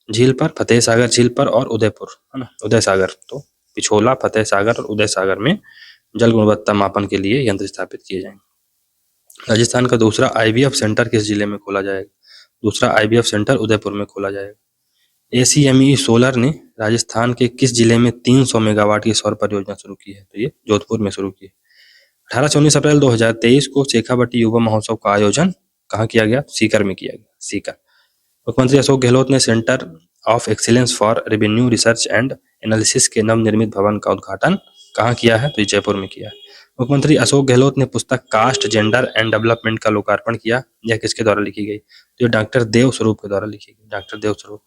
झील पर, फतेह सागर झील पर और उदयपुर, है ना, उदय सागर। तो पिछोला, फतेह सागर और उदय सागर में जल गुणवत्ता मापन के लिए यंत्र स्थापित किए जाएंगे। राजस्थान का दूसरा आईवीएफ सेंटर किस जिले में खोला जाएगा? दूसरा आईवीएफ सेंटर उदयपुर में खोला जाएगा। एसीएमई सोलर ने राजस्थान के किस जिले में 300 मेगावाट की सौर परियोजना शुरू की है? तो ये जोधपुर में शुरू की है। 18 से 19 अप्रैल 2023 को शेखावटी युवा महोत्सव का आयोजन कहाँ किया गया? सीकर में किया गया, सीकर। मुख्यमंत्री अशोक गहलोत ने centre of excellence for revenue research and analysis के नवनिर्मित भवन का उद्घाटन कहाँ किया है? तो जयपुर में किया है। मुख्यमंत्री अशोक गहलोत ने पुस्तक कास्ट, जेंडर एंड डेवलपमेंट का लोकार्पण किया। यह किसके द्वारा लिखी गई? तो डॉक्टर देव स्वरूप के द्वारा लिखी गई, डॉक्टर देव स्वरूप।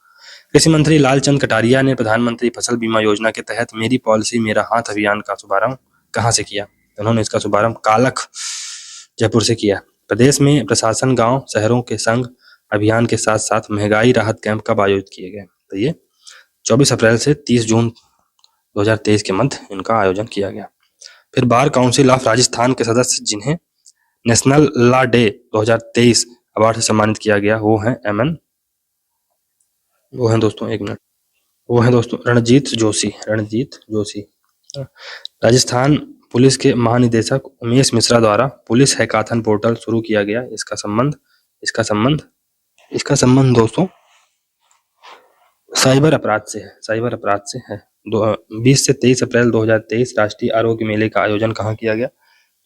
कृषि मंत्री लालचंद कटारिया ने प्रधानमंत्री फसल बीमा योजना के तहत मेरी पॉलिसी मेरा हाथ अभियान का शुभारंभ कहाँ से किया? उन्होंने इसका शुभारंभ कालख, जयपुर से किया। प्रदेश में प्रशासन गांव शहरों के संग अभियान के साथ साथ महंगाई राहत कैंप कब आयोजित किए गए? तो ये 24 अप्रैल से 30 जून 2023 के मध्य इनका आयोजन किया गया। फिर बार काउंसिल ऑफ राजस्थान के सदस्य जिन्हें नेशनल लॉ डे 2023 अवार्ड से सम्मानित किया गया वो हैं वो हैं दोस्तों रणजीत जोशी। राजस्थान पुलिस के महानिदेशक उमेश मिश्रा द्वारा पुलिस हैकाथन पोर्टल शुरू किया गया। इसका संबंध दोस्तों साइबर अपराध से है। 20 से 23 अप्रैल 2023 राष्ट्रीय आरोग्य मेले का आयोजन कहाँ किया गया?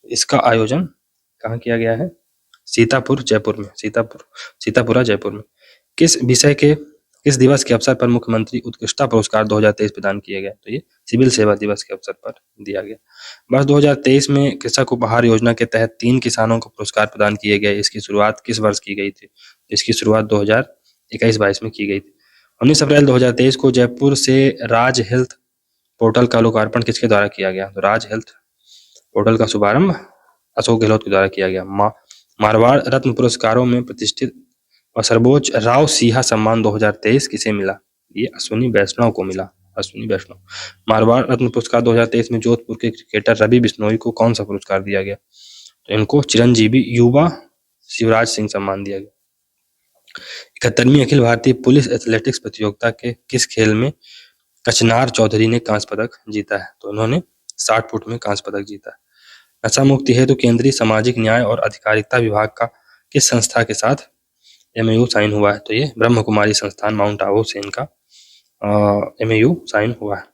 इसका आयोजन कहाँ किया गया है? सीतापुरा जयपुर में। किस दिवस के अवसर पर मुख्यमंत्री उत्कृष्टता पुरस्कार 2023 प्रदान किए गए? तो ये सिविल सेवा दिवस के अवसर पर दिया गया। वर्ष 2023 में कृषक उपहार योजना के तहत 3 किसानों को पुरस्कार प्रदान किए गए। इसकी शुरुआत किस वर्ष की गई थी? इसकी शुरुआत 2021-22 में की गई थी। 19 अप्रैल 2023 को जयपुर से राज हेल्थ पोर्टल का लोकार्पण किसके द्वारा किया गया? तो राज हेल्थ पोर्टल का शुभारंभ अशोक गहलोत के द्वारा किया गया। मारवाड़ रत्न पुरस्कारों में प्रतिष्ठित और सर्वोच्च राव सिंहा सम्मान 2023 किसे मिला? ये अश्विनी वैष्णव को मिला। मारवाड़ रत्न पुरस्कार 2023 में जोधपुर के क्रिकेटर रवि बिश्नोई को कौन सा पुरस्कार दिया गया? तो इनको चिरंजीवी युवा शिवराज सिंह सम्मान दिया गया। 71वीं अखिल भारतीय पुलिस एथलेटिक्स प्रतियोगिता के किस खेल में कचनार चौधरी ने कांस्य पदक जीता है? तो उन्होंने 60 फुट में कांस्य पदक जीता है। नशा मुक्ति हेतु केंद्रीय सामाजिक न्याय और अधिकारिता विभाग का किस संस्था के साथ MOU साइन हुआ है? तो ये ब्रह्म कुमारी संस्थान माउंट आबू से इनका MOU साइन हुआ है।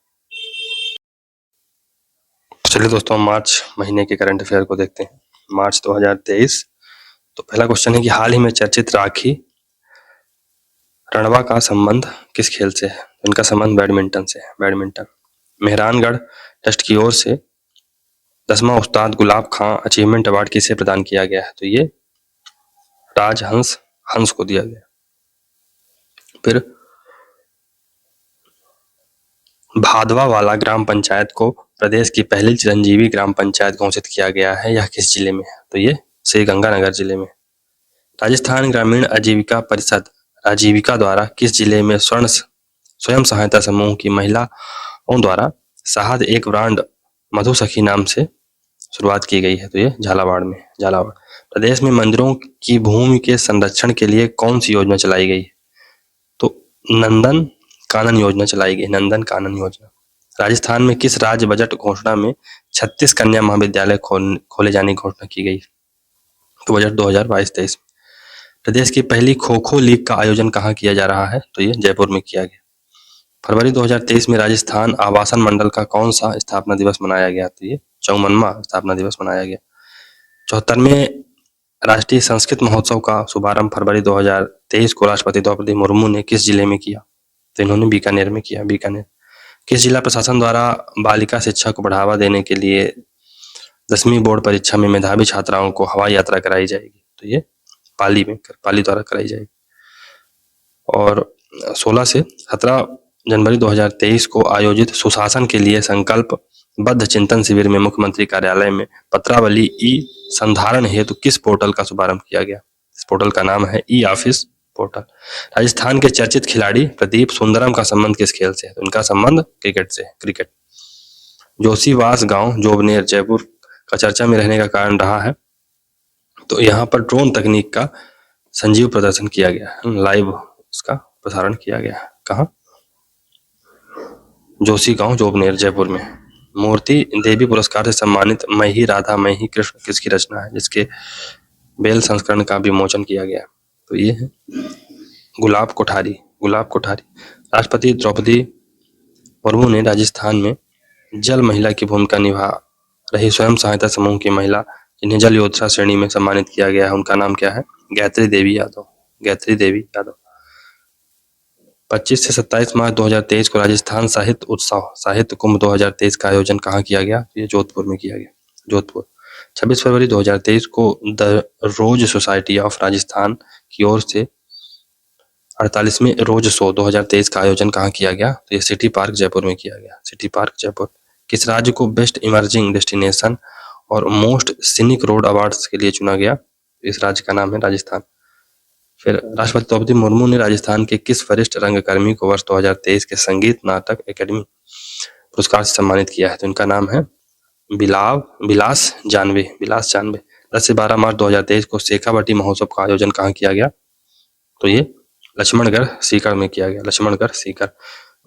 चलिए दोस्तों मार्च महीने के करंट अफेयर को देखते हैं। मार्च 2023। तो पहला क्वेश्चन है कि हाल ही में चर्चित राखी रणवा का संबंध किस खेल से है? इनका संबंध बैडमिंटन से है। मेहरानगढ़ ट्रस्ट की ओर से 10वां उस्ताद गुलाब खां अचीवमेंट अवार्ड किसे प्रदान किया गया है? तो ये राजहंस को दिया गया। फिर भादवा वाला ग्राम पंचायत को प्रदेश की पहली चिरंजीवी ग्राम पंचायत घोषित किया गया है। यह किस जिले में है? तो ये श्रीगंगानगर जिले में। राजस्थान ग्रामीण आजीविका परिषद आजीविका द्वारा किस जिले में स्वयं सहायता समूह की महिलाओं द्वारा शहद एक ब्रांड मधु सखी नाम से शुरुआत की गई है? तो ये झालावाड़। प्रदेश में मंदिरों की भूमि के संरक्षण के लिए कौन सी योजना चलाई गई? तो नंदन कानन योजना चलाई गई। राजस्थान में किस राज्य बजट घोषणा में 36 कन्या महाविद्यालय खोले जाने की घोषणा की गई? तो बजट 2022-23। प्रदेश की पहली खो खो लीग का आयोजन कहाँ किया जा रहा है? तो ये जयपुर में किया गया। फरवरी 2023 में राजस्थान आवासन मंडल का कौन सा स्थापना दिवस मनाया गया? तो ये 54वां स्थापना दिवस मनाया गया। 74वें राष्ट्रीय संस्कृत महोत्सव का शुभारंभ फरवरी 2023 को राष्ट्रपति द्रौपदी मुर्मू ने किस जिले में किया? तो इन्होंने बीकानेर में किया। किस जिला प्रशासन द्वारा बालिका शिक्षा को बढ़ावा देने के लिए 10वीं बोर्ड परीक्षा में मेधावी छात्राओं को हवाई यात्रा कराई जाएगी? तो ये पाली द्वारा कराई जाएगी। और 16 से 17 जनवरी 2023 को आयोजित सुशासन के लिए संकल्प बद्ध चिंतन शिविर में मुख्यमंत्री कार्यालय में पत्रावली ई संधारण हेतु किस पोर्टल का शुभारंभ किया गया? इस पोर्टल का नाम है ई ऑफिस पोर्टल। राजस्थान के चर्चित खिलाड़ी प्रदीप सुंदरम का संबंध किस खेल से है? तो इनका संबंध क्रिकेट से है। जोशीवास गांव जोबनेर जयपुर का चर्चा में रहने का कारण रहा है। तो यहाँ पर ड्रोन तकनीक का संजीव प्रदर्शन किया गया, लाइव उसका प्रसारण किया गया। कहाँ? जोशी गांव जोबनेर जयपुर में। मूर्ति देवी पुरस्कार से सम्मानित मैं ही राधा मैं ही कृष्ण किसकी रचना है, जिसके बेल संस्करण का विमोचन किया गया? तो ये है गुलाब कोठारी। राष्ट्रपति द्रौपदी मुर्मू ने राजस्थान में जल महिला की भूमिका निभा रही स्वयं सहायता समूह की महिला जिन्हें जल योद्धा श्रेणी में सम्मानित किया गया है, उनका नाम क्या है? गायत्री देवी यादव। 25 से 27 मार्च 2023 को राजस्थान साहित्य उत्सव साहित्य कुंभ 2023 का आयोजन कहाँ किया गया? ये जोधपुर में किया गया। जोधपुर। 26 फरवरी 2023 को the rose society of Rajasthan की ओर से 48वें रोज शो 2023 का आयोजन कहाँ किया गया? तो ये सिटी पार्क जयपुर में किया गया। City park Jaipur. किस राज्य को बेस्ट इमर्जिंग डेस्टिनेशन और मोस्ट सीनिक रोड अवार्ड्स के लिए चुना गया? इस राज्य का नाम है राजस्थान। फिर राष्ट्रपति द्रौपदी मुर्मू ने राजस्थान के किस वरिष्ठ रंगकर्मी को वर्ष 2023 के संगीत नाटक अकेडमी पुरस्कार से सम्मानित किया है? तो इनका नाम है बिलास जानवे। 10 से 12 मार्च 2023 को शेखावटी महोत्सव का आयोजन कहाँ किया गया? तो ये लक्ष्मणगढ़ सीकर में किया गया। लक्ष्मणगढ़ सीकर।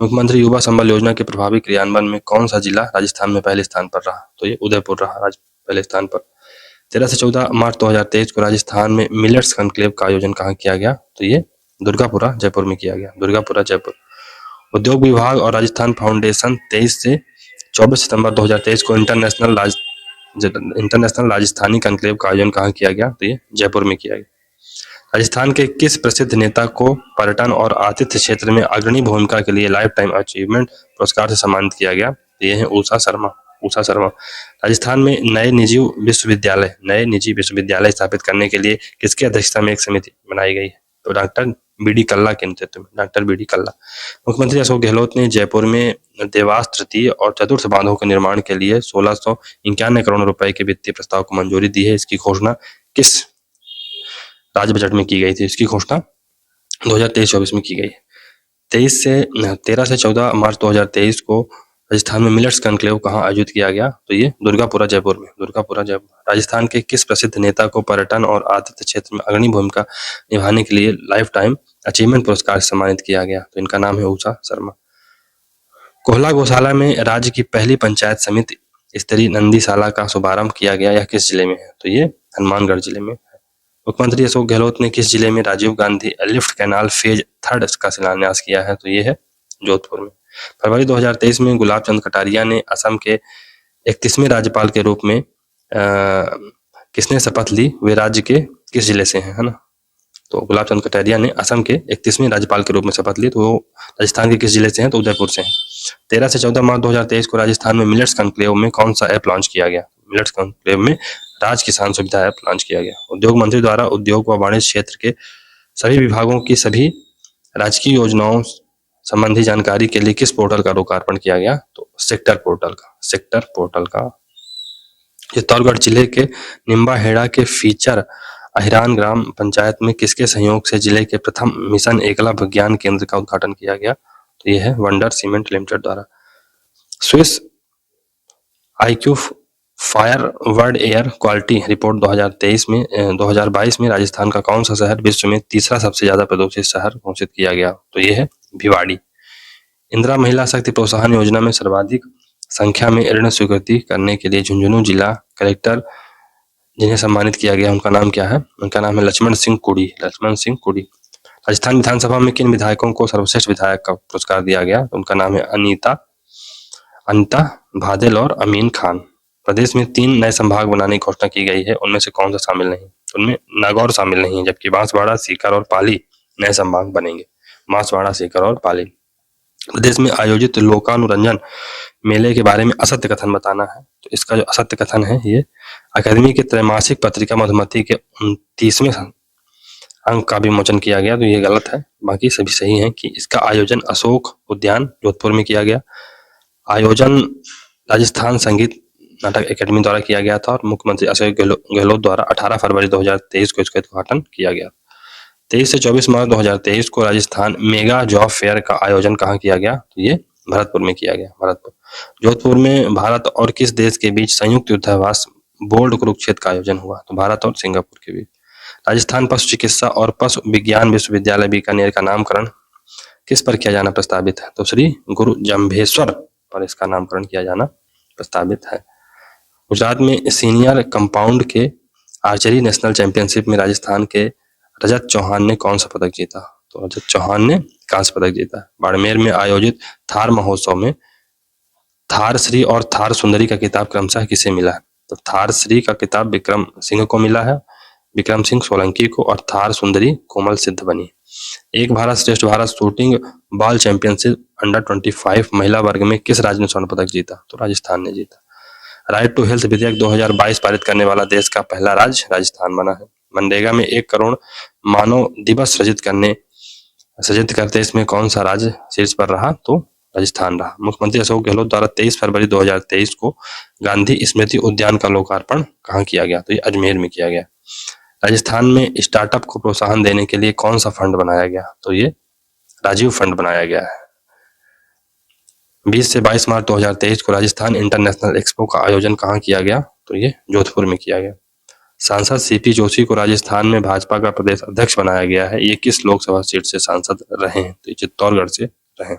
मुख्यमंत्री युवा संबल योजना के प्रभावी क्रियान्वयन में कौन सा जिला राजस्थान में पहले स्थान पर रहा? तो ये उदयपुर रहा पहले स्थान पर। 13 से 14 मार्च 2023 को राजस्थान में मिलेट्स कॉन्क्लेव का आयोजन कहाँ किया गया? तो ये दुर्गापुरा जयपुर में किया गया। दुर्गापुरा जयपुर। उद्योग विभाग और राजस्थान फाउंडेशन 23 से 24 सितंबर 2023 को इंटरनेशनल राजस्थानी कॉन्क्लेव का आयोजन कहाँ किया गया? तो ये जयपुर में किया गया। राजस्थान के किस प्रसिद्ध नेता को पर्यटन और आतिथ्य क्षेत्र में अग्रणी भूमिका के लिए लाइफ टाइम अचीवमेंट पुरस्कार से सम्मानित किया गया? तो ये है उषा शर्मा। राजस्थान में नए निजी विश्वविद्यालय स्थापित करने के लिए किसकी अध्यक्षता में एक समिति बनाई गई है? तो डॉक्टर बी.डी. कल्ला के नेतृत्व में। Doctor B D. कल्ला। मुख्यमंत्री अशोक गहलोत ने जयपुर में देवास तृतीय और चतुर्थ बांधों के निर्माण के लिए 1691 करोड़ रुपए के वित्तीय प्रस्ताव को मंजूरी दी है। इसकी घोषणा किस राज्य बजट में की गई थी? इसकी घोषणा 2023-24 में की गई। 13 से 14 मार्च 2023 को राजस्थान में मिलेट्स कॉन्क्लेव कहाँ आयोजित किया गया? तो ये दुर्गापुरा जयपुर में। राजस्थान के किस प्रसिद्ध नेता को पर्यटन और आतिथ्य क्षेत्र में अग्रणी भूमिका निभाने के लिए लाइफ टाइम अचीवमेंट पुरस्कार से सम्मानित किया गया? तो इनका नाम है उषा शर्मा। कोहला गौशाला में राज्य की पहली पंचायत समिति स्तरीय नंदीशाला का शुभारंभ किया गया, यह किस जिले में है? तो ये हनुमानगढ़ जिले में। मुख्यमंत्री अशोक गहलोत ने किस जिले में Rajiv Gandhi lift canal phase 3 का शिलान्यास किया है? तो ये है जोधपुर में। फरवरी 2023 में गुलाब चंद कटारिया ने असम के 31वें राज्यपाल के रूप में किसने शपथ ली? वे राज्य के किस जिले से हैं, है ना? तो गुलाब चंद कटारिया ने असम के 31वें राज्यपाल के रूप में शपथ ली, तो वो राजस्थान के किस जिले से हैं? तो उदयपुर से हैं। 13 से 14 मार्च 2023 को राजस्थान में मिलेट्स कॉन्क्लेव में कौन सा ऐप लॉन्च किया गया? मिलेट्स कॉन्क्लेव में राज किसान सुविधा ऐप लॉन्च किया गया। उद्योग मंत्री द्वारा उद्योग व वाणिज्य क्षेत्र के सभी विभागों की सभी राजकीय योजनाओं संबंधी जानकारी के लिए किस पोर्टल का लोकार्पण किया गया? तो सेक्टर पोर्टल का। चित्तौड़गढ़ जिले के निम्बाहेड़ा के फीचर अहिरान ग्राम पंचायत में किसके सहयोग से जिले के प्रथम मिशन एकलव्य विज्ञान केंद्र का उद्घाटन किया गया? तो यह है वंडर सीमेंट लिमिटेड द्वारा। Swiss IQ fire world air quality report 2022 में राजस्थान का कौन सा शहर विश्व में तीसरा सबसे ज्यादा प्रदूषित शहर घोषित किया गया? तो ये है भिवाड़ी। इंदिरा महिला शक्ति प्रोत्साहन योजना में सर्वाधिक संख्या में ऋण स्वीकृति करने के लिए झुंझुनू जिला कलेक्टर जिन्हें सम्मानित किया गया उनका नाम क्या है? उनका नाम है लक्ष्मण सिंह कुड़ी। राजस्थान विधानसभा में किन विधायकों को सर्वश्रेष्ठ विधायक का पुरस्कार दिया गया? उनका नाम है अनिता भादेल और अमीन खान। प्रदेश में 3 नए संभाग बनाने की घोषणा की गई है, उनमें से कौन सा शामिल नहीं? उनमें नागौर शामिल नहीं है, जबकि बांसवाड़ा, सीकर और पाली नए संभाग बनेंगे। बांसवाड़ा, सीकर और पाली। प्रदेश में आयोजित लोकानुरंजन मेले के बारे में असत्य कथन बताना है। तो इसका जो असत्य कथन है, ये अकादमी के त्रैमासिक पत्रिका मधुमती के 29वें अंक का विमोचन किया गया, तो ये गलत है। बाकी सभी सही है कि इसका आयोजन अशोक उद्यान जोधपुर में किया गया। आयोजन राजस्थान संगीत नाटक अकेडमी द्वारा किया गया था और मुख्यमंत्री अशोक गहलोत द्वारा 18 फरवरी 2023 को इसका उद्घाटन किया गया। 23 से 24 मार्च 2023 को राजस्थान मेगा जॉब फेयर का आयोजन कहाँ किया गया? तो ये भरतपुर में किया गया। जोधपुर में भारत और किस देश के बीच संयुक्त युद्धाभ्यास बोल्ड कुरुक्षेत्र का आयोजन हुआ? तो भारत और सिंगापुर के बीच। राजस्थान पशु चिकित्सा और पशु विज्ञान विश्वविद्यालय बीकानेर का नामकरण किस पर किया जाना प्रस्तावित है? तो श्री गुरु जम्भेश्वर पर इसका नामकरण किया जाना प्रस्तावित है। गुजरात में सीनियर कंपाउंड के आर्चरी नेशनल चैंपियनशिप में राजस्थान के रजत चौहान ने कौन सा पदक जीता? तो रजत चौहान ने कांस्य पदक जीता। बाड़मेर में आयोजित थार महोत्सव में थार श्री और थार सुंदरी का खिताब क्रमशः किसे मिला है? तो थार श्री का खिताब विक्रम सिंह को मिला है, विक्रम सिंह सोलंकी को, और थार सुंदरी कोमल सिद्ध बनी। एक भारत श्रेष्ठ Bharat shooting ball championship under 25 महिला वर्ग में किस राज्य ने स्वर्ण पदक जीता? तो राजस्थान ने जीता। राइट टू हेल्थ विधेयक 2022 पारित करने वाला देश का पहला राज्य राजस्थान बना है। मनरेगा में 1 करोड़ मानव दिवस सृजित करते इसमें कौन सा राज्य शीर्ष पर रहा? तो राजस्थान रहा। मुख्यमंत्री अशोक गहलोत द्वारा 23 फरवरी 2023 को गांधी स्मृति उद्यान का लोकार्पण कहाँ किया गया? तो ये अजमेर में किया गया। राजस्थान में स्टार्टअप को प्रोत्साहन देने के लिए कौन सा फंड बनाया गया? तो ये राजीव फंड बनाया गया है। 20 से 22 मार्च 2023 को राजस्थान इंटरनेशनल एक्सपो का आयोजन कहाँ किया गया? तो ये जोधपुर में किया गया। सांसद सीपी जोशी को राजस्थान में भाजपा का प्रदेश अध्यक्ष बनाया गया है। ये किस लोकसभा सीट से सांसद रहे हैं? तो ये चित्तौड़गढ़ से रहे।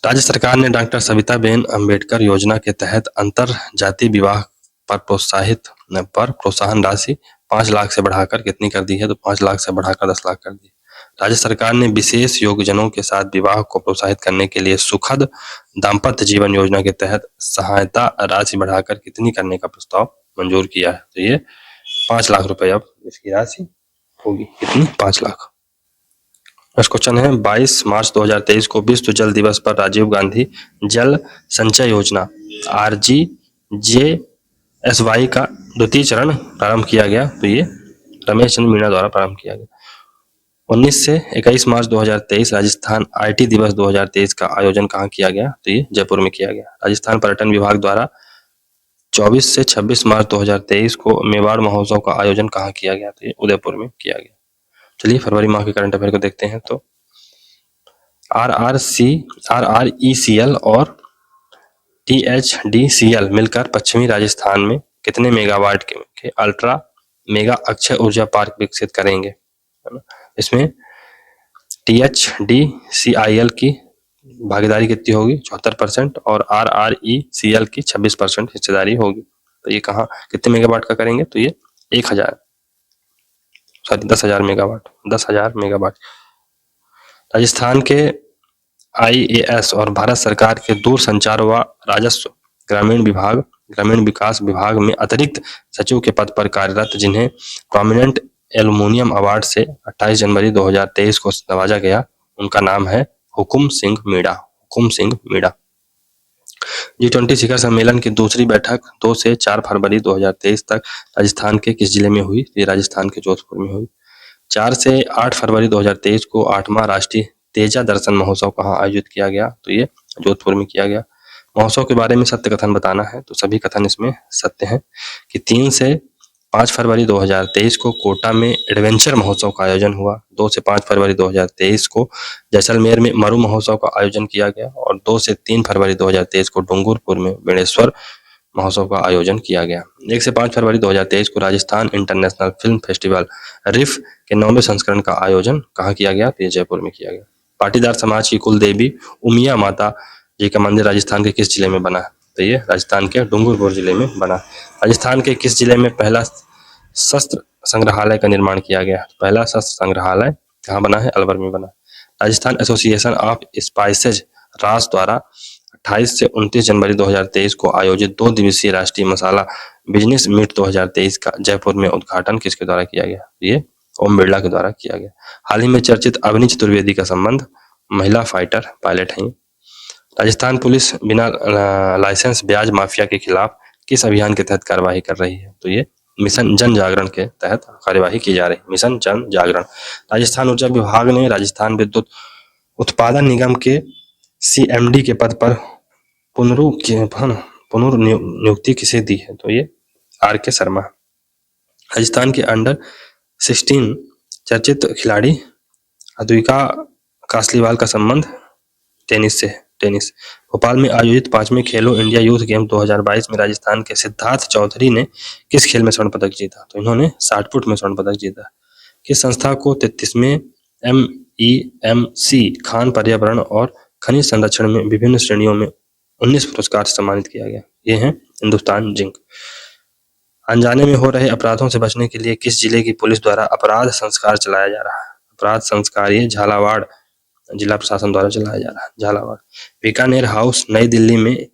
राज्य सरकार ने डॉक्टर सविताबेन अम्बेडकर योजना के तहत अंतर जातीय विवाह पर प्रोत्साहन राशि 5 लाख से बढ़ाकर कितनी कर दी है? तो 5 लाख से बढ़ाकर 10 लाख कर दी। राज्य सरकार ने विशेष योग्यजनों के साथ विवाह को प्रोत्साहित करने के लिए सुखद दाम्पत्य जीवन योजना के तहत सहायता राशि बढ़ाकर कितनी करने का प्रस्ताव मंजूर किया है? तो ये 5 लाख रुपए अब इसकी राशि होगी। कितनी? 5 लाख। नेक्स्ट क्वेश्चन है 22 मार्च 2023 को विश्व जल दिवस पर राजीव गांधी जल संचय योजना RGJSY का द्वितीय चरण प्रारंभ किया गया। तो ये रमेश चंद्र मीणा द्वारा प्रारंभ किया गया। 19 से 21 मार्च 2023 राजस्थान IT दिवस 2023 का आयोजन कहाँ किया गया? तो ये जयपुर में किया गया। राजस्थान पर्यटन विभाग द्वारा 24 से 26 मार्च 2023 को मेवाड़ महोत्सव का आयोजन कहाँ किया गया? तो ये उदयपुर में किया गया। चलिए फरवरी माह के करंट अफेयर को देखते हैं। तो RRECL और THDCL मिलकर पश्चिमी राजस्थान में कितने मेगावाट के अल्ट्रा मेगा अक्षय ऊर्जा पार्क विकसित करेंगे? है ना? इसमें THDCIL की भागीदारी कितनी होगी? 74% और RRECL की 26% हिस्सेदारी होगी। तो ये कहाँ कितने मेगावाट का करेंगे? तो ये 10,000 मेगावाट। राजस्थान के IAS और भारत सरकार के दूरसंचार व राजस्व ग्रामीण विकास विभाग में अतिरिक्त सचिव के पद पर कार्यरत जिन्हें प्रोमिनेंट एल्युमिनियम अवार्ड से 28 जनवरी 2023 को नवाजा गया, उनका नाम है हुकुम सिंह मीणा। G20 शिखर सम्मेलन की दूसरी बैठक 2 से 4 फरवरी 2023 तक राजस्थान के किस जिले में हुई? ये राजस्थान के जोधपुर में हुई। 4 से 8 फरवरी 2023 को 8वां राष्ट्रीय तेजा दर्शन महोत्सव कहाँ आयोजित किया गया? तो ये जोधपुर में किया गया। महोत्सव के बारे में सत्य कथन बताना है। तो सभी कथन इसमें सत्य हैं कि 3 से 5 फरवरी 2023 को कोटा में एडवेंचर महोत्सव का आयोजन हुआ। 2 से 5 फरवरी 2023 को जैसलमेर में मरु महोत्सव का आयोजन किया गया और 2 से 3 फरवरी 2023 को डूंगरपुर में बेणेश्वर महोत्सव का आयोजन किया गया। 1 से 5 फरवरी 2023 को राजस्थान इंटरनेशनल फिल्म फेस्टिवल रिफ के 9वें संस्करण का आयोजन कहाँ किया गया? तो ये जयपुर में किया गया। पाटीदार समाज की कुल देवी उमिया माता जी का मंदिर राजस्थान के किस जिले में बना? तो ये राजस्थान के डूंगरपुर जिले में बना। राजस्थान के किस जिले में पहला शस्त्र संग्रहालय का निर्माण किया गया? पहला शस्त्र संग्रहालय कहाँ बना है? अलवर में बना। राजस्थान एसोसिएशन ऑफ स्पाइसेज रास द्वारा 28 से 29 जनवरी 2023 को आयोजित 2 दिवसीय राष्ट्रीय मसाला बिजनेस मीट 2023 का जयपुर में उद्घाटन किसके द्वारा किया गया? ये ओम बिरला के द्वारा किया गया। हाल ही में चर्चित अवनी चतुर्वेदी का संबंध महिला फाइटर पायलट हैं। राजस्थान पुलिस बिना लाइसेंस ब्याज माफिया के खिलाफ किस अभियान के तहत कार्यवाही कर रही है? तो ये मिशन जन जागरण के तहत कार्यवाही की जा रही है। मिशन जन जागरण। राजस्थान ऊर्जा विभाग ने राजस्थान विद्युत उत्पादन निगम के CMD के पद पर पुनर्नियुक्ति किसे दी है? तो ये RK शर्मा। राजस्थान के अंडर 16 चर्चित खिलाड़ी अद्विका कासलीवाल का संबंध टेनिस से है। टेनिस। भोपाल में आयोजित 5वें खेलो इंडिया यूथ गेम 2022 में राजस्थान के सिद्धार्थ चौधरी ने किस खेल में स्वर्ण पदक जीता? तो इन्होंने 60 फुट में स्वर्ण पदक जीता। किस संस्था को 33वें MEMC खान पर्यावरण और खनिज संरक्षण में विभिन्न श्रेणियों में 19 पुरस्कार से सम्मानित किया गया? ये है हिंदुस्तान जिंक। अनजाने में हो रहे अपराधों से बचने के लिए किस जिले की पुलिस द्वारा अपराध संस्कार चलाया जा रहा है? अपराध संस्कार ये झालावाड़ जिला प्रशासन द्वारा चलाया जा रहा है। झालावाड़। बीकानेर हाउस नई दिल्ली में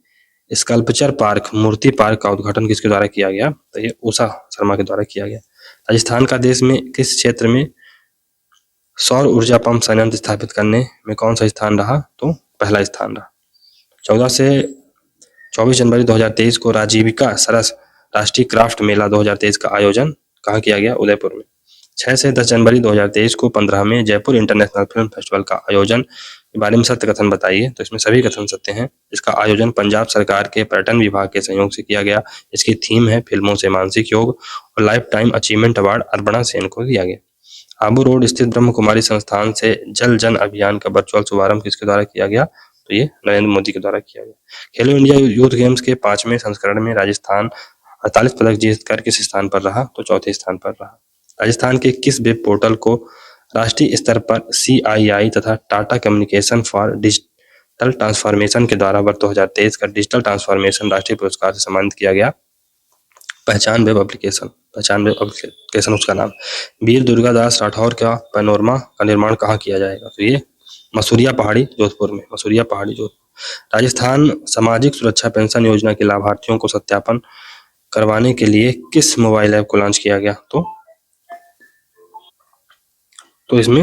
स्कल्पचर पार्क मूर्ति पार्क का उद्घाटन किसके द्वारा किया गया? तो ये उषा शर्मा के द्वारा किया गया। राजस्थान का देश में किस क्षेत्र में सौर ऊर्जा पंप संयंत्र स्थापित करने में कौन सा स्थान रहा? तो पहला स्थान रहा। 14 से 24 जनवरी 2023 को राजीविका सरस राष्ट्रीय क्राफ्ट मेला 2023 का आयोजन कहाँ किया गया? उदयपुर में। 6 से 10 जनवरी 2023 को 15वें जयपुर इंटरनेशनल फिल्म फेस्टिवल का आयोजन के बारे में सत्य कथन बताइए। तो इसमें सभी कथन सत्य हैं। इसका आयोजन पंजाब सरकार के पर्यटन विभाग के सहयोग से किया गया। इसकी थीम है फिल्मों से मानसिक योग और life time achievement award Arpana Sen को दिया गया। आबू रोड स्थित ब्रह्म कुमारी संस्थान से जल जन अभियान का वर्चुअल शुभारंभ किसके द्वारा किया गया? तो ये नरेंद्र मोदी के द्वारा किया गया। खेलो इंडिया यूथ गेम्स के 5वें संस्करण में राजस्थान 48 पदक जीतकर किस स्थान पर रहा? तो चौथे स्थान पर रहा। राजस्थान के किस वेब पोर्टल को राष्ट्रीय स्तर पर CII तथा Tata communication for digital transformation के द्वारा वर्ष 2023 का डिजिटल ट्रांसफॉर्मेशन राष्ट्रीय पुरस्कार से सम्मानित किया गया? पहचान वेब एप्लीकेशन उसका नाम। वीर दुर्गादास राठौर का पैनोरमा का निर्माण कहाँ किया जाएगा? तो ये मसूरिया पहाड़ी जोधपुर में। मसूरिया पहाड़ी जोधपुर। राजस्थान सामाजिक सुरक्षा पेंशन योजना के लाभार्थियों को सत्यापन करवाने के लिए किस मोबाइल ऐप को लॉन्च किया गया? तो इसमें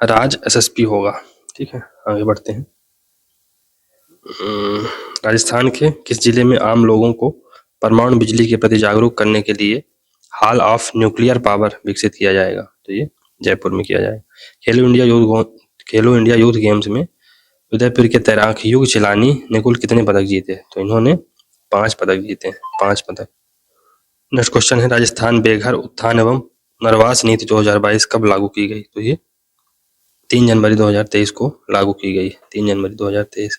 राज SSP होगा। ठीक है, आगे बढ़ते हैं। राजस्थान के किस जिले में आम लोगों को परमाणु बिजली के प्रति जागरूक करने के लिए हॉल ऑफ न्यूक्लियर पावर विकसित किया जाएगा? तो ये जयपुर में किया जाएगा। खेलो इंडिया यूथ गेम्स में उदयपुर के तैराक युग चिलानी ने कुल कितने पदक जीते? तो इन्होंने 5 पदक जीते। 5 पदक। नेक्स्ट क्वेश्चन है, राजस्थान बेघर उत्थान एवं नरवास नीति 2022 कब लागू की गई? तो ये 3 जनवरी 2023 को लागू की गई। 3 जनवरी 2023।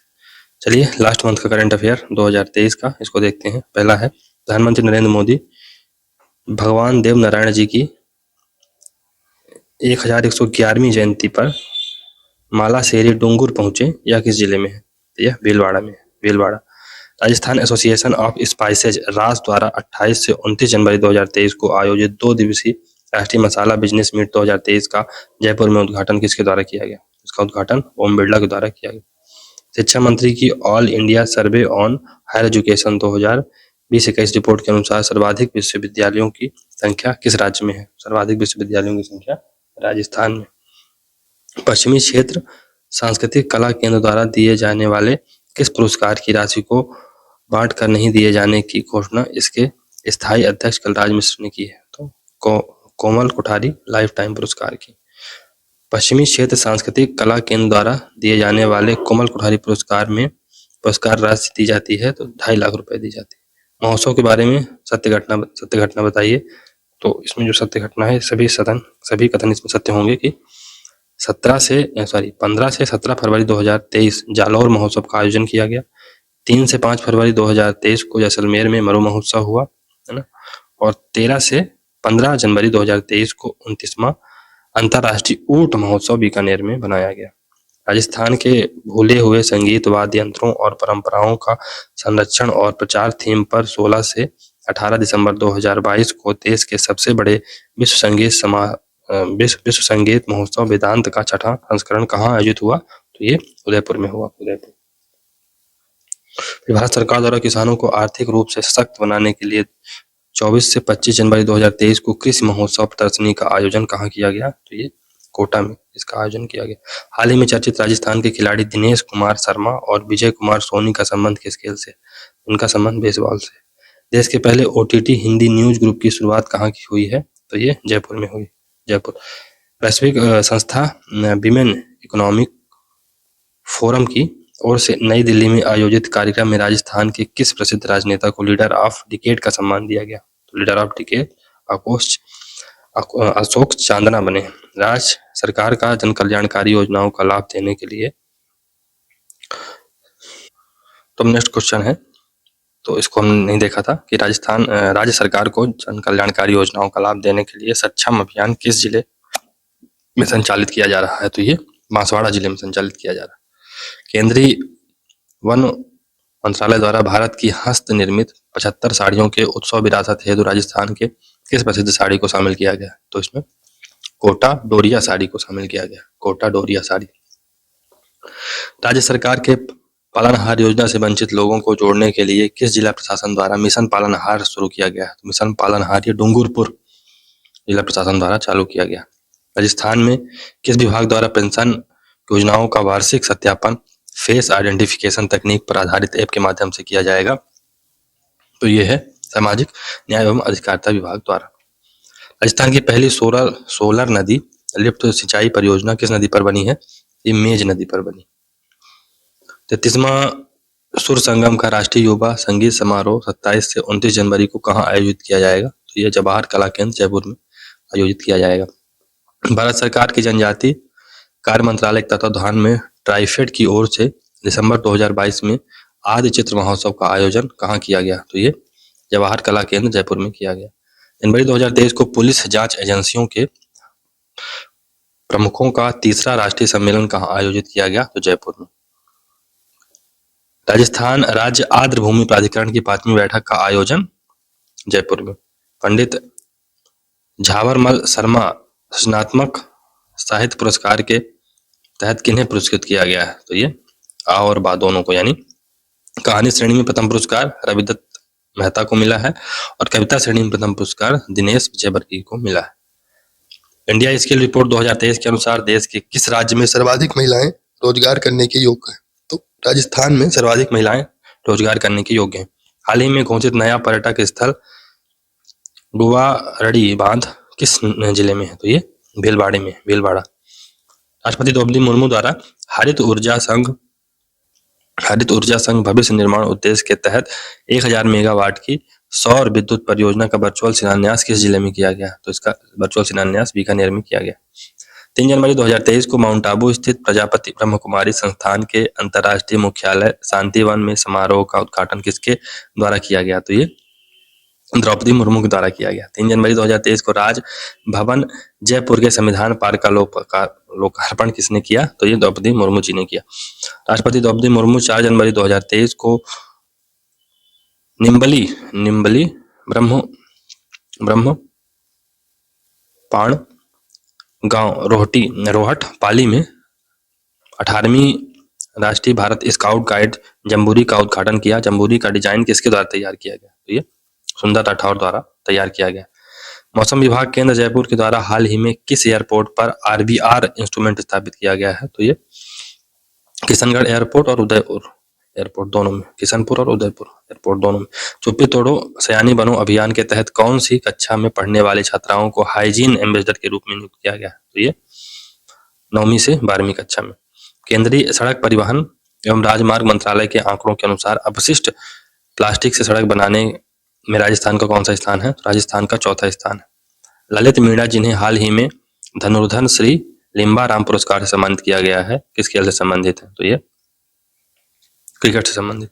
चलिए लास्ट मंथ का करंट अफेयर 2023 का, इसको देखते हैं। पहला है, प्रधानमंत्री नरेंद्र मोदी भगवान देव नारायण जी की 1111वीं जयंती पर माला शेरी डूंगुर पहुंचे, यह किस जिले में है? यह भीलवाड़ा में है। Bhilwara. Rajasthan association of spices रास द्वारा 28 से 29 जनवरी 2023 को आयोजित 2 दिवसीय राष्ट्रीय मसाला बिजनेस मीट 2023 का जयपुर में उद्घाटन किसके द्वारा किया गया? इसका उद्घाटन ओम बिरला के द्वारा किया गया। शिक्षा मंत्री की all India survey on higher education 2020-21 report के अनुसार सर्वाधिक विश्वविद्यालयों की संख्या किस राज्य में है? सर्वाधिक विश्वविद्यालयों की संख्या राजस्थान में। पश्चिमी क्षेत्र सांस्कृतिक कला केंद्र द्वारा दिए जाने वाले किस पुरस्कार की राशि को बांट कर नहीं दिए जाने की घोषणा इसके स्थायी अध्यक्ष कलराज मिश्र ने की है? तो कोमल कोठारी लाइफ टाइम पुरस्कार की। पश्चिमी क्षेत्र सांस्कृतिक कला केंद्र द्वारा दिए जाने वाले कोमल कोठारी पुरस्कार में पुरस्कार राशि दी जाती है तो 2.5 लाख रुपए दी जाती है। महोत्सव के बारे में सत्य घटना बताइए। तो इसमें जो सत्य घटना है, सभी कथन इसमें सत्य होंगे कि 15 से 17 फरवरी 2023 जालौर महोत्सव का आयोजन किया गया। 3 से 5 फरवरी 2023 को जैसलमेर में मरु महोत्सव हुआ, है ना। और 13 से 15 जनवरी 2023 को 29वां अंतर्राष्ट्रीय ऊंट महोत्सव बीकानेर में बनाया गया। राजस्थान के भूले हुए संगीत वाद्य यंत्रों और परंपराओं का संरक्षण और प्रचार थीम पर 16 से 18 दिसंबर 2022 को देश के सबसे बड़े विश्व संगीत महोत्सव वेदांत का 6वां संस्करण कहाँ आयोजित हुआ? तो ये उदयपुर में हुआ। उदयपुर। भारत सरकार द्वारा किसानों को आर्थिक रूप से सशक्त बनाने के लिए 24 से 25 जनवरी 2023 को कृषि महोत्सव प्रदर्शनी का आयोजन कहाँ किया गया? तो ये कोटा में इसका आयोजन किया गया। हाल ही में चर्चित राजस्थान के खिलाड़ी दिनेश कुमार शर्मा और विजय कुमार सोनी का संबंध किस खेल से? उनका संबंध बेसबॉल से। देश के पहले OTT हिंदी न्यूज ग्रुप की शुरुआत कहाँ की हुई है? तो ये जयपुर में हुई। जयपुर। वैश्विक संस्था विमेन इकोनॉमिक फोरम की ओर से नई दिल्ली में आयोजित कार्यक्रम में राजस्थान के किस प्रसिद्ध राजनेता को लीडर ऑफ डिकेड का सम्मान दिया गया? तो leader of decade Ashok Chandna बने। राज्य सरकार का जन कल्याणकारी योजनाओं का लाभ देने के लिए। तो नेक्स्ट क्वेश्चन है, तो इसको हमने नहीं देखा था कि राज्य सरकार को जन कल्याणकारी योजनाओं का लाभ देने के लिए सक्षम अभियान किस जिले में संचालित किया जा रहा है? तो ये बांसवाड़ा जिले में संचालित किया जा रहा है। केंद्रीय वन मंत्रालय द्वारा भारत की हस्त निर्मित 75 साड़ियों के उत्सव विरासत हेतु राजस्थान के किस प्रसिद्ध साड़ी को शामिल किया गया? तो इसमें कोटा डोरिया साड़ी को शामिल किया गया। कोटा डोरिया साड़ी। राज्य सरकार के पालनहार योजना से वंचित लोगों को जोड़ने के लिए किस जिला प्रशासन द्वारा मिशन पालनहार शुरू किया गया? तो मिशन पालनहार ये डूंगरपुर जिला प्रशासन द्वारा चालू किया गया। राजस्थान में किस विभाग द्वारा पेंशन योजनाओं का वार्षिक सत्यापन फेस आइडेंटिफिकेशन तकनीक पर आधारित ऐप के माध्यम से किया जाएगा। तो ये है सामाजिक न्याय एवं अधिकारिता विभाग द्वारा। राजस्थान की पहली सोलर नदी लिफ्ट सिंचाई परियोजना किस नदी पर बनी है? ये मेज नदी पर बनी। 33वां सुर संगम का राष्ट्रीय युवा संगीत समारोह 27 से 29 जनवरी को कहाँ आयोजित किया जाएगा? तो ये जवाहर कला केंद्र जयपुर में आयोजित किया जाएगा। भारत सरकार की जनजाति कार्य मंत्रालय के तत्वाधान में ट्राइफेड की ओर से दिसंबर 2022 में आदि चित्र महोत्सव का आयोजन कहाँ किया गया? तो ये जवाहर कला केंद्र जयपुर में किया गया। जनवरी 2023 को पुलिस जांच एजेंसियों के प्रमुखों का तीसरा राष्ट्रीय सम्मेलन कहाँ आयोजित किया गया? तो जयपुर में। राजस्थान राज्य आर्द्र भूमि प्राधिकरण की 5वीं बैठक का आयोजन जयपुर में। पंडित झावरमल शर्मा सृजनात्मक साहित्य पुरस्कार के तहत किन्हें पुरस्कृत किया गया है? तो ये आ और बा दोनों को, यानी कहानी श्रेणी में प्रथम पुरस्कार रविदत्त मेहता को मिला है और कविता श्रेणी में प्रथम पुरस्कार दिनेश विजयवर्गीय को मिला है। इंडिया स्किल रिपोर्ट 2023 के अनुसार देश के किस राज्य में सर्वाधिक महिलाएं रोजगार करने के योग्य हैं? तो राजस्थान में सर्वाधिक महिलाएं रोजगार करने के योग्य हैं। हाल ही में घोषित नया पर्यटक स्थल गुवारडी बांध किस जिले में है? तो ये भीलवाड़े में, भीलवाड़ा। राष्ट्रपति द्रौपदी मुर्मू द्वारा हरित ऊर्जा संघ भविष्य निर्माण उद्देश्य के तहत 1000 मेगावाट की सौर विद्युत परियोजना का वर्चुअल शिलान्यास किस जिले में किया गया? तो इसका वर्चुअल शिलान्यास बीकानेर में किया गया। 3 जनवरी 2023 को माउंट आबू स्थित प्रजापति ब्रह्म कुमारी संस्थान के अंतर्राष्ट्रीय मुख्यालय शांतिवन में समारोह का उद्घाटन किसके द्वारा किया गया? तो ये द्रौपदी मुर्मू के द्वारा किया गया। 3 जनवरी 2023 को राज भवन जयपुर के संविधान पार्क का लोकार्पण किसने किया? तो ये द्रौपदी मुर्मू जी ने किया। राष्ट्रपति द्रौपदी मुर्मू 4 जनवरी 2023 को निम्बली ब्रह्म पाण गांव रोहट पाली में 18वीं राष्ट्रीय भारत स्काउट गाइड जम्बूरी का उद्घाटन किया। जम्बूरी का डिजाइन किसके द्वारा तैयार किया गया? तो ये सुंदर राठौर द्वारा तैयार किया गया। मौसम विभाग केंद्र जयपुर के द्वारा हाल ही में किस एयरपोर्ट पर RBR इंस्ट्रूमेंट स्थापित किया गया है? तो ये किशनगढ़ एयरपोर्ट और उदयपुर एयरपोर्ट दोनों में, किशनपुर और उदयपुर एयरपोर्ट दोनों में। चुप्पी तोड़ो सयानी बनो अभियान के तहत कौन सी कक्षा में पढ़ने वाली छात्राओं को हाइजीन एम्बेसडर के रूप में नियुक्त किया गया? तो ये 9वीं से 12वीं कक्षा में। केंद्रीय सड़क परिवहन एवं राजमार्ग मंत्रालय के आंकड़ों के अनुसार अपशिष्ट प्लास्टिक से सड़क बनाने में राजस्थान का कौन सा स्थान है? राजस्थान का 4था स्थान है। ललित मीणा जिन्हें हाल ही में धनुर्धर श्री लिम्बाराम पुरस्कार से सम्मानित किया गया है, किस खेल से संबंधित है? तो ये क्रिकेट से संबंधित।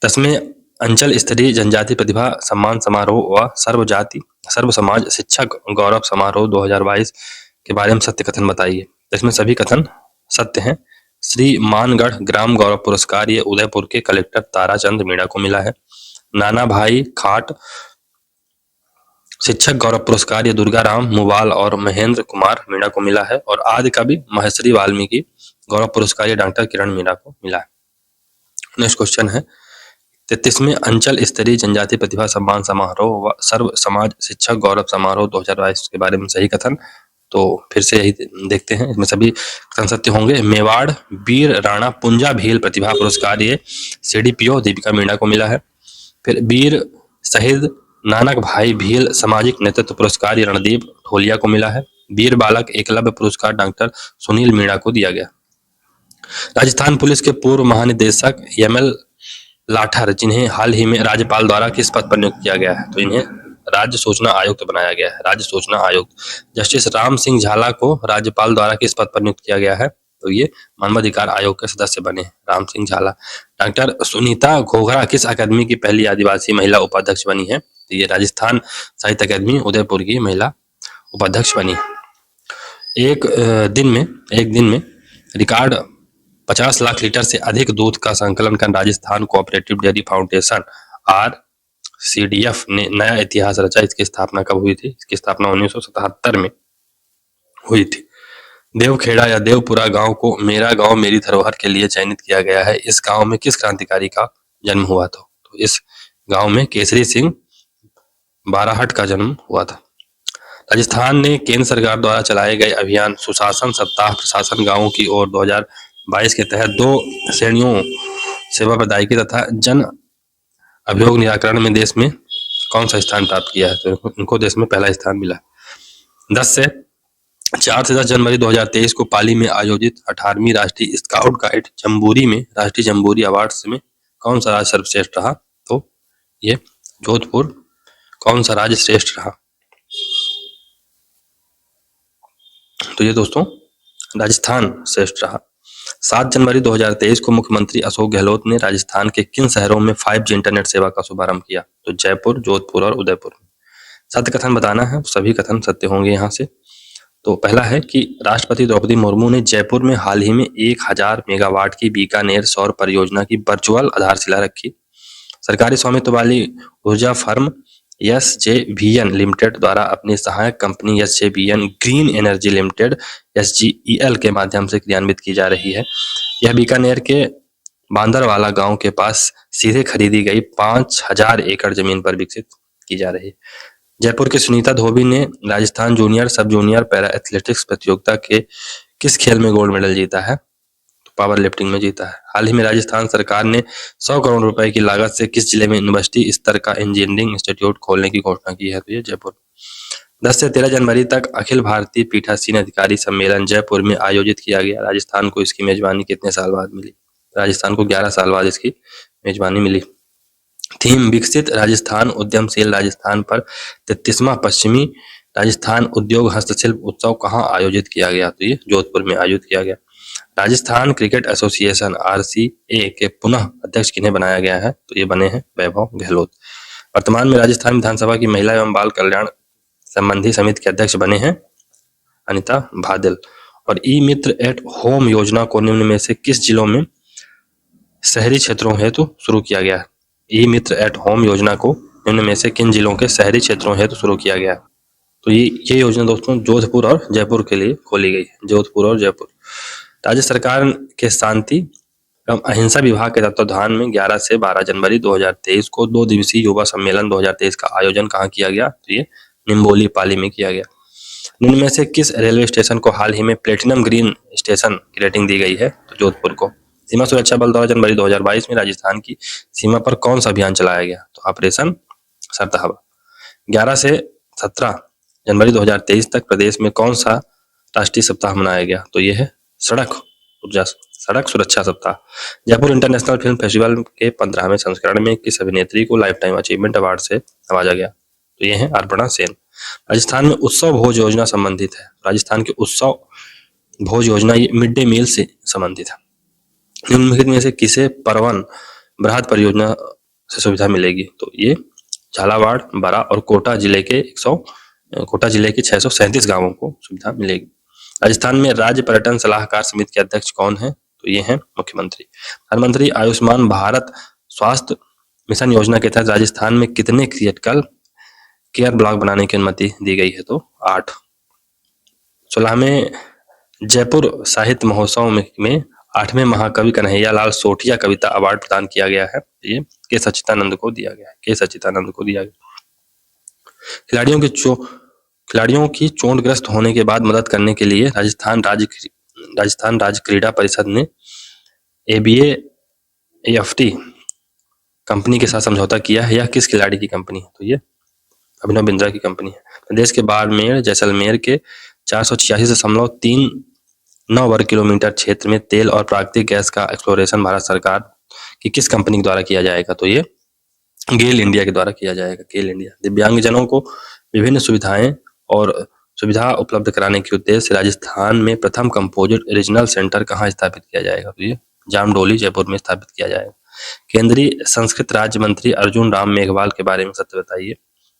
10वें अंचल स्तरीय जनजाति प्रतिभा सम्मान समारोह व सर्व समाज शिक्षक गौरव समारोह 2022 के बारे में सत्य कथन बताइए। इसमें सभी कथन सत्य हैं। श्री मानगढ़ ग्राम गौरव पुरस्कार ये उदयपुर के कलेक्टर ताराचंद मीणा को मिला है। नाना भाई खाट शिक्षक गौरव पुरस्कार ये दुर्गाराम मुवाल और महेंद्र कुमार मीणा को मिला है। और आदि कवि महर्षि वाल्मीकि गौरव पुरस्कार ये डॉक्टर किरण मीणा को मिला है। नेक्स्ट क्वेश्चन है 33वें अंचल स्तरीय जनजाति प्रतिभा सम्मान समारोह व सर्व समाज शिक्षक गौरव समारोह 2022 के बारे में सही कथन। तो फिर से यही देखते हैं, इसमें सभी कथन सत्य होंगे। मेवाड़ वीर राणा पुंजा भील प्रतिभा पुरस्कार ये CDPO दीपिका मीणा को मिला है। फिर वीर शहीद नानक भाई भील सामाजिक नेतृत्व पुरस्कार ये रणदीप ढोलिया को मिला है। वीर बालक एकलव्य पुरस्कार डॉक्टर सुनील मीणा को दिया गया। राजस्थान पुलिस के पूर्व महानिदेशक ML लाठर जिन्हें हाल ही में राज्यपाल द्वारा किस पद पर नियुक्त किया गया है? तो इन्हें राज्य सूचना आयुक्त बनाया गया है। राज्य सूचना आयुक्त। जस्टिस राम सिंह झाला को राज्यपाल द्वारा किस पद पर नियुक्त किया गया है? तो ये मानवाधिकार आयोग के सदस्य बने राम सिंह झाला। डॉक्टर सुनीता घोघरा किस अकादमी की पहली आदिवासी महिला उपाध्यक्ष बनी है? तो ये राजस्थान साहित्य अकादमी उदयपुर की महिला उपाध्यक्ष बनी। एक दिन में रिकॉर्ड 50 लाख लीटर से अधिक दूध का संकलन कर Rajasthan cooperative dairy foundation RCDF ने नया इतिहास रचा। इसकी स्थापना कब हुई थी? इसकी स्थापना 1977 में हुई थी। देवखेड़ा या देवपुरा गांव को मेरा गांव मेरी धरोहर के लिए चयनित किया गया है। इस गांव में किस क्रांतिकारी का जन्म हुआ था? तो इस गांव में केसरी सिंह बाराहट का जन्म हुआ था। राजस्थान ने केंद्र सरकार द्वारा चलाए गए अभियान सुशासन सप्ताह प्रशासन गांवों की ओर 22 के तहत 2 श्रेणियों सेवा प्रदायकी तथा जन अभियोग निराकरण में देश में कौन सा स्थान प्राप्त किया है? तो इनको देश में पहला स्थान मिला। 4 से 10 जनवरी 2023 को पाली में आयोजित 18वीं राष्ट्रीय स्काउट गाइड जम्बूरी में राष्ट्रीय जम्बूरी अवार्ड्स में कौन सा राज्य सर्वश्रेष्ठ रहा? तो ये जोधपुर कौन सा राज्य श्रेष्ठ रहा? तो ये दोस्तों राजस्थान श्रेष्ठ रहा। 7 जनवरी 2023 को मुख्यमंत्री अशोक गहलोत ने राजस्थान के किन शहरों में 5G इंटरनेट सेवा का शुभारंभ किया? तो जयपुर, जोधपुर और उदयपुर। सत्य कथन बताना है, सभी कथन सत्य होंगे यहाँ से। तो पहला है कि राष्ट्रपति द्रौपदी मुर्मू ने जयपुर में हाल ही में 1000 मेगावाट की बीकानेर सौर परियोजना की वर्चुअल आधारशिला रखी। सरकारी स्वामित्व वाली ऊर्जा फर्म SJVN लिमिटेड द्वारा अपनी सहायक company SJVN green energy limited SGEL के माध्यम से क्रियान्वित की जा रही है। यह बीकानेर के बांदरवाला गांव के पास सीधे खरीदी गई 5000 एकड़ जमीन पर विकसित की जा रही है। जयपुर के सुनीता धोबी ने राजस्थान जूनियर सब जूनियर पैरा एथलेटिक्स प्रतियोगिता के किस खेल में गोल्ड मेडल जीता है? तो पावर लिफ्टिंग में जीता है। हाल ही में राजस्थान सरकार ने 100 करोड़ रुपए की लागत से किस जिले में यूनिवर्सिटी स्तर का इंजीनियरिंग इंस्टीट्यूट खोलने की घोषणा की है? तो ये जयपुर। 10 से 13 जनवरी तक अखिल भारतीय पीठासीन अधिकारी सम्मेलन जयपुर में आयोजित किया गया। राजस्थान को इसकी मेजबानी कितने साल बाद मिली? राजस्थान को 11 साल बाद इसकी मेजबानी मिली। थीम विकसित राजस्थान उद्यमशील राजस्थान पर 33वां पश्चिमी राजस्थान उद्योग हस्तशिल्प उत्सव कहाँ आयोजित किया गया? तो ये जोधपुर में आयोजित किया गया। राजस्थान क्रिकेट एसोसिएशन RCA के पुनः अध्यक्ष किन्हें बनाया गया है? तो ये बने हैं वैभव गहलोत। वर्तमान में राजस्थान विधानसभा की महिला एवं बाल कल्याण संबंधी समिति के अध्यक्ष बने हैं अनिता भादिल। और ई मित्र एट होम योजना को निम्न में से किस जिलों में शहरी क्षेत्रों हेतु शुरू किया गया है? ई मित्र एट होम योजना को निम्न में से किन जिलों के शहरी क्षेत्रों हेतु शुरू किया गया है? तो ये योजना दोस्तों जोधपुर और जयपुर के लिए खोली गई है। जोधपुर और जयपुर। राज्य सरकार के शांति एवं अहिंसा विभाग के तत्वाधान में 11 से 12 जनवरी 2023 को 2 दिवसीय युवा सम्मेलन 2023 का आयोजन कहाँ किया गया? तो ये निम्बोली पाली में किया गया। निम्न में से किस रेलवे स्टेशन को हाल ही में प्लेटिनम ग्रीन स्टेशन की रेटिंग दी गई है? तो जोधपुर को। सीमा सुरक्षा बल द्वारा जनवरी 2022 में राजस्थान की सीमा पर कौन सा अभियान चलाया गया? तो ऑपरेशन सरताहवा। 11 से 17 जनवरी 2023 तक प्रदेश में कौन सा राष्ट्रीय सप्ताह मनाया गया? तो यह है सड़क सुरक्षा सप्ताह। जयपुर इंटरनेशनल फिल्म फेस्टिवल के 15वें संस्करण में किस अभिनेत्री को लाइफ टाइम अचीवमेंट अवार्ड से नवाजा गया? तो ये है अर्पणा सेन। राजस्थान में उत्सव भोज योजना संबंधित है। राजस्थान की उत्सव भोज योजना ये मिड डे मील से संबंधित है। निम्नलिखित में से किसे परवन बृहद परियोजना से सुविधा मिलेगी? तो ये झालावाड़, बरा और कोटा जिले के 637 गांवों को सुविधा मिलेगी। राजस्थान में राज्य पर्यटन सलाहकार समिति के अध्यक्ष कौन है? तो ये हैं मुख्यमंत्री। प्रधानमंत्री आयुष्मान भारत स्वास्थ्य मिशन योजना के तहत राजस्थान में कितने क्रिटिकल केयर ब्लॉक बनाने की अनुमति दी गई है? तो 8। 16वें जयपुर साहित्य महोत्सव में 8वें महाकवि कन्हैयालाल सोठिया कविता अवार्ड प्रदान किया गया है। ये के सच्चिदानंद को दिया गया। खिलाड़ियों की चोटग्रस्त होने के बाद मदद करने के लिए राजस्थान राज्य क्रीड़ा परिषद ने ABA-AFT कंपनी के साथ समझौता किया है। यह किस खिलाड़ी की कंपनी है? तो ये अभिनव बिंद्रा की कंपनी है। प्रदेश के बाड़मेर जैसलमेर के 486.39 वर्ग किलोमीटर क्षेत्र में तेल और प्राकृतिक गैस का एक्सप्लोरेशन भारत सरकार की किस कंपनी के द्वारा किया जाएगा? तो ये गेल इंडिया के द्वारा किया जाएगा। गेल इंडिया। दिव्यांगजनों को विभिन्न सुविधा उपलब्ध कराने के उद्देश्य से राजस्थान में प्रथम कंपोजिट रीजनल सेंटर कहाँ स्थापित किया जाएगा? तो ये जामडोली जयपुर में स्थापित किया जाएगा। केंद्रीय संस्कृत राज्य मंत्री अर्जुन राम मेघवाल के बारे में सत्य बताइए।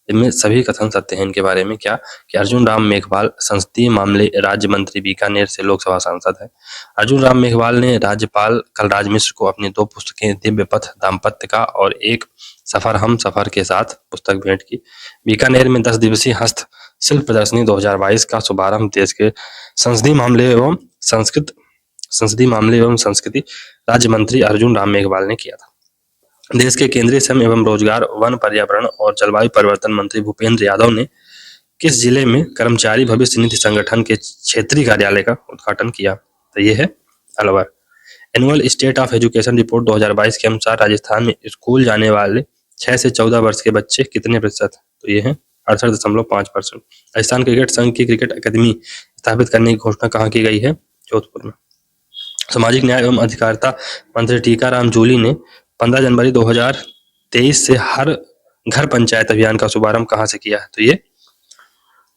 इनमें सभी कथन सत्य हैं। इनके बारे में क्या कि अर्जुन राम मेघवाल संसदीय मामले राज्य मंत्री बीकानेर से लोकसभा सांसद है। अर्जुन राम मेघवाल ने राज्यपाल कलराज मिश्र को अपनी 2 पुस्तकें दिव्य पथ दाम्पत्य का और एक सफर हम सफर के साथ पुस्तक भेंट की। बीकानेर में 10 दिवसीय हस्त शिल्प प्रदर्शनी 2022 का शुभारंभ देश के संसदीय मामले एवं संस्कृति राज्य मंत्री अर्जुन राम मेघवाल ने किया था। देश के केंद्रीय श्रम एवं रोजगार, वन, पर्यावरण और जलवायु परिवर्तन मंत्री भूपेंद्र यादव ने किस जिले में कर्मचारी भविष्य निधि संगठन के क्षेत्रीय कार्यालय का उद्घाटन किया? तो ये है Alwar. Annual state of education report 2022 के अनुसार राजस्थान में स्कूल जाने वाले 6 से 14 वर्ष के बच्चे कितने प्रतिशत हैं? तो ये है 68.5%। राजस्थान क्रिकेट संघ की क्रिकेट अकादमी स्थापित करने की घोषणा कहाँ की गई है? जोधपुर में। सामाजिक न्याय एवं अधिकारिता मंत्री टीकाराम जूली ने 15 जनवरी 2023 से हर घर पंचायत अभियान का शुभारंभ कहाँ से किया है? तो ये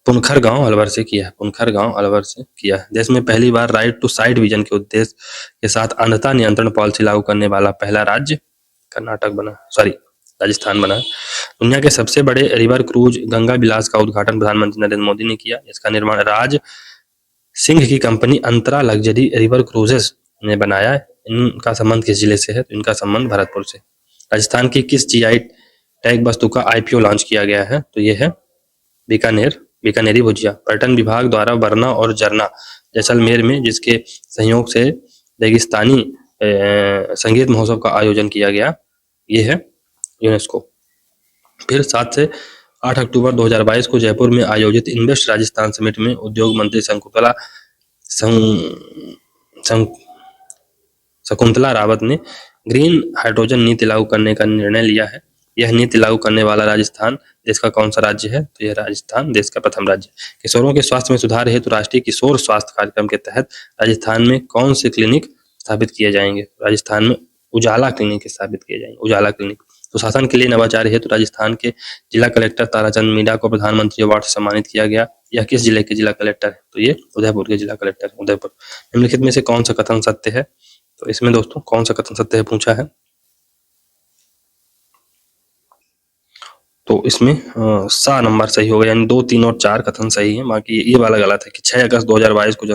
पुनखर गांव अलवर से किया है। पुनखर गांव अलवर से किया है। देश में पहली बार राइट टू साइट विजन के उद्देश्य के साथ अंधता नियंत्रण पॉलिसी लागू करने वाला पहला राज्य राजस्थान बना। दुनिया के सबसे बड़े रिवर क्रूज गंगा विलास का उद्घाटन प्रधानमंत्री नरेंद्र मोदी ने किया। इसका निर्माण राज सिंह की कंपनी अंतरा लग्जरी रिवर क्रूजेस ने बनाया। इनका संबंध किस जिले से है? तो इनका संबंध भरतपुर से। राजस्थान की किस जीआई टैग वस्तु का आईपीओ लॉन्च किया गया है? तो ये है बीकानेरी भुजिया। पर्यटन विभाग द्वारा बरना और जरना जैसलमेर में जिसके सहयोग से रेगिस्तानी संगीत महोत्सव का आयोजन किया गया, ये है यूनेस्को। फिर 7 से 8 अक्टूबर 2022 को जयपुर में आयोजित इन्वेस्ट राजस्थान समिट में उद्योग मंत्री शकुंतला रावत ने ग्रीन हाइड्रोजन नीति लागू करने का निर्णय लिया है। यह नीति लागू करने वाला राजस्थान देश का कौन सा राज्य है? तो यह राजस्थान देश का प्रथम राज्य। किशोरों के स्वास्थ्य में सुधार हेतु राष्ट्रीय किशोर स्वास्थ्य कार्यक्रम के तहत राजस्थान में कौन से क्लिनिक स्थापित किए जाएंगे? राजस्थान में उजाला क्लिनिक स्थापित किए जाएंगे। उजाला क्लिनिक। सुशासन के लिए नवाचार हेतु राजस्थान के जिला कलेक्टर ताराचंद मीणा को प्रधानमंत्री अवार्ड से सम्मानित किया गया। यह किस जिले के जिला कलेक्टर है? तो ये उदयपुर के जिला कलेक्टर है, उदयपुर। निम्नलिखित में से कौन सा कथन सत्य है? तो इसमें दोस्तों कौन सा कथन सत्य है पूछा है, तो इसमें सा नंबर सही होगा, यानी 2, 3 और 4 कथन सही है। बाकी ये वाला गलत है कि 6 अगस्त 2022 को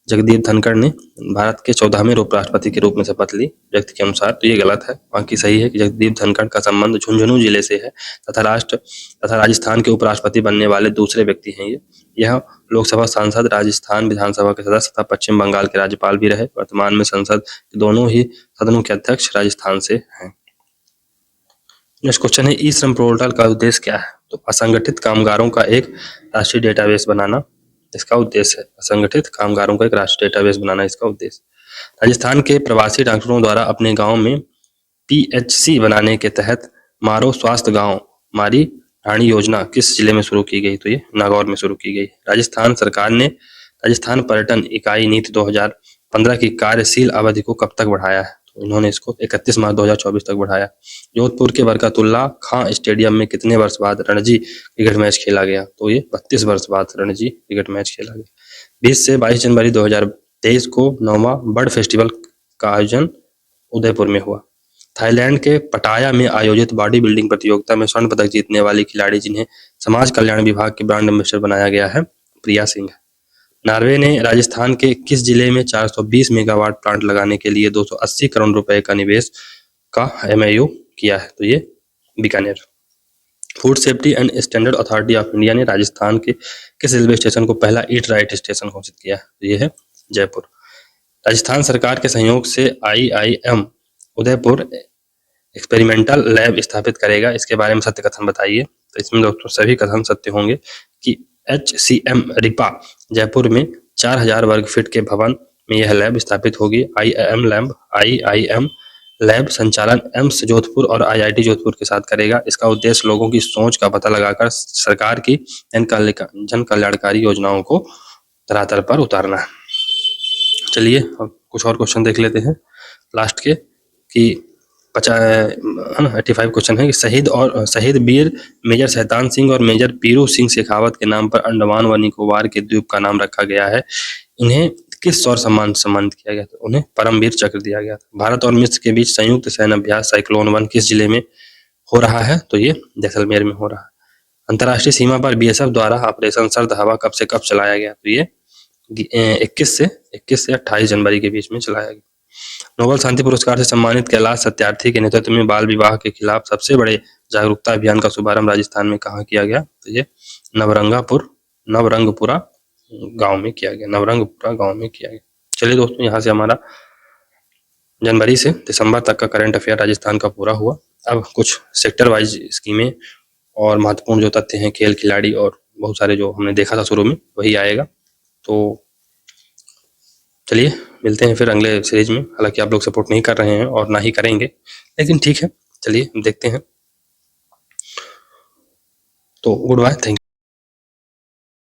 जगदीप धनखड़ ने भारत के 14वें उपराष्ट्रपति के रूप में शपथ ली, व्यक्ति के अनुसार। तो ये गलत है। बाकी सही है कि जगदीप धनखड़ का संबंध झुंझुनू जिले से है तथा राजस्थान के उपराष्ट्रपति बनने वाले दूसरे व्यक्ति हैं। यह लोकसभा सांसद, राजस्थान विधानसभा के सदस्य तथा पश्चिम बंगाल के राज्यपाल भी रहे। वर्तमान में संसद के दोनों ही सदनों के अध्यक्ष राजस्थान से हैं। नेक्स्ट क्वेश्चन है, ई श्रम पोर्टल का उद्देश्य क्या है? तो असंगठित कामगारों का एक राष्ट्रीय डेटाबेस बनाना इसका उद्देश्य है। असंगठित कामगारों का एक राष्ट्रीय डेटाबेस बनाना इसका उद्देश्य। राजस्थान के प्रवासी डॉक्टरों द्वारा अपने गांव में पीएचसी बनाने के तहत मारो स्वास्थ्य गांव मारी ढाणी योजना किस जिले में शुरू की गई? तो ये नागौर में शुरू की गई। राजस्थान सरकार ने राजस्थान पर्यटन इकाई नीति 2015 की कार्यशील अवधि को कब तक बढ़ाया है? तो इन्होंने इसको 31 मार्च 2024 तक बढ़ाया। जोधपुर के बरकतुल्ला खां स्टेडियम में कितने वर्ष बाद रणजी क्रिकेट मैच खेला गया? तो ये 32 वर्ष बाद रणजी क्रिकेट मैच खेला गया। 20 से 22 जनवरी 2023 को 9वां बर्ड फेस्टिवल का आयोजन उदयपुर में हुआ। थाईलैंड के पटाया में आयोजित बॉडी बिल्डिंग प्रतियोगिता में स्वर्ण पदक जीतने वाली खिलाड़ी जिन्हें समाज कल्याण विभाग के ब्रांड एम्बेसडर बनाया गया है, प्रिया सिंह। नॉर्वे ने राजस्थान के किस जिले में 420 मेगावाट प्लांट लगाने के लिए 280 करोड़ रुपए का निवेश का एमओयू किया है? तो ये Bikaner. Food safety and standard authority of India ने राजस्थान के किस रेलवे स्टेशन को पहला ईट राइट स्टेशन घोषित किया है? तो ये है जयपुर। राजस्थान सरकार के सहयोग से IIM उदयपुर एक्सपेरिमेंटल लैब स्थापित करेगा। इसके बारे में सत्य कथन बताइए। तो इसमें दोस्तों सभी कथन सत्य होंगे कि HCM रिपा जयपुर में 4000 वर्ग फीट के भवन में यह लैब स्थापित होगी। IIM लैब संचालन एम्स जोधपुर और IIT जोधपुर के साथ करेगा। इसका उद्देश्य लोगों की सोच का पता लगाकर सरकार की जन कल्याणकारी योजनाओं को धरातल पर उतारना है। चलिए कुछ और क्वेश्चन देख लेते हैं लास्ट के कि 85 क्वेश्चन है कि शहीद वीर मेजर शैतान सिंह और मेजर पीरू सिंह शेखावत के नाम पर अंडमान व निकोबार के द्वीप का नाम रखा गया है। इन्हें किस शौर्य सम्मान सम्मानित किया गया था? उन्हें परमवीर चक्र दिया गया था। भारत और मिस्र के बीच संयुक्त सैन्य अभ्यास साइक्लोन 1 किस जिले में हो रहा है? तो ये जैसलमेर में हो रहा है। अंतर्राष्ट्रीय सीमा पर BSF द्वारा ऑपरेशन सर्द हवा कब से कब चलाया गया? तो ये 21 से 28 जनवरी के बीच में चलाया गया। नोबेल शांति पुरस्कार से सम्मानित कैलाश सत्यार्थी के नेतृत्व में बाल विवाह के खिलाफ सबसे बड़े जागरूकता अभियान का शुभारंभ राजस्थान में कहाँ किया गया? तो ये नवरंगपुरा गांव में किया गया। नवरंगपुरा गांव में किया गया। चलिए दोस्तों, यहाँ से हमारा जनवरी से दिसंबर तक का करंट अफेयर राजस्थान का पूरा हुआ। अब कुछ सेक्टर वाइज स्कीमें और महत्वपूर्ण जो तथ्य हैं, खेल खिलाड़ी और बहुत सारे जो हमने देखा था शुरू में, वही आएगा। तो चलिए मिलते हैं फिर अगले सीरीज में। हालांकि आप लोग सपोर्ट नहीं कर रहे हैं और ना ही करेंगे, लेकिन ठीक है, चलिए देखते हैं। तो गुड बाय, थैंक यू।